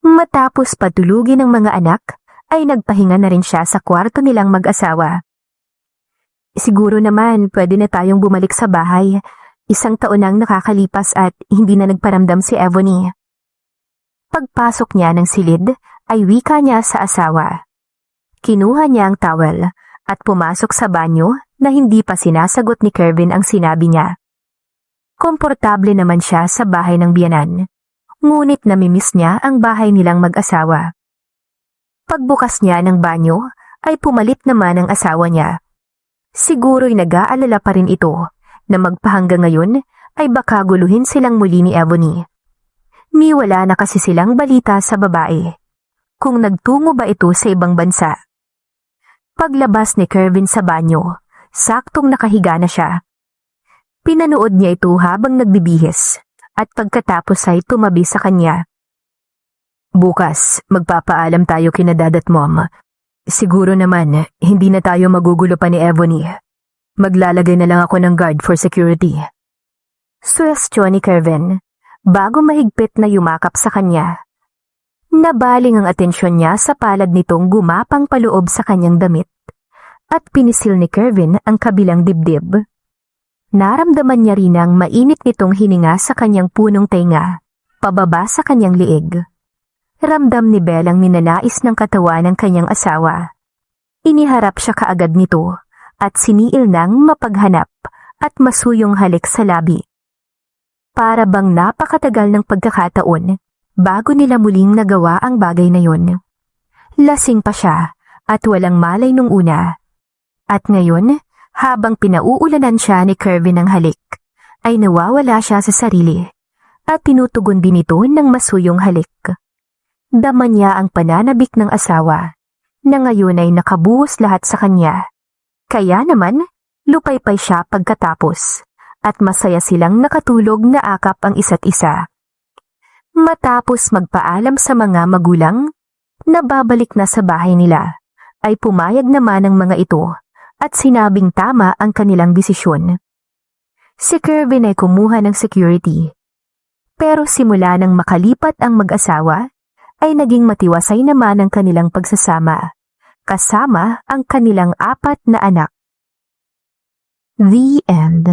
Matapos patulugin ng mga anak, ay nagpahinga na rin siya sa kwarto nilang mag-asawa. Siguro naman pwede na tayong bumalik sa bahay. 1 taon nang nakakalipas at hindi na nagparamdam si Ebony. Pagpasok niya ng silid, ay wika niya sa asawa. Kinuha niya ang towel at pumasok sa banyo na hindi pa sinasagot ni Kervin ang sinabi niya. Komportable naman siya sa bahay ng biyanan, ngunit namimiss niya ang bahay nilang mag-asawa. Pagbukas niya ng banyo, ay pumalit naman ang asawa niya. Siguro'y nag-aalala pa rin ito na magpahanggang ngayon ay baka guluhin silang muli ni Ebony. Wala na kasi silang balita sa babae. Kung nagtungo ba ito sa ibang bansa. Paglabas ni Kervin sa banyo, saktong nakahiga na siya. Pinanood niya ito habang nagbibihis at pagkatapos ay tumabi sa kanya. Bukas, magpapaalam tayo kina Dad at Mom. Siguro naman, hindi na tayo magugulo pa ni Ebony. Maglalagay na lang ako ng guard for security. Suwestyon ni Kervin, bago mahigpit na yumakap sa kanya. Nabaling ang atensyon niya sa palad nitong gumapang paloob sa kanyang damit at pinisil ni Kervin ang kabilang dibdib. Naramdaman niya rin ang mainit nitong hininga sa kanyang punong tenga, pababa sa kanyang liig. Ramdam ni Belle ang ninanais ng katawan ng kanyang asawa. Iniharap siya kaagad nito at siniil ng mapaghanap at masuyong halik sa labi. Para bang napakatagal ng pagkakataon bago nila muling nagawa ang bagay na yon. Lasing pa siya at walang malay nung una. At ngayon, habang pinauulanan siya ni Kervin ng halik, ay nawawala siya sa sarili at tinutugon din ito ng masuyong halik. Dama niya ang pananabik ng asawa na ngayon ay nakabuhos lahat sa kanya. Kaya naman, lupaypay siya pagkatapos at masaya silang nakatulog na akap ang isa't isa. Matapos magpaalam sa mga magulang na babalik na sa bahay nila, ay pumayag naman ang mga ito at sinabing tama ang kanilang desisyon. Si Kervin ay kumuha ng security. Pero simula nang makalipat ang mag-asawa, ay naging matiwasay naman ang kanilang pagsasama, kasama ang kanilang 4 na anak. The end.